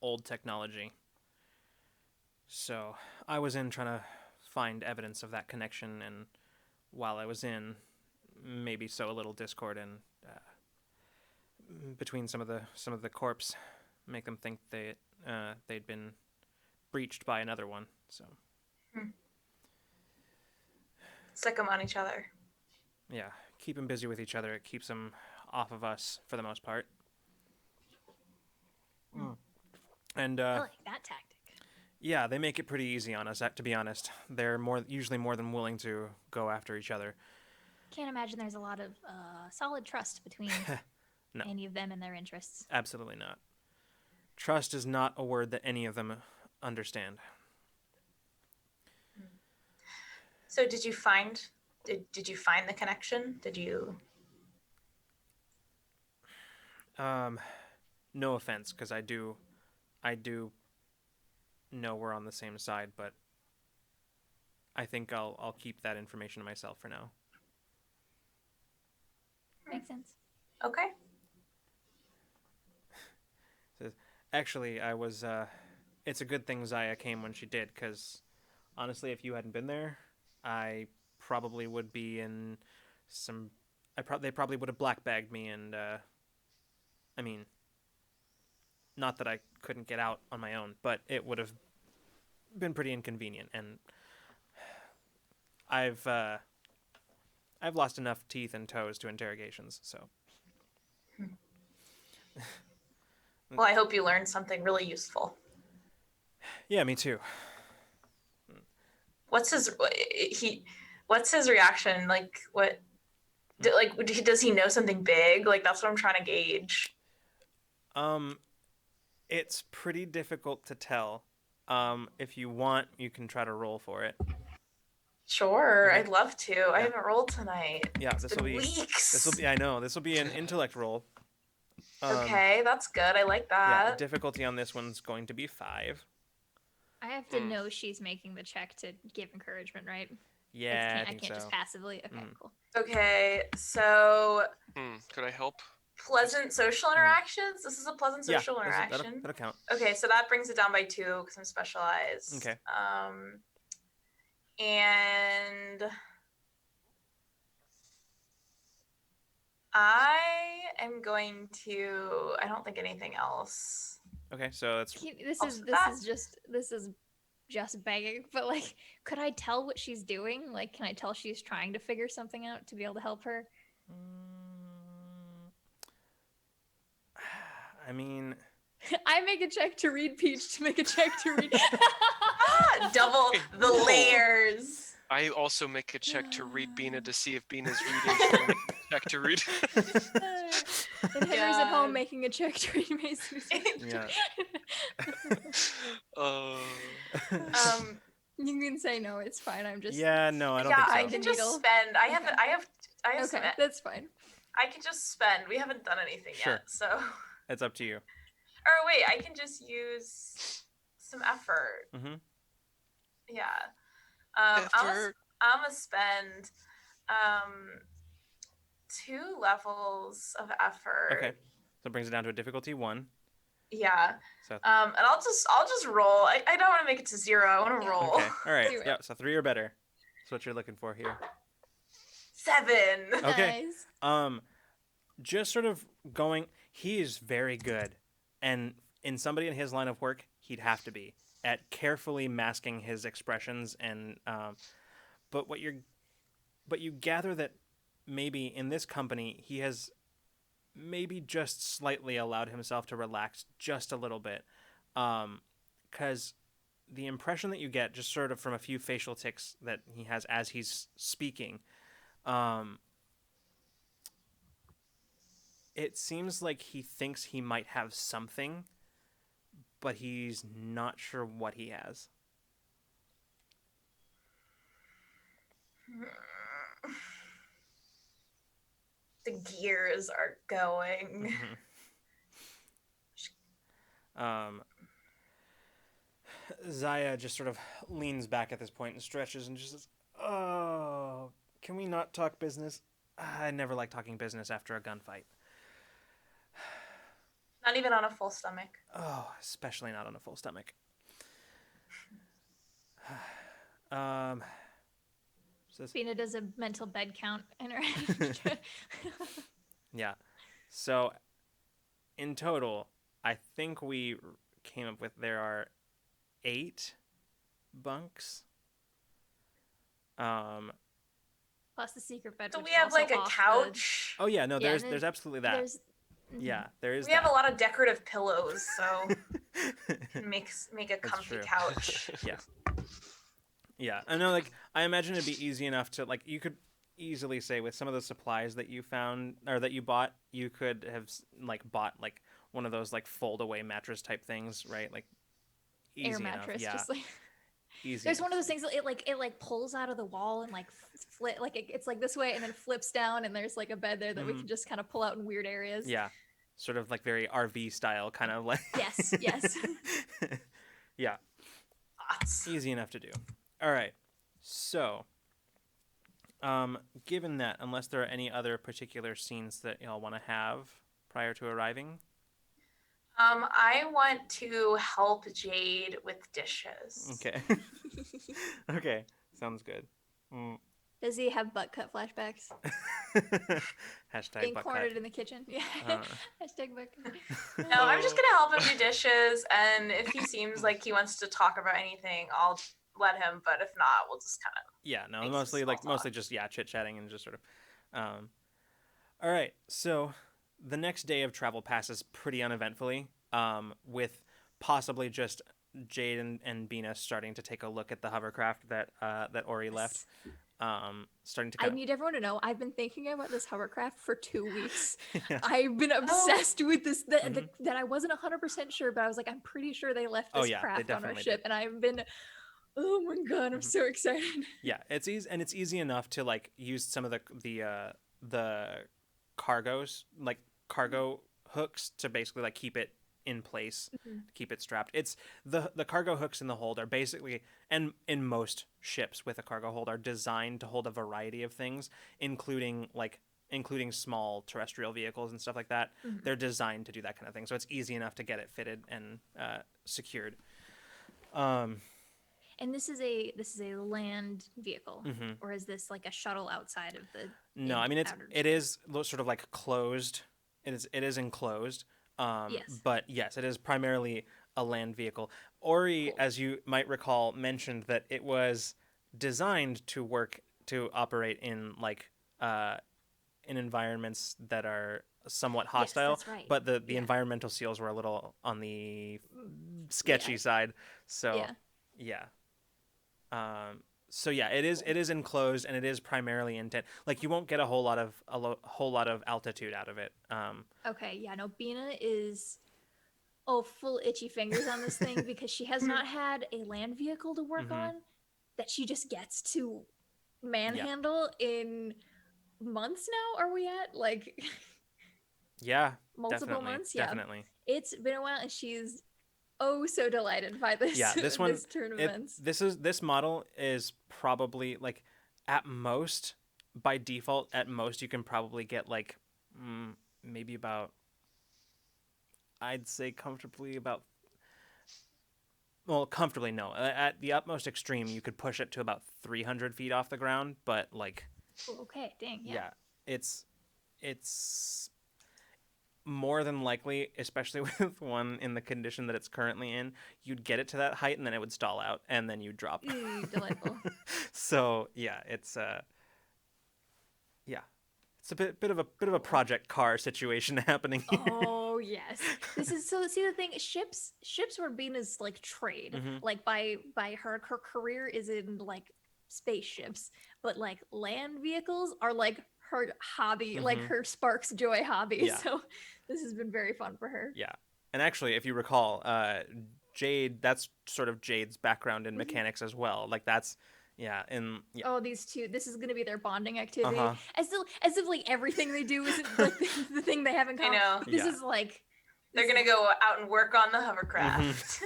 old technology. So I was in trying to find evidence of that connection, and while I was in, maybe sow a little discord and between some of the corps, make them think they'd been breached by another one. So Stick them on each other. Yeah, keep them busy with each other. It keeps them off of us for the most part. And I like that tactic. Yeah, they make it pretty easy on us. To be honest, they're usually more than willing to go after each other. Can't imagine there's a lot of solid trust between No. any of them and their interests. Absolutely not. Trust is not a word that any of them understand. So did you find the connection? Did you? No offense, because I do know we're on the same side, but I think I'll keep that information to myself for now. Makes sense. Okay. Actually, I was. It's a good thing Zaya came when she did, because honestly, if you hadn't been there, I probably would be in some. They probably would have blackbagged me, and I mean, not that I couldn't get out on my own, but it would have been pretty inconvenient, and I've lost enough teeth and toes to interrogations, so. Well, I hope you learned something really useful. Yeah, me too. What's his reaction? Like, what? Does he know something big? Like, that's what I'm trying to gauge. It's pretty difficult to tell. If you want, you can try to roll for it. Sure, Okay. I'd love to. Yeah. I haven't rolled tonight. Yeah, this will be weeks. I know. This will be an intellect roll. Okay, that's good. I like that. Yeah, difficulty on this one's going to be 5. I have to know she's making the check to give encouragement, right? Yeah, I can't so. just passively. Okay, cool. Okay, so. Could I help? Pleasant social interactions. This is a pleasant social interaction. That'll count. Okay, so that brings it down by 2 because I'm specialized. Okay. And I am going to. I don't think anything else. Okay, so that's. This is just begging, but like, could I tell what she's doing? Like, can I tell she's trying to figure something out to be able to help her? I mean. I make a check to read Peach to make a check to read. Double the layers. I also make a check to read Bina to see if Bina's reading. Check to read. And Henry's at home making a check to read Mason's. Yeah. You can say no. It's fine. I'm just. Yeah, no, I don't Yeah, think so. I can just Needle. spend. I have Okay. some. Okay, that's fine. I can just spend. We haven't done anything Sure. yet, so. It's up to you. Or wait, I can just use some effort. Mm-hmm. Yeah. Effort. I'm gonna spend 2 levels of effort. Okay. So it brings it down to a difficulty 1. Yeah. So And I'll just roll. I don't want to make it to 0. I want to Yeah. roll. okay. All right. 0. Yeah. So 3 or better. That's what you're looking for here. 7. Okay. Nice. Just sort of going. He is very good, and in somebody in his line of work, he'd have to be at carefully masking his expressions. And but you gather that maybe in this company he has maybe just slightly allowed himself to relax just a little bit, because the impression that you get just sort of from a few facial tics that he has as he's speaking, it seems like he thinks he might have something, but he's not sure what he has. The gears are going. Zaya just sort of leans back at this point and stretches and just says, "Oh, can we not talk business? I never like talking business after a gunfight. Not even on a full stomach. Oh, especially not on a full stomach." Says, Bina does a mental bed count in her head. yeah. So, in total, I think we came up with there are 8 bunks. Plus the secret bed. So which we is have also like a off couch. Oh yeah, no, Yeah, there's absolutely that. Yeah, there is. We have a lot of decorative pillows, so can make a comfy true. couch. Yeah. Yeah, I know. Like, I imagine it'd be easy enough to, like, you could easily say with some of the supplies that you found or that you bought, you could have like bought like one of those like fold away mattress type things, right? Like easy air enough. mattress, Yeah. just like. Easy. There's one of those things that it like pulls out of the wall and like flip like it's like this way and then flips down and there's like a bed there that we can just kind of pull out in weird areas. Yeah, sort of like very RV style, kind of like. Yes. Yeah. Easy enough to do. All right. So, given that, unless there are any other particular scenes that y'all want to have prior to arriving. I want to help Jade with dishes. Okay. Okay. Sounds good. Does he have butt cut flashbacks? Hashtag Being butt cornered cut. in the kitchen. Yeah. Hashtag butt cut. No, I'm just gonna help him do dishes, and if he seems like he wants to talk about anything, I'll let him. But if not, we'll just kind of. Yeah. No. Make Mostly some like small mostly just chit chatting and just sort of. All right. So the next day of travel passes pretty uneventfully. With possibly just Jade and Bina starting to take a look at the hovercraft that Ori left. Starting to. I need everyone to know I've been thinking about this hovercraft for 2 weeks. Yeah. I've been obsessed with this that I wasn't 100% sure, but I was like, I'm pretty sure they left this craft on our ship, and I've been. Oh my god, I'm so excited. Yeah, it's easy, and it's easy enough to like use some of the cargoes, like cargo hooks, to basically like keep it in place, keep it strapped. It's the cargo hooks in the hold are basically, and in most ships with a cargo hold, are designed to hold a variety of things, including small terrestrial vehicles and stuff like that. They're designed to do that kind of thing, so it's easy enough to get it fitted and secured. And this is a land vehicle, or is this like a shuttle outside of the? No, I mean it is sort of like closed. It is enclosed. Yes. But yes, it is primarily a land vehicle. Ori, as you might recall, mentioned that it was designed to operate in like in environments that are somewhat hostile. Yes, that's right. But the environmental seals were a little on the sketchy side. So yeah. So yeah, it is enclosed, and it is primarily intent. Like, you won't get a whole lot of altitude out of it. Okay, yeah, no, Bina is full itchy fingers on this thing because she has not had a land vehicle to work on that she just gets to manhandle in months now. Are we at like Yeah, multiple definitely, months? Yeah, definitely. it's been a while, and she's so delighted by this. Yeah, this one, this turn of events. this model is probably like at most by default. At most, you can probably get like maybe about, I'd say comfortably about. Well, comfortably no. At the utmost extreme, you could push it to about 300 feet off the ground, but like, Oh, okay, dang, yeah. yeah, it's more than likely, especially with one in the condition that it's currently in, you'd get it to that height and then it would stall out and then you'd drop. Delightful. So yeah, it's a bit of a project car situation happening here. Oh yes, this is so. See the thing, ships were Bina's like trade, Mhm. like by her career is in like spaceships, but like land vehicles are like her hobby, like Mhm. her sparks joy hobby. Yeah. So this has been very fun for her. Yeah. And actually, if you recall, Jade, that's sort of Jade's background in mechanics as well. Like that's, yeah, and yeah. Oh, these two, this is gonna be their bonding activity. Uh-huh. As if like everything they do isn't like the thing they have in I common. know. This Yeah. is like They're gonna go out and work on the hovercraft.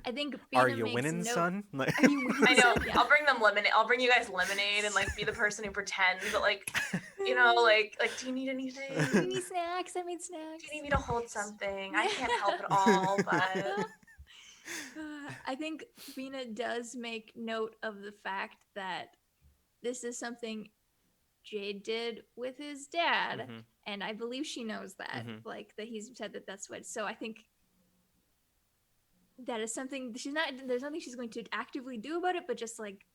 I think Are Bina you makes winning, note- son? Like, Are you winning, I know. son? Yeah. I'll bring them lemonade. I'll bring you guys lemonade and like be the person who pretends, but like, you know, like do you need anything? Do you need snacks? I made snacks. Do you need me to hold something? I can't help at all, but I think Bina does make note of the fact that this is something Jade did with his dad, Mhm. and I believe she knows that, Mhm. like that he's said that that's what. So I think that is something she's not. There's nothing she's going to actively do about it, but just like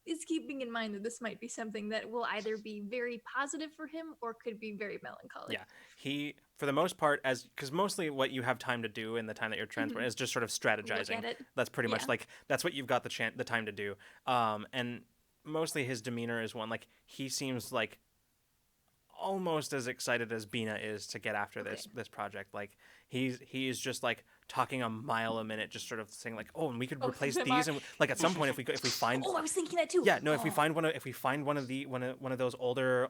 is keeping in mind that this might be something that will either be very positive for him or could be very melancholic. Yeah, he, for the most part, because mostly what you have time to do in the time that you're transporting is just sort of strategizing. Look at it. That's pretty much Yeah. like that's what you've got the time to do. And mostly his demeanor is one like he seems like almost as excited as Bina is to get after this project. Like he's just like talking a mile a minute, just sort of saying like, oh, and we could replace them these, are- and like at some point if we find Oh, I was thinking that too. yeah, no. If we Oh. find one of those older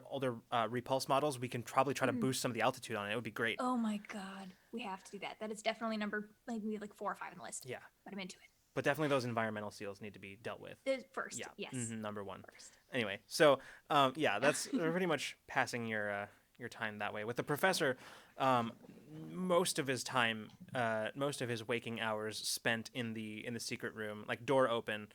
repulse models, we can probably try to boost some of the altitude on it. It would be great. Oh my god, we have to do that. That is definitely number maybe like 4 or 5 on the list. Yeah, But I'm into it. but definitely those environmental seals need to be dealt with. First, Yeah, yes. number one. First. Anyway, so yeah, that's pretty much passing your time that way. With the professor, most of his time, most of his waking hours spent in the secret room, like door open,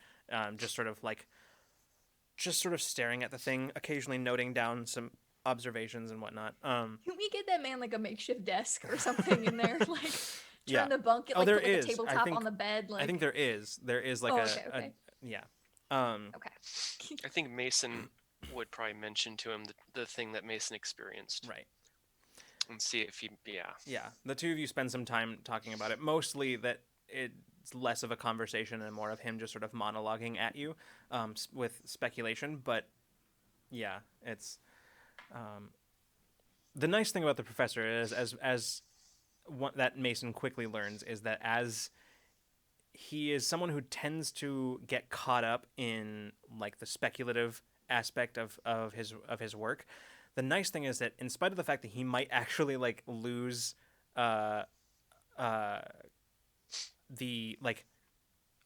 just sort of staring at the thing, occasionally noting down some observations and whatnot. Can we get that man like a makeshift desk or something in there, like Yeah. trying to bunk it, Oh, like there put like is. a I tabletop think- on the bed, like I think there is like Oh, a, okay. yeah. Okay. I think Mason would probably mention to him the thing that Mason experienced Right. and see if he, yeah. Yeah, the two of you spend some time talking about it. Mostly that it's less of a conversation and more of him just sort of monologuing at you, with speculation. But yeah, it's the nice thing about the professor is as one, that Mason quickly learns is that as he is someone who tends to get caught up in like the speculative aspect of his work. The nice thing is that in spite of the fact that he might actually like lose the like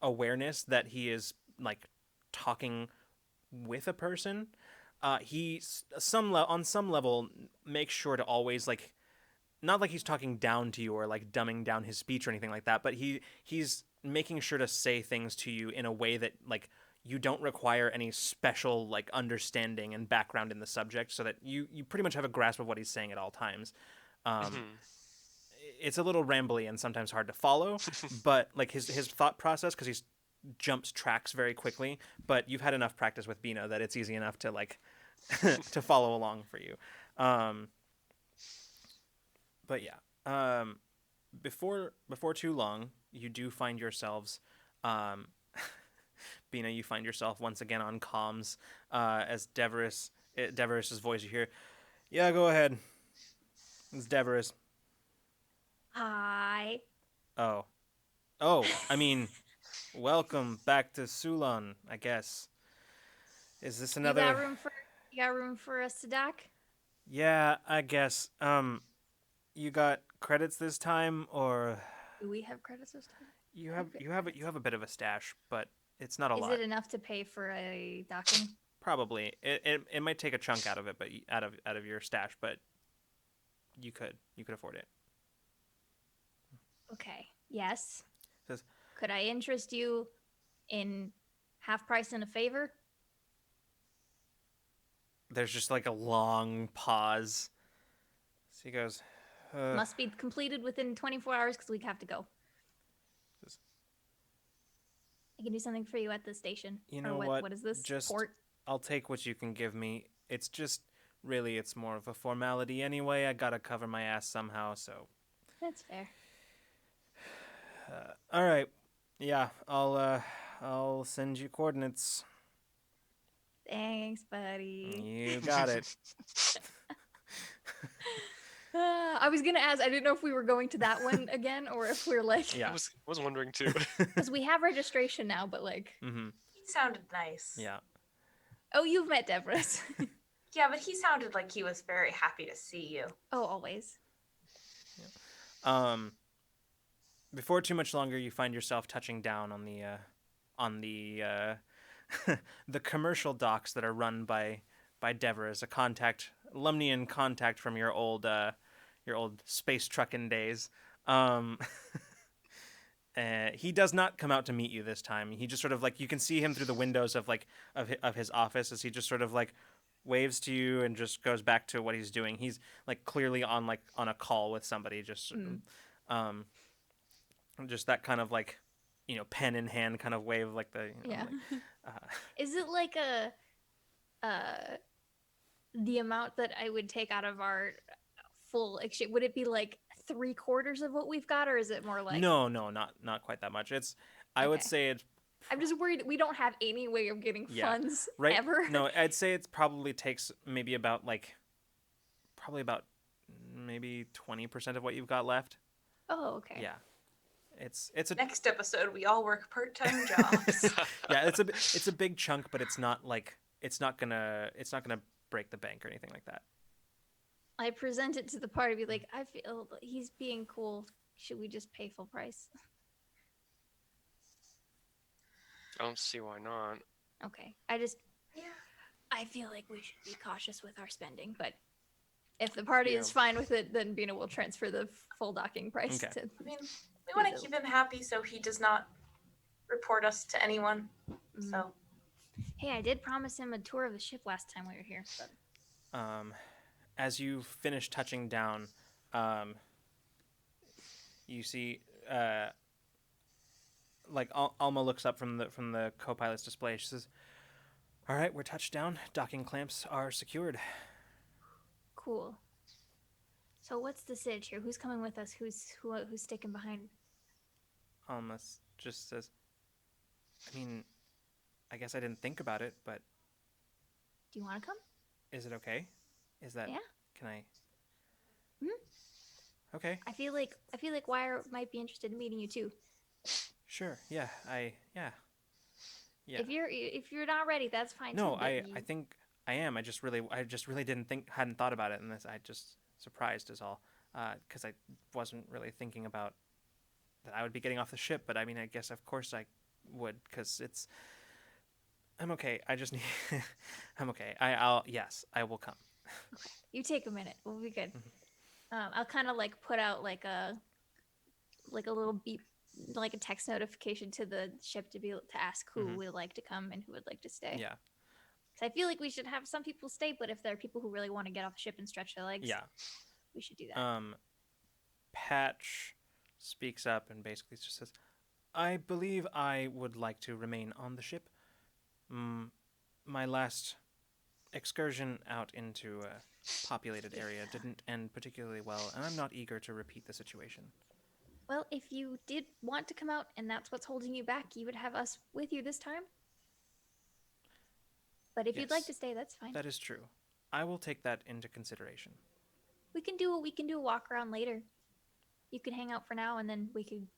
awareness that he is like talking with a person, he on some level makes sure to always like, not like he's talking down to you or like dumbing down his speech or anything like that, but he's making sure to say things to you in a way that like you don't require any special like understanding and background in the subject, so that you pretty much have a grasp of what he's saying at all times. It's a little rambly and sometimes hard to follow, but like his thought process, because he jumps tracks very quickly, but you've had enough practice with Bino that it's easy enough to like to follow along for you. But yeah, before too long, you do find yourselves, Bina, you find yourself once again on comms, as Deverus's voice you hear. Yeah, go ahead. It's Deverus. Hi. Oh, I mean, welcome back to Sulon, I guess. Is this You another? got room for us to dock? Yeah, I guess. You got credits this time, or Do we have credits this time? you I have think we you have credits. you have a bit of a stash, but it's not a Is lot. it enough to pay for a docking? Probably. It might take a chunk out of it, but out of your stash, but you could afford it. Okay. Yes. Says Could I interest you in half price and a favor? there's just like a long pause. So he goes, Must be completed within 24 hours because we have to go. Just- I can do something for you at the station. You Or know what? What is this? Just Port? I'll take what you can give me. It's just really it's more of a formality anyway. I gotta cover my ass somehow, so. That's fair. All right. Yeah, I'll send you coordinates. Thanks, buddy. You got it. I was gonna ask. I didn't know if we were going to that one again or if we're like, Yeah. I was wondering too. because we have registration now, but like, Mhm. He sounded nice. Yeah. oh, you've met Devris. Yeah, but he sounded like he was very happy to see you. Oh, always. Before too much longer, you find yourself touching down on the the commercial docks that are run by Devers, a Lumnian contact from your old space trucking days. Um, he does not come out to meet you this time. He just sort of like you can see him through the windows of like of his office as he just sort of like waves to you and just goes back to what he's doing. He's like clearly on a call with somebody, um, just that kind of like pen in hand kind of wave, like the Yeah. like, Is it like the amount that I would take out of our full exchange? Would it be like 3/4 of what we've got, or is it more like? no, not quite that much. I would Okay. say it's I'm just worried we don't have any way of getting Yeah. funds right. ever. No, I'd say it probably takes maybe about maybe 20% of what you've got left. Oh, okay. Yeah, it's a Next episode, we all work part-time jobs. yeah, it's a big chunk, but it's not gonna break the bank or anything like that. I present it to the party, be like, I feel he's being cool. Should we just pay full price? I don't see why not. Okay. Yeah. I feel like we should be cautious with our spending, but if the party is fine with it, then Bina will transfer the full docking price Okay. to. I mean, we want to keep him happy so he does not report us to anyone. So Hey, I did promise him a tour of the ship last time we were here. But... As you finish touching down, you see like Alma looks up from the co-pilot's display. She says, "All right, we're touched down. Docking clamps are secured." Cool. So what's the sitch here? Who's coming with us? Who's sticking behind? Alma just says, "I mean, I guess I didn't think about it, but Do you want to come? is it okay? Is that Yeah. Can I?" Mhm. Okay. I feel like Wire might be interested in meeting you too. Sure. Yeah. Yeah. Yeah. If you're not ready, that's fine No, too. but I think I am. I just really hadn't thought about it, and this I just surprised is all, because I wasn't really thinking about that I would be getting off the ship. But I mean, I guess of course I would, because I'm okay. I just need. I'm okay. Yes, I will come. You take a minute. We'll be good. I'll kind of like put out like a little beep, like a text notification to the ship to be able to ask who would like to come and who would like to stay. Yeah. So I feel like we should have some people stay, but if there are people who really want to get off the ship and stretch their legs, Yeah. we should do that. Patch speaks up and basically just says, "I believe I would like to remain on the ship. My last excursion out into a populated area didn't end particularly well, and I'm not eager to repeat the situation." Well, if you did want to come out and that's what's holding you back, you would have us with you this time. But if you'd like Yes, to stay, that's fine. That is true. I will take that into consideration. We can do a walk around later. You could hang out for now, and then we could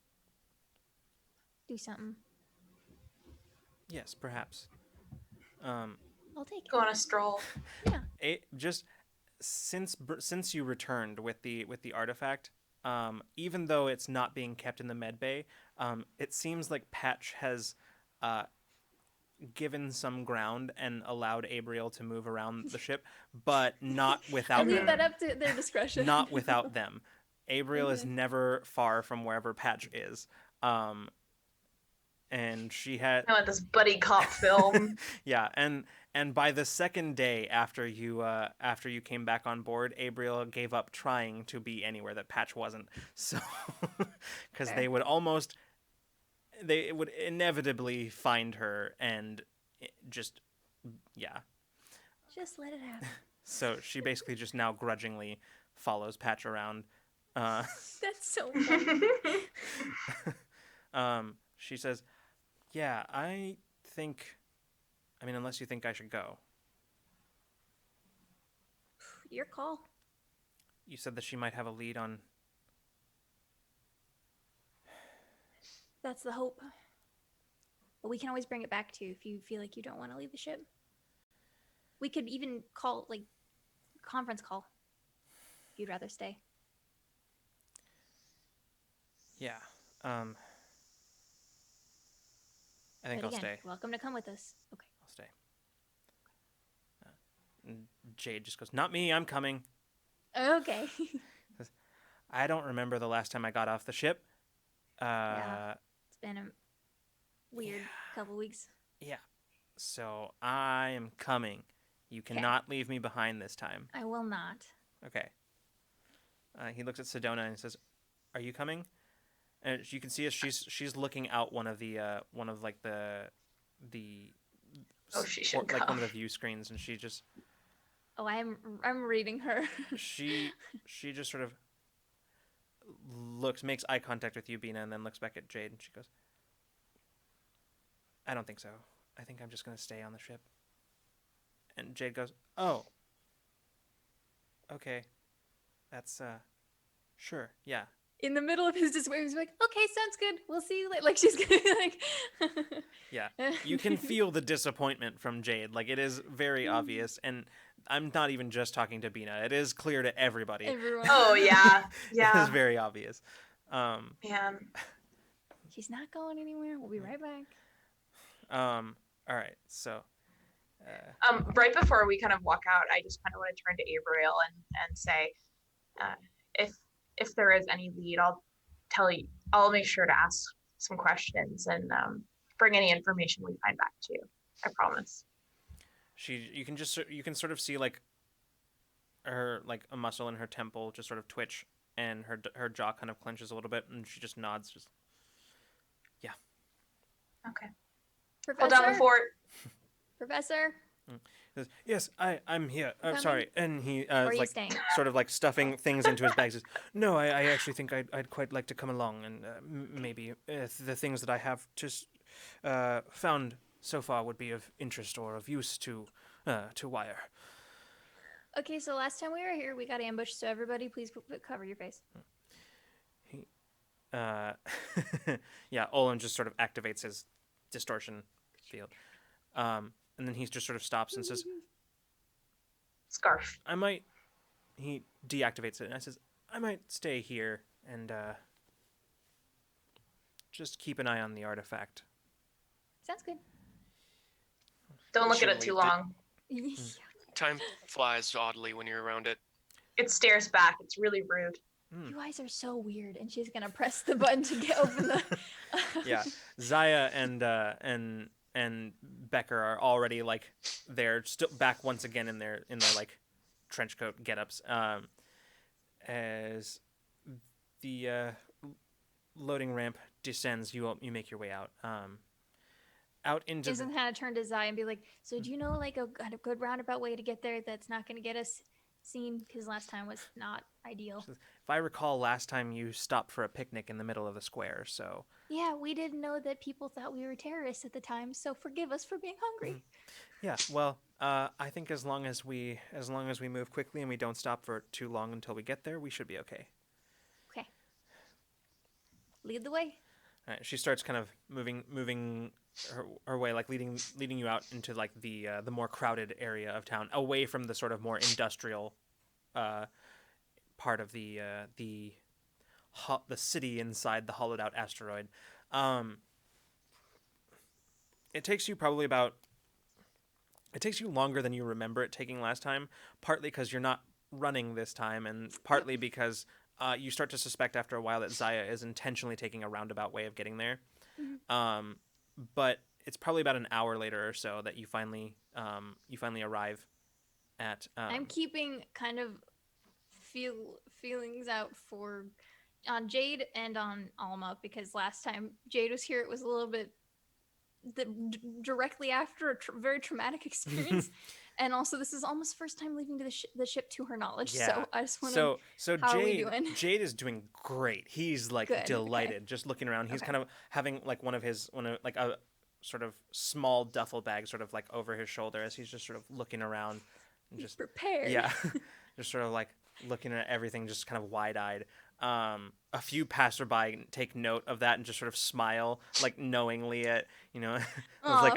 do something. Yes, perhaps. I'll take Go on a stroll. Just since you returned with the artifact, even though it's not being kept in the med bay, it seems like Patch has given some ground and allowed Abriel to move around the ship, but not I without leave them. that up to their discretion. Not without them. Abriel is never far from wherever Patch is. And she had I want this buddy cop film. yeah, and by the second day after you came back on board, Abriel gave up trying to be anywhere that Patch wasn't. So because Fair. they would inevitably find her and just yeah. Just let it happen. So she basically just now grudgingly follows Patch around. That's so funny. She says, "Yeah, I mean, unless you think I should go." Your call. You said that she might have a lead on. That's the hope. But we can always bring it back to you if you feel like you don't want to leave the ship. We could even call, like, conference call. If you'd rather stay. Yeah. I think But I'll again, stay. welcome to come with us. Okay. I'll stay. And Jade just goes, "Not me, I'm coming." Okay. I don't remember the last time I got off the ship. Yeah. It's been a weird couple weeks. Yeah. So I am coming. You cannot leave me behind this time. I will not. Okay. He looks at Sedona and says, "Are you coming?" And you can see as she's looking out one of the Oh, she should like one come. of the view screens, and she just Oh, I'm reading her. she just sort of makes eye contact with you, Bina, and then looks back at Jade, and she goes, "I don't think so. I think I'm just going to stay on the ship." And Jade goes, "Oh. Okay. That's, sure, yeah." In the middle of his display, he's like, "Okay, sounds good. We'll see you later." Like she's gonna be like, Yeah. You can feel the disappointment from Jade. Like, it is very obvious, and I'm not even just talking to Bina. It is clear to everybody. everyone. Oh yeah, It yeah. is very obvious. Man. She's not going anywhere. We'll be right back. All right, so... Right before we kind of walk out, I just kind of want to turn to Abriel and say, if there is any lead, I'll make sure to ask some questions and bring any information we find back to you. I promise. you can sort of see like her, like a muscle in her temple just sort of twitch, and her jaw kind of clenches a little bit, and she just nods, just yeah. Okay. Professor. Hold down the fort. Professor. He says, "Yes, I'm here. Coming? Sorry." And he Or are you like staying? sort of like stuffing things into his bags. Says, "No, I actually think I'd quite like to come along, and maybe the things that I have just found so far would be of interest or of use to Wire." Okay, so last time we were here, we got ambushed. So everybody, please cover your face. Yeah, Olin just sort of activates his distortion field. And then he just sort of stops and says, Scarf. he deactivates it, and I says, "I might stay here and just keep an eye on the artifact." Sounds good. Don't look at it Shouldn't too we long. Time flies oddly when you're around it. It stares back. It's really rude. You guys are so weird, and she's gonna press the button to get open the. Yeah, Zaya and Becker are already like they're still back once again in their like trench coat get-ups, as the loading ramp descends. You make your way out into Jason kind of turn to Zai and be like, "So do you know like a kind of good roundabout way to get there that's not gonna get us seen? Because last time was not ideal." If I recall, last time you stopped for a picnic in the middle of the square, so... Yeah, we didn't know that people thought we were terrorists at the time, so forgive us for being hungry. Yeah, well, I think as long as we move quickly and we don't stop for too long until we get there, we should be okay. Okay. Lead the way. All right, she starts kind of moving her way, like leading you out into like the more crowded area of town, away from the sort of more industrial part of the city inside the hollowed out asteroid. Um, it takes you probably about it takes you longer than you remember it taking last time, partly because you're not running this time, and partly because you start to suspect after a while that Zaya is intentionally taking a roundabout way of getting there. But it's probably about an hour later or so that you finally arrive at. I'm keeping kind of feelings out for on Jade and on Alma, because last time Jade was here, it was a little bit directly after a very traumatic experience. And also, this is Alma's first time leaving the ship to her knowledge. Yeah. So I just want to. So how are we doing? Jade is doing great. He's like Good, delighted, okay. just looking around. He's Okay. kind of having like like a sort of small duffel bag, sort of like over his shoulder, as he's just sort of looking around and He's just prepared. yeah, just sort of like looking at everything, just kind of wide eyed. A few passerby take note of that and just sort of smile, like knowingly at I was like,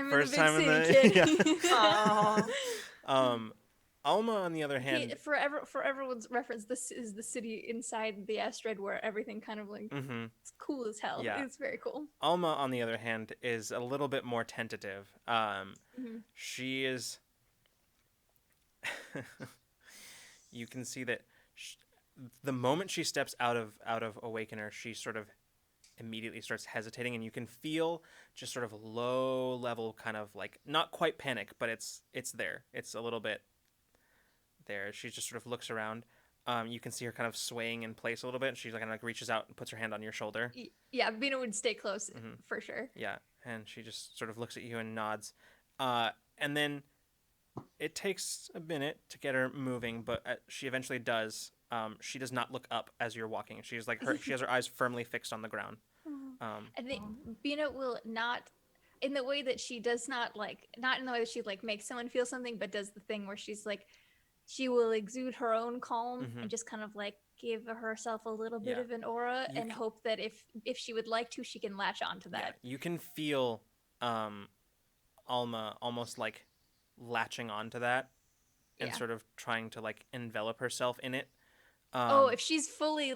first time in the big city, kid. Yeah. Alma, on the other hand, For everyone's reference, this is the city inside the asteroid where everything kind of like it's cool as hell. Yeah. It's very cool. Alma, on the other hand, is a little bit more tentative. She is. You can see that the moment she steps out of Awakener, she sort of immediately starts hesitating, and you can feel just sort of low level kind of like not quite panic, but it's there. It's a little bit there. She just sort of looks around. You can see her kind of swaying in place a little bit. She kind of like reaches out and puts her hand on your shoulder. Yeah, Bina would stay close for sure. Yeah, and she just sort of looks at you and nods. And then it takes a minute to get her moving, but she eventually does. She does not look up as you're walking. She's like she has her eyes firmly fixed on the ground. I think Bina will not, in the way that she does not not in the way that she like makes someone feel something, but does the thing where she's like, she will exude her own calm and just kind of like give herself a little bit of an aura and hope that if she would like to, she can latch onto that. Yeah, you can feel Alma almost like latching onto that and sort of trying to like envelop herself in it. If she's fully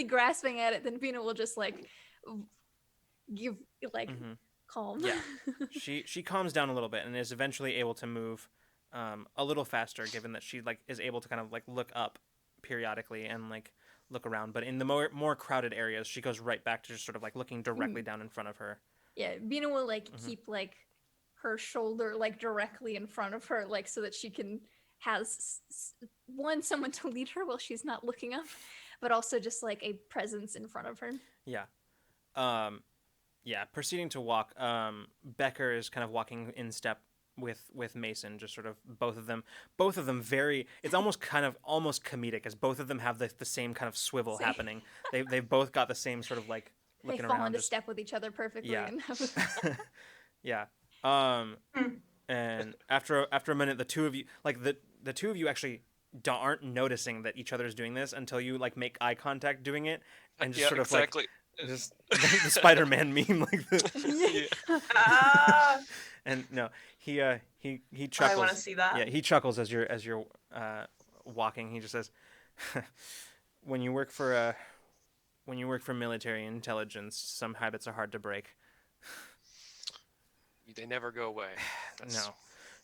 grasping at it, then Bina will just like give like calm. Yeah, she calms down a little bit and is eventually able to move a little faster, given that she like is able to kind of like look up periodically and like look around. But in the more crowded areas, she goes right back to just sort of like looking directly down in front of her. Yeah, Bina will like keep like her shoulder like directly in front of her, like so that she can has someone to lead her while she's not looking up, but also just like a presence in front of her. Yeah. Proceeding to walk, Becker is kind of walking in step with Mason, just sort of both of them very, it's almost comedic, as both of them have the same kind of swivel happening. They've both got the same sort of like looking around. They fall into step with each other perfectly. Yeah. Yeah. And after a minute, the two of you, like the two of you actually aren't noticing that each other is doing this until you like make eye contact doing it, and just sort of like just the Spider-Man meme like this. And no, he chuckles. I want to see that. Yeah, he chuckles as you're walking. He just says, when you work for military intelligence, some habits are hard to break. They never go away. No,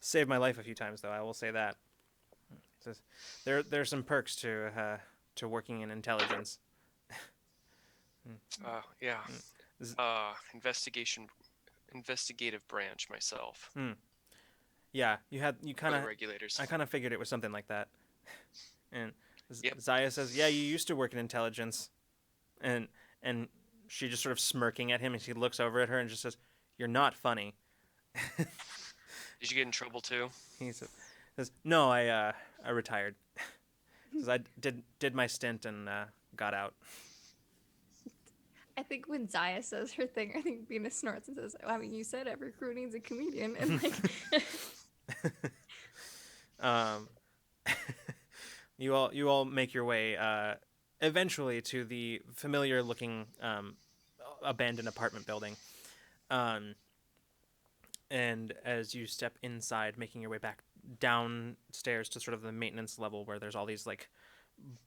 saved my life a few times though. I will say that. Says, there's some perks to working in intelligence. Yeah. Investigative branch myself. Yeah, you kind of regulators. I kind of figured it was something like that. And Zaya says, "Yeah, you used to work in intelligence," and she just sort of smirking at him, and she looks over at her and just says, "You're not funny." Did you get in trouble too? He says, "No, I retired." Says, I did my stint and got out. I think when Zaya says her thing, I think Bina snorts and says, I mean, you said every crew needs a comedian. And like... You all make your way eventually to the familiar looking abandoned apartment building. And as you step inside, making your way back downstairs to sort of the maintenance level where there's all these like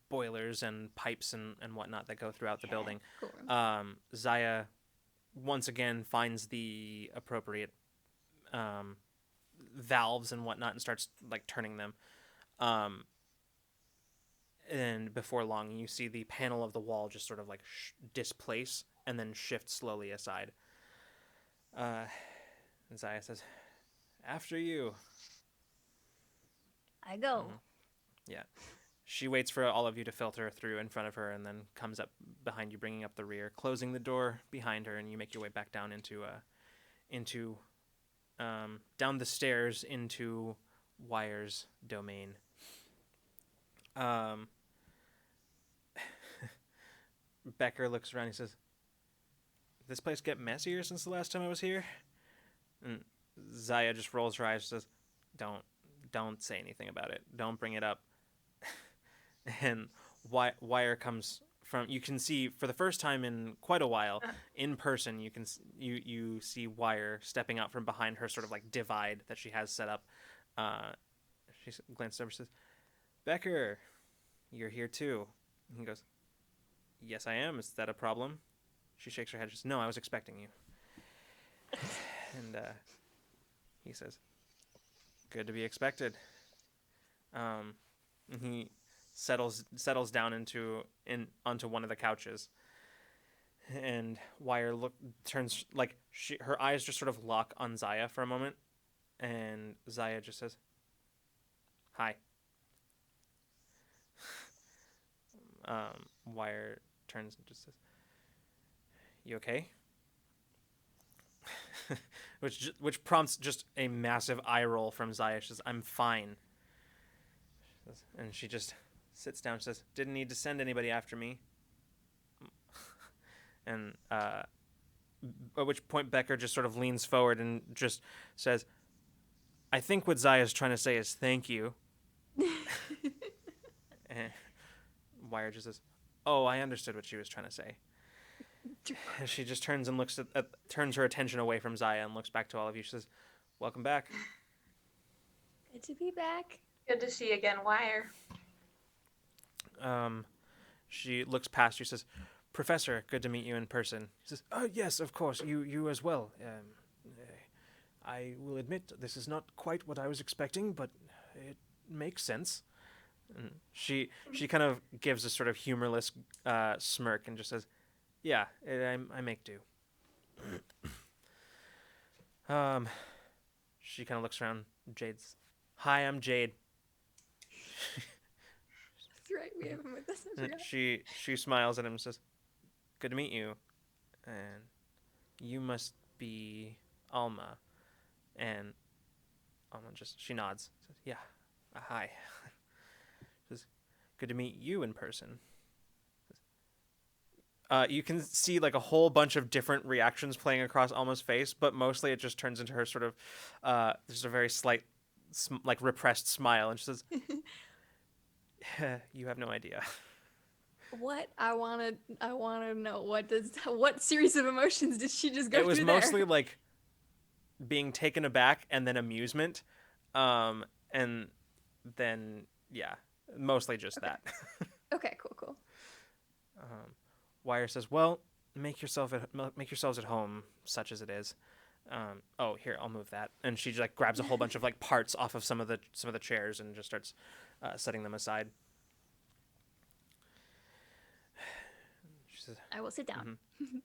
boilers and pipes and whatnot that go throughout the building, Cool room. Zaya once again finds the appropriate valves and whatnot and starts like turning them. And before long, you see the panel of the wall just sort of like displace and then shift slowly aside. And Zaya says, "After you." I go. Yeah. She waits for all of you to filter through in front of her and then comes up behind you, bringing up the rear, closing the door behind her, and you make your way back down down the stairs into Wire's domain. Becker looks around. He says, "This place get messier since the last time I was here?" And Zaya just rolls her eyes and says, Don't say anything about it. Don't bring it up." And Wire comes from. You can see for the first time in quite a while in person. You see Wire stepping out from behind her sort of like divide that she has set up. She glances over and says, "Becker, you're here too." And he goes, "Yes, I am. Is that a problem?" She shakes her head. She says, "No, I was expecting you." And he says, "Good to be expected." And he settles down onto one of the couches. And Wire turns like her eyes just sort of lock on Zaya for a moment, and Zaya just says, "Hi." Wire turns and just says, "You okay?" which prompts just a massive eye roll from Zaya. She says, "I'm fine." And she just sits down and says, "Didn't need to send anybody after me." And at which point Becker just sort of leans forward and just says, "I think what Zaya's trying to say is thank you." And Wire just says, "Oh, I understood what she was trying to say." And she just turns and turns her attention away from Zaya and looks back to all of you. She says, "Welcome back." Good to be back. Good to see you again, Wire. She looks past you, says, "Professor, good to meet you in person." He says, "Oh, yes, of course, you as well. I will admit this is not quite what I was expecting, but it makes sense." And she kind of gives a sort of humorless smirk and just says, "Yeah, I make do." She kind of looks around. Jade's, "Hi, I'm Jade." That's right. We have him with us. I forgot. She smiles at him and says, "Good to meet you. And you must be Alma." And Alma she nods. Says, "Yeah, hi." Says, "Good to meet you in person." You can see like a whole bunch of different reactions playing across Alma's face, but mostly it just turns into her sort of just a very slight like repressed smile, and she says, "You have no idea." What I want to know what series of emotions did she just go through? It was there? mostly like being taken aback and then amusement, and then yeah, mostly just that. Okay, cool. Wire says, "Well, make yourselves at home, such as it is." Oh, here, I'll move that. And she like grabs a whole bunch of like parts off of some of the chairs and just starts setting them aside. She says, I will sit down. She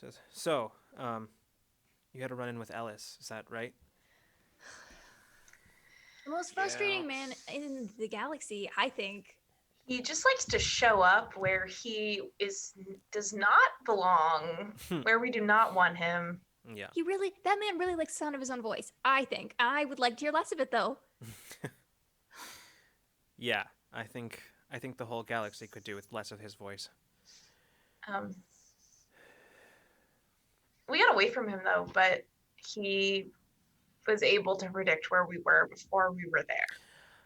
says, "So, you had a run-in with Ellis, is that right?" The most frustrating man in the galaxy, I think. He just likes to show up where he does not belong, where we do not want him. Yeah. That man really likes the sound of his own voice, I think. I would like to hear less of it, though. Yeah, I think the whole galaxy could do with less of his voice. We got away from him, though, but he was able to predict where we were before we were there.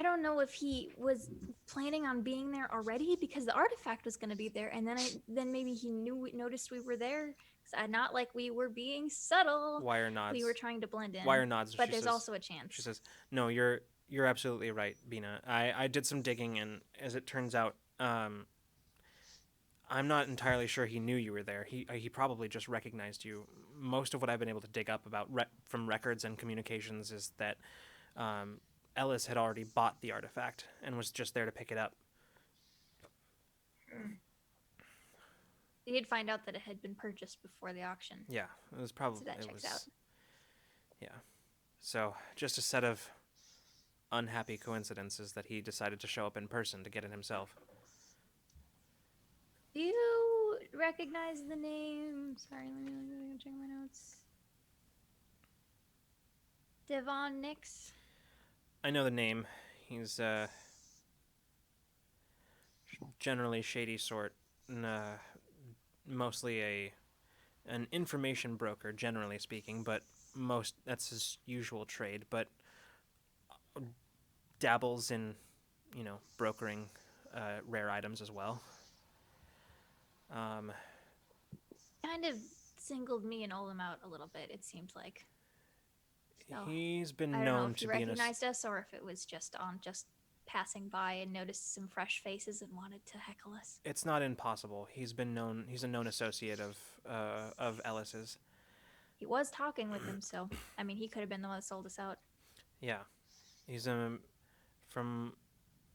I don't know if he was planning on being there already because the artifact was going to be there, and then maybe he noticed we were there. Not like we were being subtle. Wire nods. We were trying to blend in. Wire nods. But there's also a chance. She says, "No, you're absolutely right, Bina. I did some digging, and as it turns out, I'm not entirely sure he knew you were there. He probably just recognized you. Most of what I've been able to dig up about from records and communications is that Ellis had already bought the artifact and was just there to pick it up." He did find out that it had been purchased before the auction. Yeah, it was probably. So that checks out. Yeah, so just a set of unhappy coincidences that he decided to show up in person to get it himself. Do you recognize the name? Sorry, let me check my notes. Devon Nix? I know the name. He's generally shady sort, and mostly an information broker, generally speaking, but that's his usual trade, but dabbles in, brokering rare items as well. Kind of singled me and Olam out a little bit, it seemed like. So, he's been I don't know known if he to be recognized us or if it was just passing by and noticed some fresh faces and wanted to heckle us. It's not impossible. He's a known associate of Ellis's. He was talking with him, so I mean, he could have been the one that sold us out. Yeah, he's from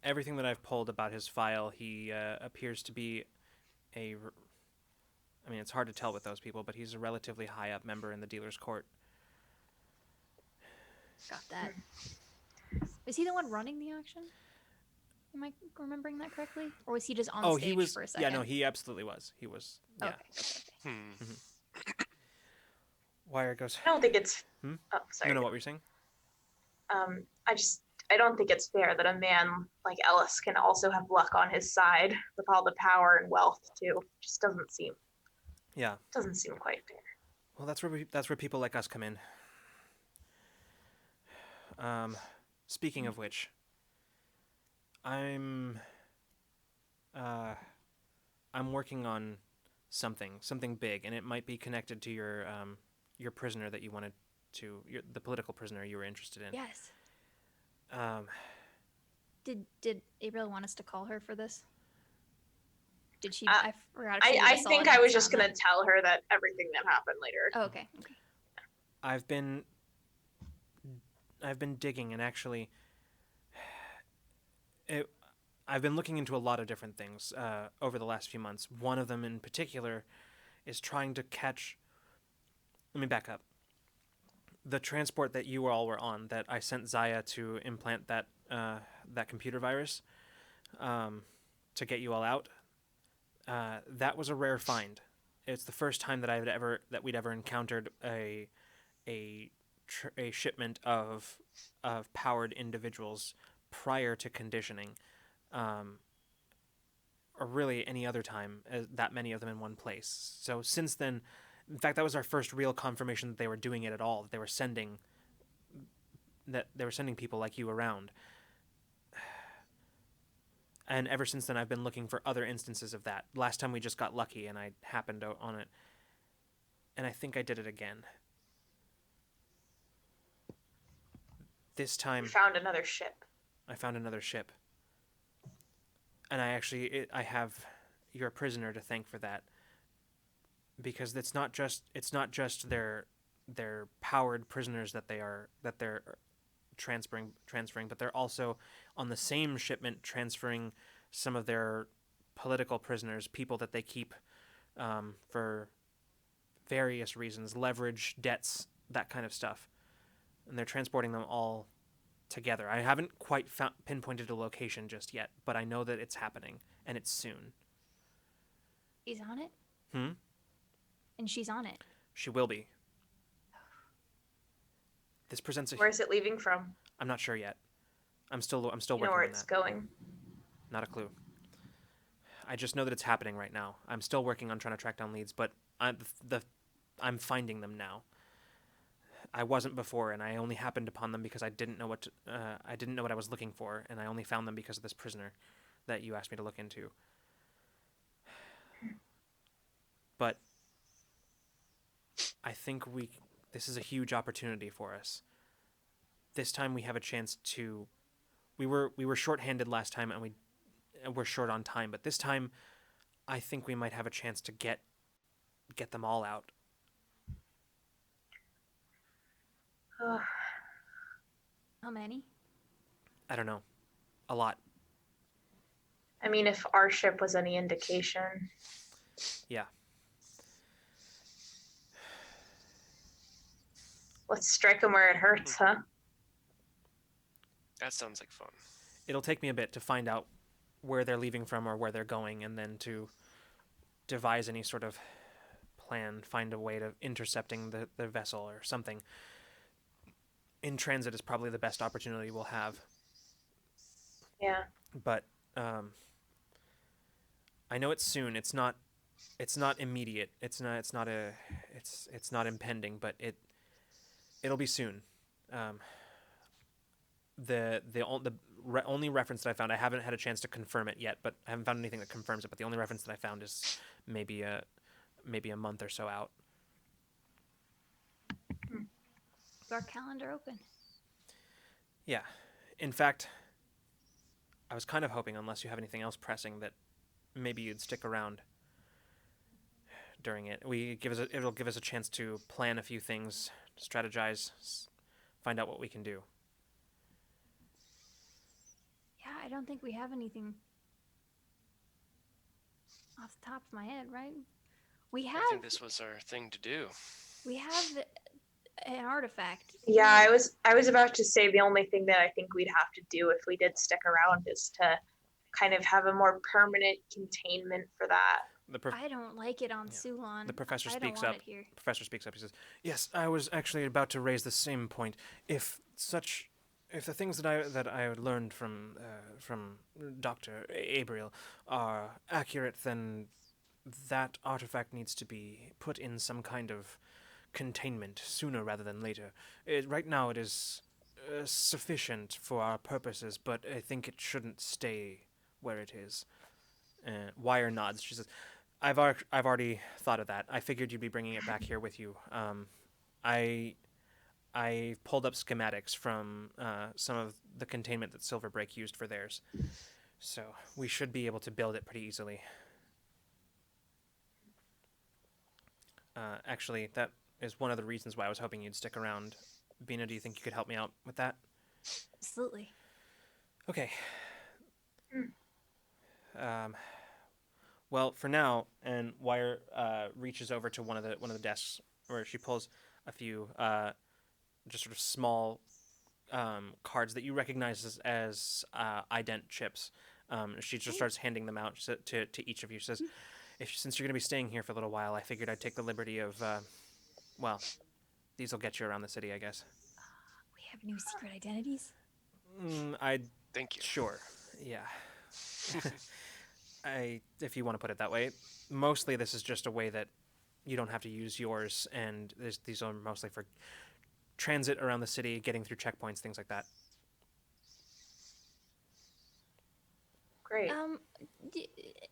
everything that I've pulled about his file, he appears to be I mean, it's hard to tell with those people, but he's a relatively high up member in the dealer's court. Got that. Was he the one running the auction? Am I remembering that correctly? Or was he just on stage for a second? Yeah, no, he absolutely was. He was. Yeah. Okay. Mm-hmm. Wire goes. I don't think it's. Hmm? Oh, sorry. No, what were you saying? I don't think it's fair that a man like Ellis can also have luck on his side with all the power and wealth too. Just doesn't seem. Yeah. Doesn't seem quite fair. Well, that's where people like us come in. Speaking of which, I'm working on something big, and it might be connected to your prisoner that you wanted to, the political prisoner you were interested in. Yes. Did April want us to call her for this? Did she? I forgot. I think I was just gonna tell her that everything that happened later. Oh, okay. I've been digging, and actually, I've been looking into a lot of different things over the last few months. One of them in particular is trying to catch. Let me back up. The transport that you all were on, that I sent Zaya to implant that computer virus to get you all out. That was a rare find. It's the first time that we'd ever encountered a shipment of powered individuals prior to conditioning, or really any other time, that many of them in one place. So since then, in fact, that was our first real confirmation that they were doing it at all. That they were sending people like you around. And ever since then, I've been looking for other instances of that. Last time we just got lucky, and I happened on it. And I think I did it again. This time... You found another ship. I found another ship. And I have your prisoner to thank for that. Because it's not just their powered prisoners that they're transferring, but they're also on the same shipment transferring some of their political prisoners, people that they keep for various reasons, leverage, debts, that kind of stuff, and they're transporting them all together. I haven't quite pinpointed a location just yet, but I know that it's happening, and it's soon. He's on it? And she's on it. She will be. This presents Where is it leaving from? I'm not sure yet. I'm still working on that. You know where it's going? Not a clue. I just know that it's happening right now. I'm still working on trying to track down leads, but I'm finding them now. I wasn't before, and I only happened upon them because I didn't know what I was looking for, and I only found them because of this prisoner that you asked me to look into. But I think this is a huge opportunity for us. This time we have a chance to. We were short-handed last time, and we're short on time. But this time, I think we might have a chance to get them all out. How many? I don't know. A lot. I mean, if our ship was any indication. Yeah. Let's strike them where it hurts, huh? That sounds like fun. It'll take me a bit to find out where they're leaving from or where they're going, and then to devise any sort of plan, find a way to intercepting the vessel or something. In transit is probably the best opportunity we'll have. Yeah. But I know it's soon. It's not immediate. It's not impending, but it'll be soon. The only reference that I found, I haven't had a chance to confirm it yet, but I haven't found anything that confirms it. But the only reference that I found is maybe a month or so out. Is our calendar open? Yeah. In fact, I was kind of hoping, unless you have anything else pressing, that maybe you'd stick around during it. It'll give us a chance to plan a few things, strategize, find out what we can do. Yeah, I don't think we have anything off the top of my head, right? I think this was our thing to do. We have an artifact. Yeah, I was about to say the only thing that I think we'd have to do if we did stick around is to kind of have a more permanent containment for that. I don't like it on Sulon. The professor I speaks don't up. want it here. Professor speaks up. He says, "Yes, I was actually about to raise the same point. If the things that I learned from Dr. Abriel are accurate, then that artifact needs to be put in some kind of containment sooner rather than later. Right now it is sufficient for our purposes, but I think it shouldn't stay where it is." Wire nods. She says, I've already thought of that. I figured you'd be bringing it back here with you. I pulled up schematics from some of the containment that Silverbreak used for theirs, so we should be able to build it pretty easily. Actually, that is one of the reasons why I was hoping you'd stick around. Bina, do you think you could help me out with that? Absolutely. Okay. Well, for now, and Wire reaches over to one of the desks where she pulls a few just sort of small cards that you recognize as ident chips. She just starts handing them out to each of you. She says, since you're going to be staying here for a little while, I figured I'd take the liberty of, these will get you around the city, I guess. We have new secret identities? Thank you. Sure, yeah. If you want to put it that way. Mostly this is just a way that you don't have to use yours, and these are mostly for transit around the city, getting through checkpoints, things like that. Great.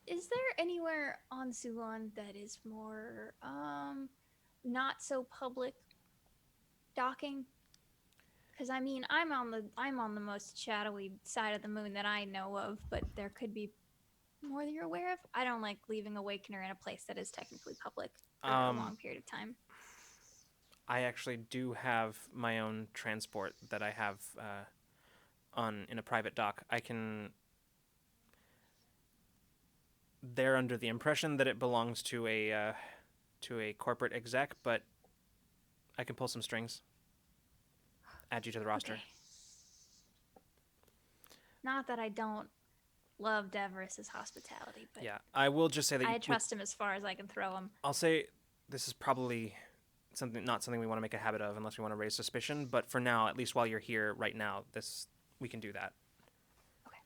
Is there anywhere on Sulon that is more not so public docking? Because I mean, I'm on the most shadowy side of the moon that I know of, but there could be more that you're aware of. I don't like leaving Awakener in a place that is technically public for a long period of time. I actually do have my own transport that I have in a private dock. They're under the impression that it belongs to a corporate exec, but I can pull some strings. Add you to the roster. Okay. Not that I don't love Deverus's hospitality, but yeah, I will just say that I trust him as far as I can throw him. I'll say this is probably not something we want to make a habit of unless we want to raise suspicion. But for now, at least while you're here right now, we can do that. Okay.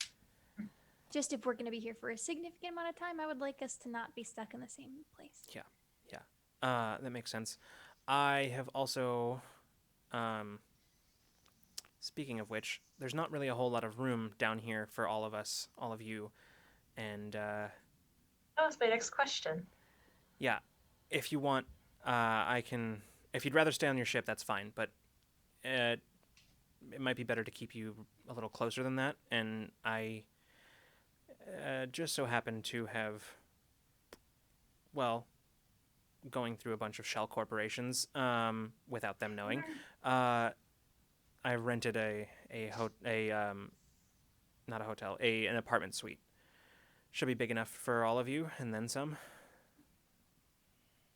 Just if we're going to be here for a significant amount of time, I would like us to not be stuck in the same place. Yeah. That makes sense. I have also Speaking of which, there's not really a whole lot of room down here for all of us, all of you, and That was my next question. yeah, if you want, I can. If you'd rather stay on your ship, that's fine. But it might be better to keep you a little closer than that. And I just so happen to have, well, going through a bunch of shell corporations without them knowing. I rented not a hotel, an apartment suite. Should be big enough for all of you, and then some.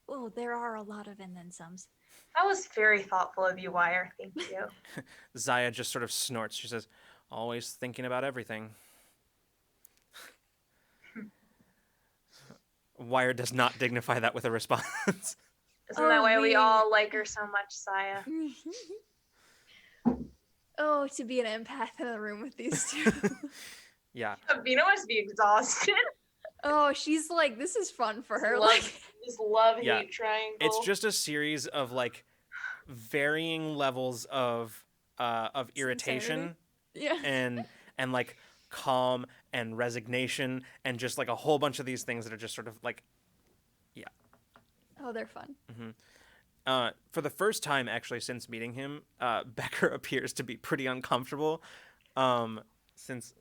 Oh, there are a lot of and then somes. That was very thoughtful of you, Wire. Thank you. Zaya just sort of snorts. She says, "Always thinking about everything." Wire does not dignify that with a response. Isn't that why we all like her so much, Saya? Oh, to be an empath in a room with these two. Yeah. Vina must be exhausted. Oh, she's like, this is fun for her. This love-hate Yeah. triangle. It's just a series of like varying levels of irritation Yeah. and like calm and resignation and just like a whole bunch of these things that are just sort of like, yeah. Oh, they're fun. For the first time actually since meeting him, Becker appears to be pretty uncomfortable, since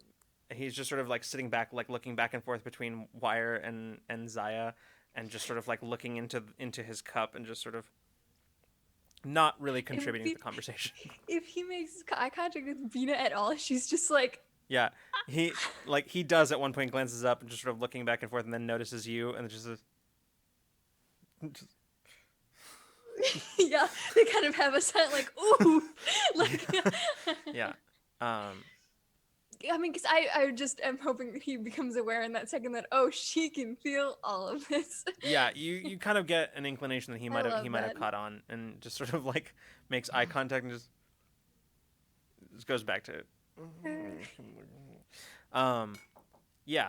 he's just sort of like sitting back, like looking back and forth between Wire and Zaya, and just sort of like looking into his cup and just sort of not really contributing to the conversation. If he makes eye contact with Vina at all, she's just like, Yeah, he does at one point, glances up and just sort of looking back and forth, and then notices you and just yeah, they kind of have a silent like, ooh, like, yeah. I mean, because I just am hoping that he becomes aware in that second that, oh, she can feel all of this. Yeah, you kind of get an inclination that he might have that. caught on, and just sort of like makes eye contact and just goes back to yeah.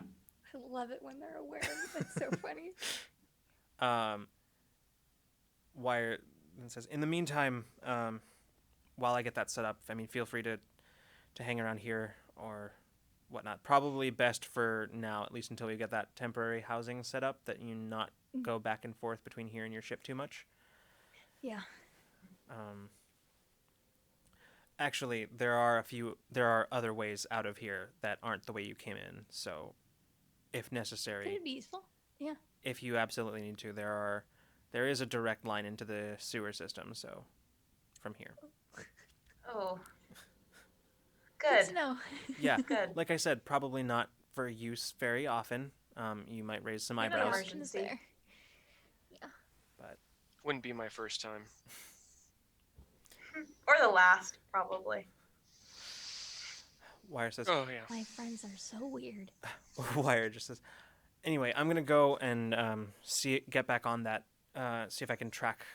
I love it when they're aware of it. That's so funny. Wire then says, in the meantime, while I get that set up, I mean, feel free to hang around here or whatnot. Probably best for now, at least until we get that temporary housing set up, that you not go back and forth between here and your ship too much. Yeah. Actually, there are other ways out of here that aren't the way you came in. So, if necessary, Could it be useful? Yeah. if you absolutely need to, there is a direct line into the sewer system. So, from here. Oh. Good Good. to know. Yeah. Good. Like I said, probably not for use very often. You might raise some No eyebrows. options there. Yeah. But Wouldn't be my first time. Or the last, probably. Wire says, Oh yeah. My friends are so weird. Wire just says, anyway, I'm going to go and get back on that, see if I can track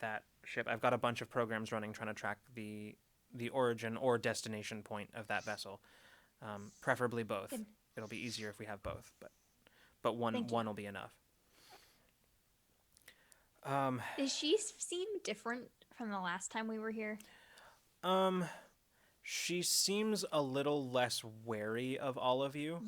that ship. I've got a bunch of programs running trying to track the origin or destination point of that vessel. Preferably both. Good. It'll be easier if we have both, but one will be enough. Does she seem different from the last time we were here? She seems a little less wary of all of you.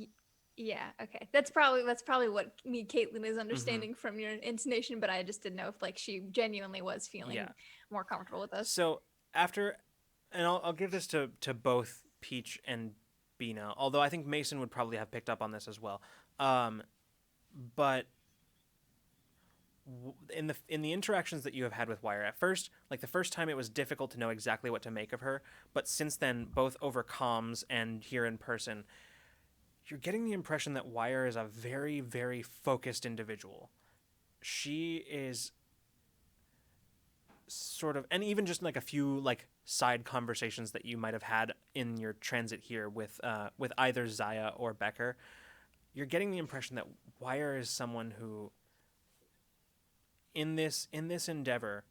Yeah, okay. That's probably what Caitlin is understanding from your intonation, but I just didn't know if like she genuinely was feeling more comfortable with us. So after, and I'll give this to both Peach and Bina, although I think Mason would probably have picked up on this as well. But in the interactions that you have had with Wire, at first, like the first time, it was difficult to know exactly what to make of her. But since then, both over comms and here in person, you're getting the impression that Wire is a very, very focused individual. She is sort of, and even just like a few like side conversations that you might have had in your transit here with either Zaya or Becker, you're getting the impression that Wire is someone who, in this endeavor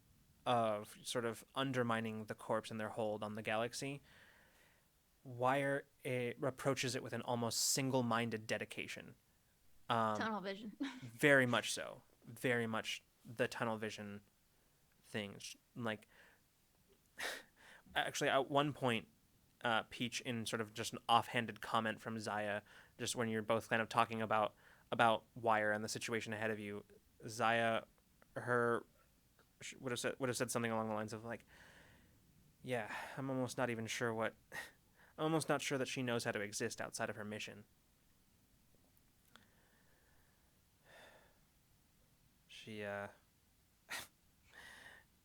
of sort of undermining the corpse and their hold on the galaxy, Wire approaches it with an almost single-minded dedication. Tunnel vision. Very much so. Very much the tunnel vision thing. Like, actually, at one point, Peach, in sort of just an offhanded comment from Zaya, just when you're both kind of talking about Wire and the situation ahead of you, Zaya, her would have said something along the lines of like, "Yeah, I'm almost not even sure what. I'm almost not sure that she knows how to exist outside of her mission." She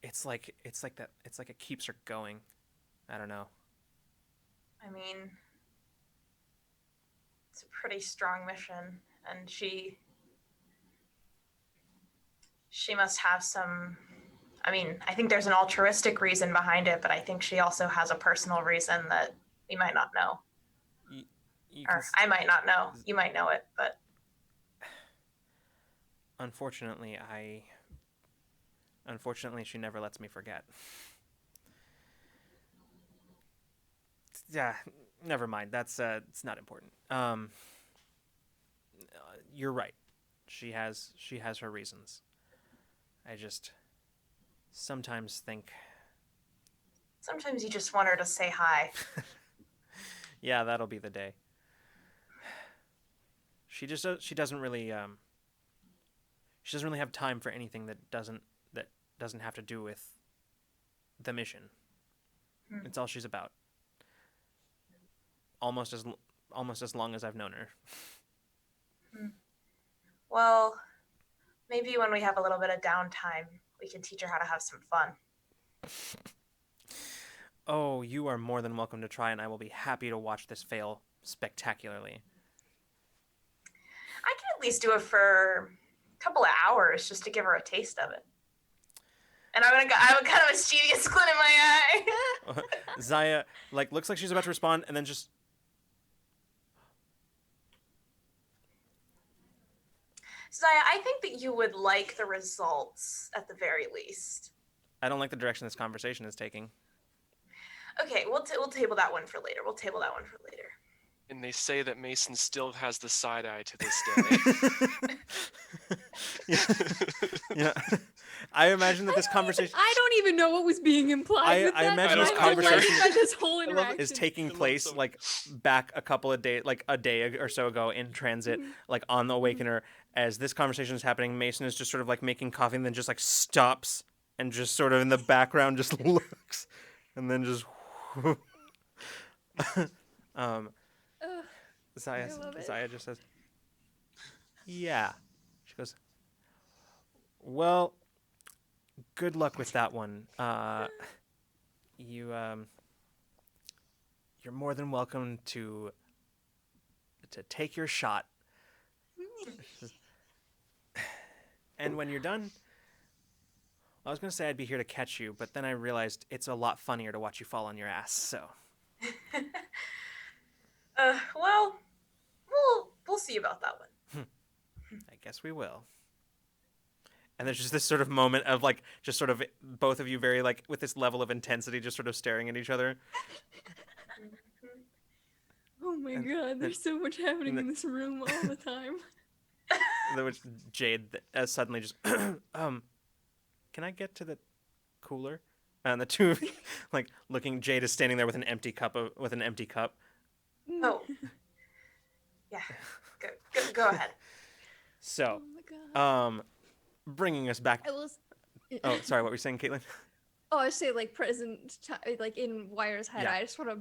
it's like that. It's like it keeps her going. I don't know. I mean, it's a pretty strong mission, and she must have some. I mean, I think there's an altruistic reason behind it, but I think she also has a personal reason that we might not know. You or I might not know. You might know it, but unfortunately, she never lets me forget. Yeah, never mind. That's it's not important. You're right. She has her reasons. I just sometimes think. Sometimes you just want her to say hi. Yeah, that'll be the day. She doesn't really have time for anything that doesn't have to do with the mission. It's all she's about. Almost as long as I've known her. Well, maybe when we have a little bit of downtime, we can teach her how to have some fun. Oh, you are more than welcome to try, and I will be happy to watch this fail spectacularly. I can at least do it for a couple of hours just to give her a taste of it. And I would kind of a mischievous glint in my eye. Zaya looks like she's about to respond, and then just. Zaya, I think that you would like the results at the very least. I don't like the direction this conversation is taking. Okay, we'll table that one for later. And they say that Mason still has the side eye to this day. Yeah. I imagine that this conversation. I don't even know what was being implied. I imagine this conversation this whole interaction is taking place back a couple of days, like a day or so ago in transit, like on the Awakener. As this conversation is happening, Mason is just sort of like making coffee and then just like stops and just sort of in the background just looks and then just. Zaya just says, "Yeah." She goes, "Well, good luck with that one. You're more than welcome to take your shot. And when you're done, I was going to say I'd be here to catch you, but then I realized it's a lot funnier to watch you fall on your ass, so." Well, we'll see about that one. I guess we will. And there's just this sort of moment of like, just sort of both of you very like with this level of intensity, just sort of staring at each other. Oh my god, there's so much happening in this room all the time. Which Jade suddenly just, can I get to the cooler? And the two of you, like looking, Jade is standing there with an empty cup. Oh. Yeah. Go ahead. So, oh my god. Bringing us back. Oh, sorry. What were you saying, Caitlin? Oh, I say like like in Wire's head. Yeah. I just want to,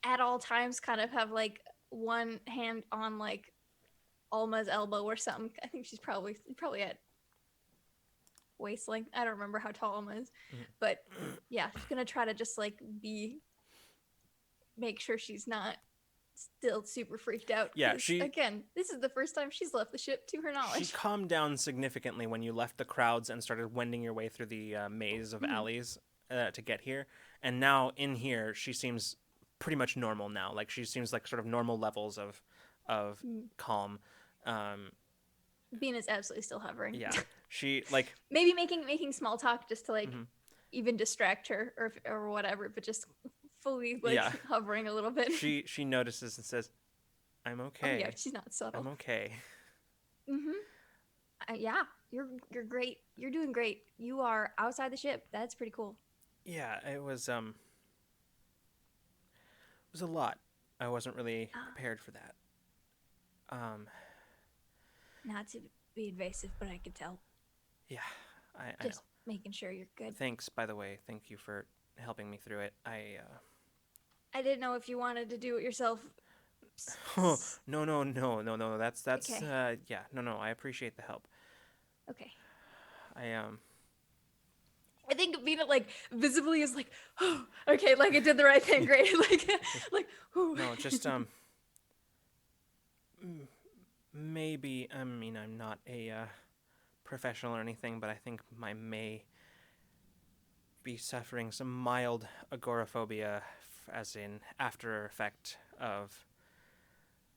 at all times, kind of have like one hand on like Alma's elbow or something. I think she's probably at waist length. I don't remember how tall Alma is, but yeah, she's gonna try to just like make sure she's not still super freaked out. Yeah, this is the first time she's left the ship to her knowledge. She calmed down significantly when you left the crowds and started wending your way through the maze of alleys to get here. And now in here, she seems pretty much normal now. Like she seems like sort of normal levels of calm. Bean is absolutely still hovering. Yeah, she like maybe making small talk just to like even distract her or whatever, but just fully like hovering a little bit. She notices and says, "I'm okay." Oh, yeah, she's not subtle. I'm okay. Yeah, you're great. You're doing great. You are outside the ship. That's pretty cool. Yeah, it was a lot. I wasn't really prepared for that. Not to be invasive, but I could tell. Yeah, I Just know. making sure you're good. Thanks, by the way. Thank you for helping me through it. I didn't know if you wanted to do it yourself. Oh, no. That's Okay. yeah. No. I appreciate the help. Okay. I I think Vina like visibly is like, oh, okay, like I did the right thing, great, like, whew. no, just maybe. I mean, I'm not a professional or anything, but I think I may be suffering some mild agoraphobia, as in after effect of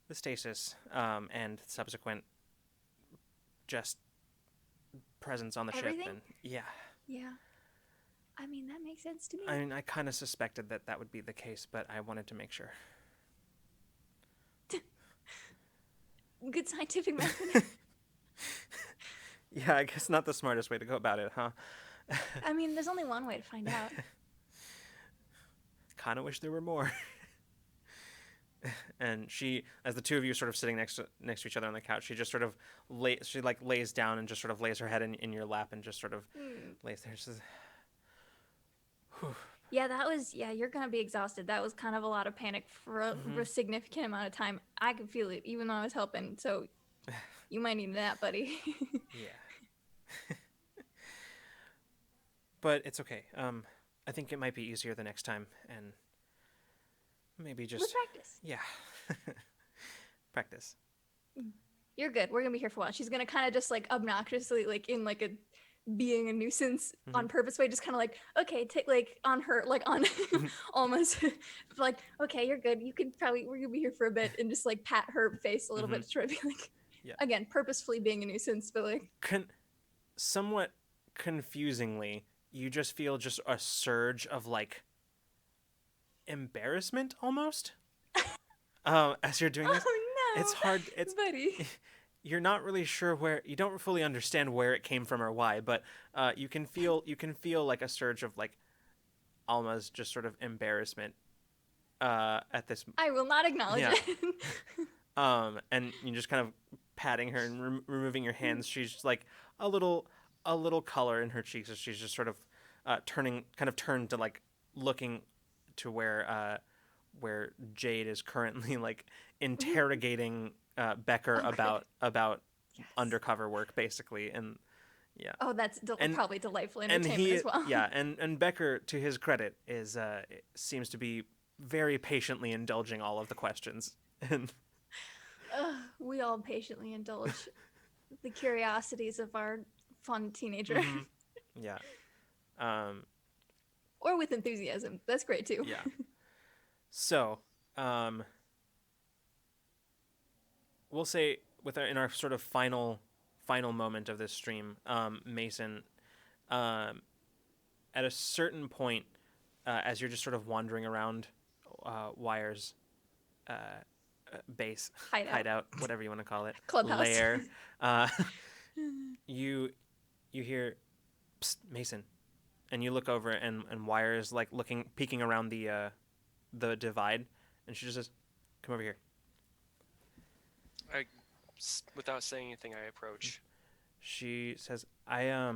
the stasis, and subsequent just presence on the Everything? ship, and yeah. Yeah. I mean, that makes sense to me. I mean, I kind of suspected that would be the case, but I wanted to make sure. Good scientific method. Yeah, I guess not the smartest way to go about it, huh? I mean, there's only one way to find out. Kind of wish there were more. And she, as the two of you sort of sitting next to each other on the couch, she just sort of lays down and just sort of lays her head in your lap and just sort of lays there. She says, Yeah, you're gonna be exhausted. That was kind of a lot of panic for a significant amount of time. I could feel it, even though I was helping. So you might need a nap, buddy. yeah. But it's okay. I think it might be easier the next time, and maybe just Let's practice. Yeah. Practice. You're good. We're gonna be here for a while. She's gonna kind of just like obnoxiously, like in like a being a nuisance on purpose way, just kind of like, okay, take like on her, like on almost like, okay, you're good. You could probably, we're gonna be here for a bit, and just like pat her face a little bit to try to be like, again, purposefully being a nuisance, but like, somewhat confusingly, you just feel just a surge of like embarrassment almost. As you're doing this. Oh no, it's hard. It's buddy. You're not really sure where, you don't fully understand where it came from or why, but you can feel like a surge of like Alma's just sort of embarrassment at this. I will not acknowledge it. And you just kind of patting her and removing your hands. She's just like a little color in her cheeks as she's just sort of turned to like looking to where Jade is currently like interrogating Becker about undercover work, basically, and yeah. Oh, that's probably delightful entertainment as well. Yeah, and Becker, to his credit, is seems to be very patiently indulging all of the questions. And we all patiently indulge the curiosities of our fun teenager. Mm-hmm. Yeah. Or with enthusiasm. That's great too. Yeah. So, we'll say in our sort of final moment of this stream, Mason, at a certain point, as you're just sort of wandering around Wire's base, hideout, whatever you want to call it, clubhouse, lair, you hear, "Psst, Mason," and you look over, and Wire is like peeking around the divide, and she just says, "Come over here." Without saying anything, I approach. She says, "I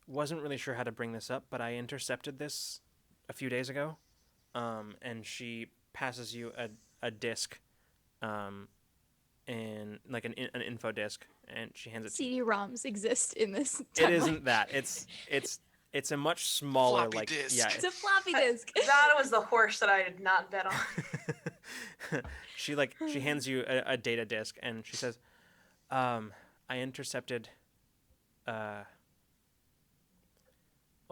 wasn't really sure how to bring this up, but I intercepted this a few days ago." And she passes you a disc, in like an info disc, and she hands it to you. CD-ROMs exist in this timeline. It isn't that. It's a much smaller floppy like disc. yeah. It's a floppy disk. That was the horse that I did not bet on. She hands you a data disk, and she says, "I intercepted a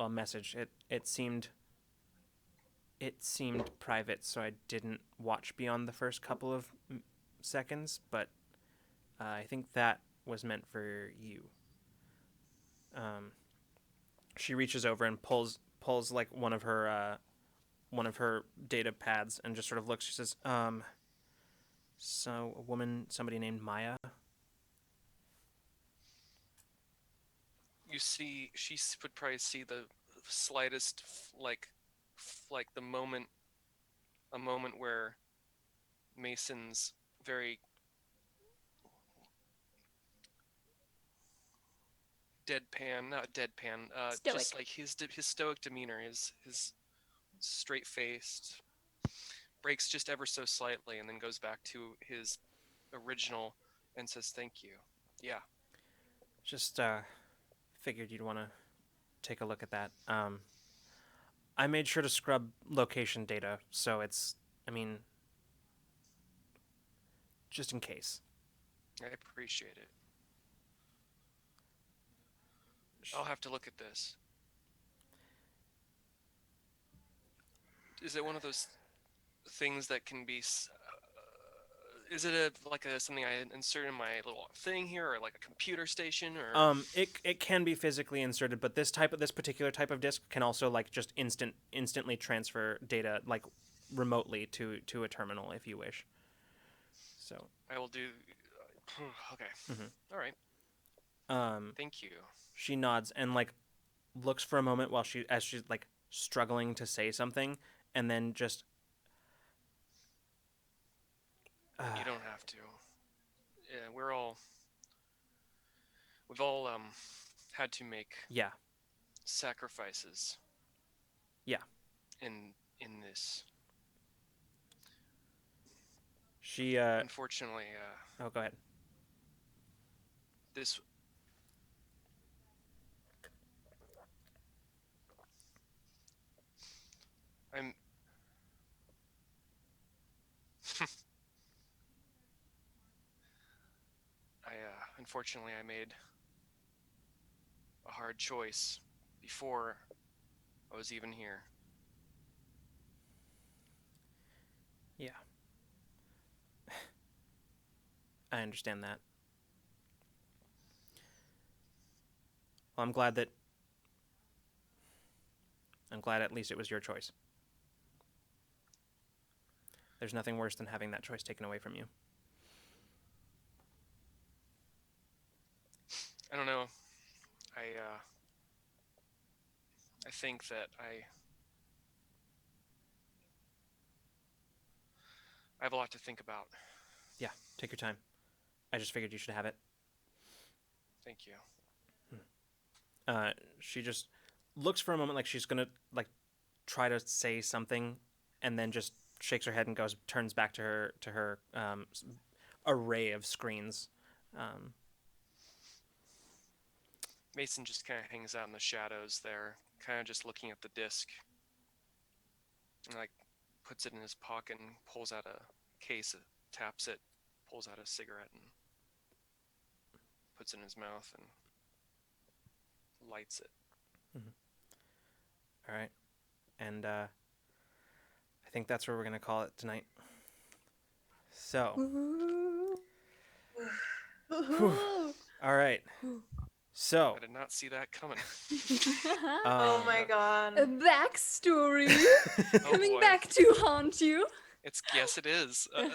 message. It seemed private, so I didn't watch beyond the first couple of seconds, but I think that was meant for you." She reaches over and pulls like one of her data pads and just sort of looks. She says, "So a woman, somebody named Maya." You see, she would probably see the slightest like the moment, a moment where Mason's very not deadpan, Stoic. just like his stoic demeanor, his straight faced, breaks just ever so slightly, and then goes back to his original and says, "Thank you." Yeah. Just figured you'd want to take a look at that. I made sure to scrub location data, so it's, I mean, just in case. I appreciate it. I'll have to look at this. Is it one of those things that can be? Is it something I insert in my little thing here, or like a computer station, or? It can be physically inserted, but this particular type of disk can also like just instantly transfer data like remotely to a terminal if you wish. So I will do. Okay. Mhm. All right. Thank you. She nods and like looks for a moment while she's like struggling to say something, and then just. You don't have to. Yeah, we've all had to make Yeah. sacrifices. Yeah. In this. She Unfortunately, oh, go ahead. this. I'm. Unfortunately, I made a hard choice before I was even here. Yeah. I understand that. Well, I'm glad at least it was your choice. There's nothing worse than having that choice taken away from you. I don't know. I think that I have a lot to think about. Yeah, take your time. I just figured you should have it. Thank you. She just looks for a moment like she's gonna like try to say something, and then just shakes her head and turns back to her array of screens. Mason just kind of hangs out in the shadows there, kind of just looking at the disc, and like puts it in his pocket and pulls out a case, taps it, pulls out a cigarette and puts it in his mouth and lights it. Mm-hmm. All right, and I think that's where we're gonna call it tonight. So, all right. So I did not see that coming. Oh my god. A backstory Oh coming boy. back to haunt you. Yes, it is. Oh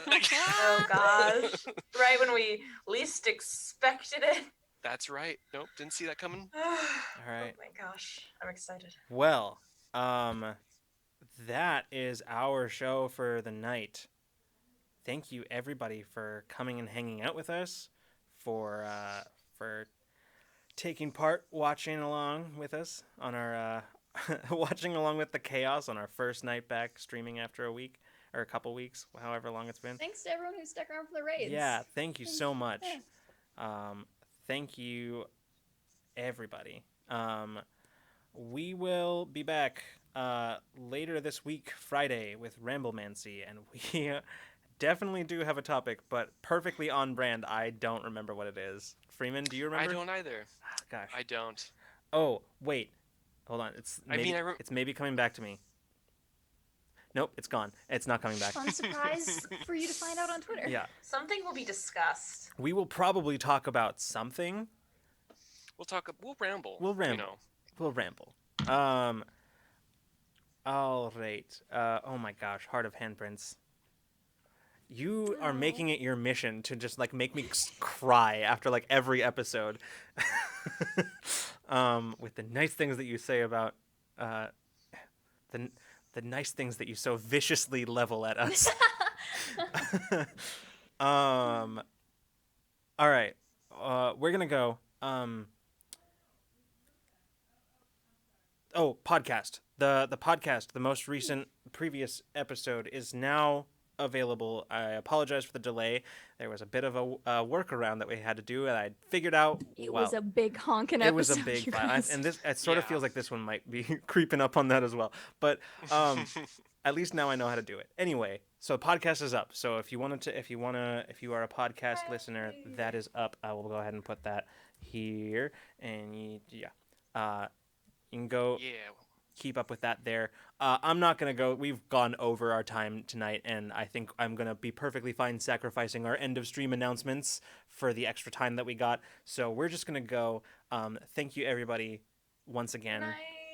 gosh. Right when we least expected it. That's right. Nope, didn't see that coming. All right. Oh my gosh. I'm excited. Well, that is our show for the night. Thank you everybody for coming and hanging out with us, for taking part, watching along with us on our watching along with the chaos on our first night back streaming after a week or a couple weeks, however long it's been. Thanks to everyone who stuck around for the raids. Yeah, thank you so much. Yeah. Thank you, everybody. We will be back later this week, Friday, with Ramblemancy, and we definitely do have a topic, but perfectly on brand. I don't remember what it is. Freeman, do you remember? I don't either. Gosh. I don't. Oh, wait. Hold on. It's maybe coming back to me. Nope, it's gone. It's not coming back. Fun surprise for you to find out on Twitter. Yeah. Something will be discussed. We will probably talk about something. We'll ramble. We'll ramble. You know. We'll ramble. All right. Oh my gosh, Heart of Handprints. You are making it your mission to just like make me cry after like every episode. With the nice things that you say about the the nice things that you so viciously level at us. All right. We're gonna go. Podcast. The podcast, the most recent previous episode is now available. I apologize for the delay. There was a bit of a workaround that we had to do, and I figured out. It was a big honking episode. It was a big you file, guys. and this it sort of feels like this one might be creeping up on that as well. But at least now I know how to do it. Anyway, so podcast is up. So if you are a podcast listener, that is up. I will go ahead and put that here, and you can go keep up with that there. I'm not going to go. We've gone over our time tonight, and I think I'm going to be perfectly fine sacrificing our end of stream announcements for the extra time that we got. So we're just going to go. Thank you, everybody, once again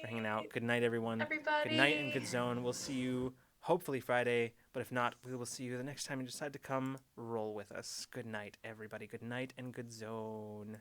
for hanging out. Good night, everyone. Everybody. Good night and good zone. We'll see you hopefully Friday, but if not, we will see you the next time you decide to come roll with us. Good night, everybody. Good night and good zone.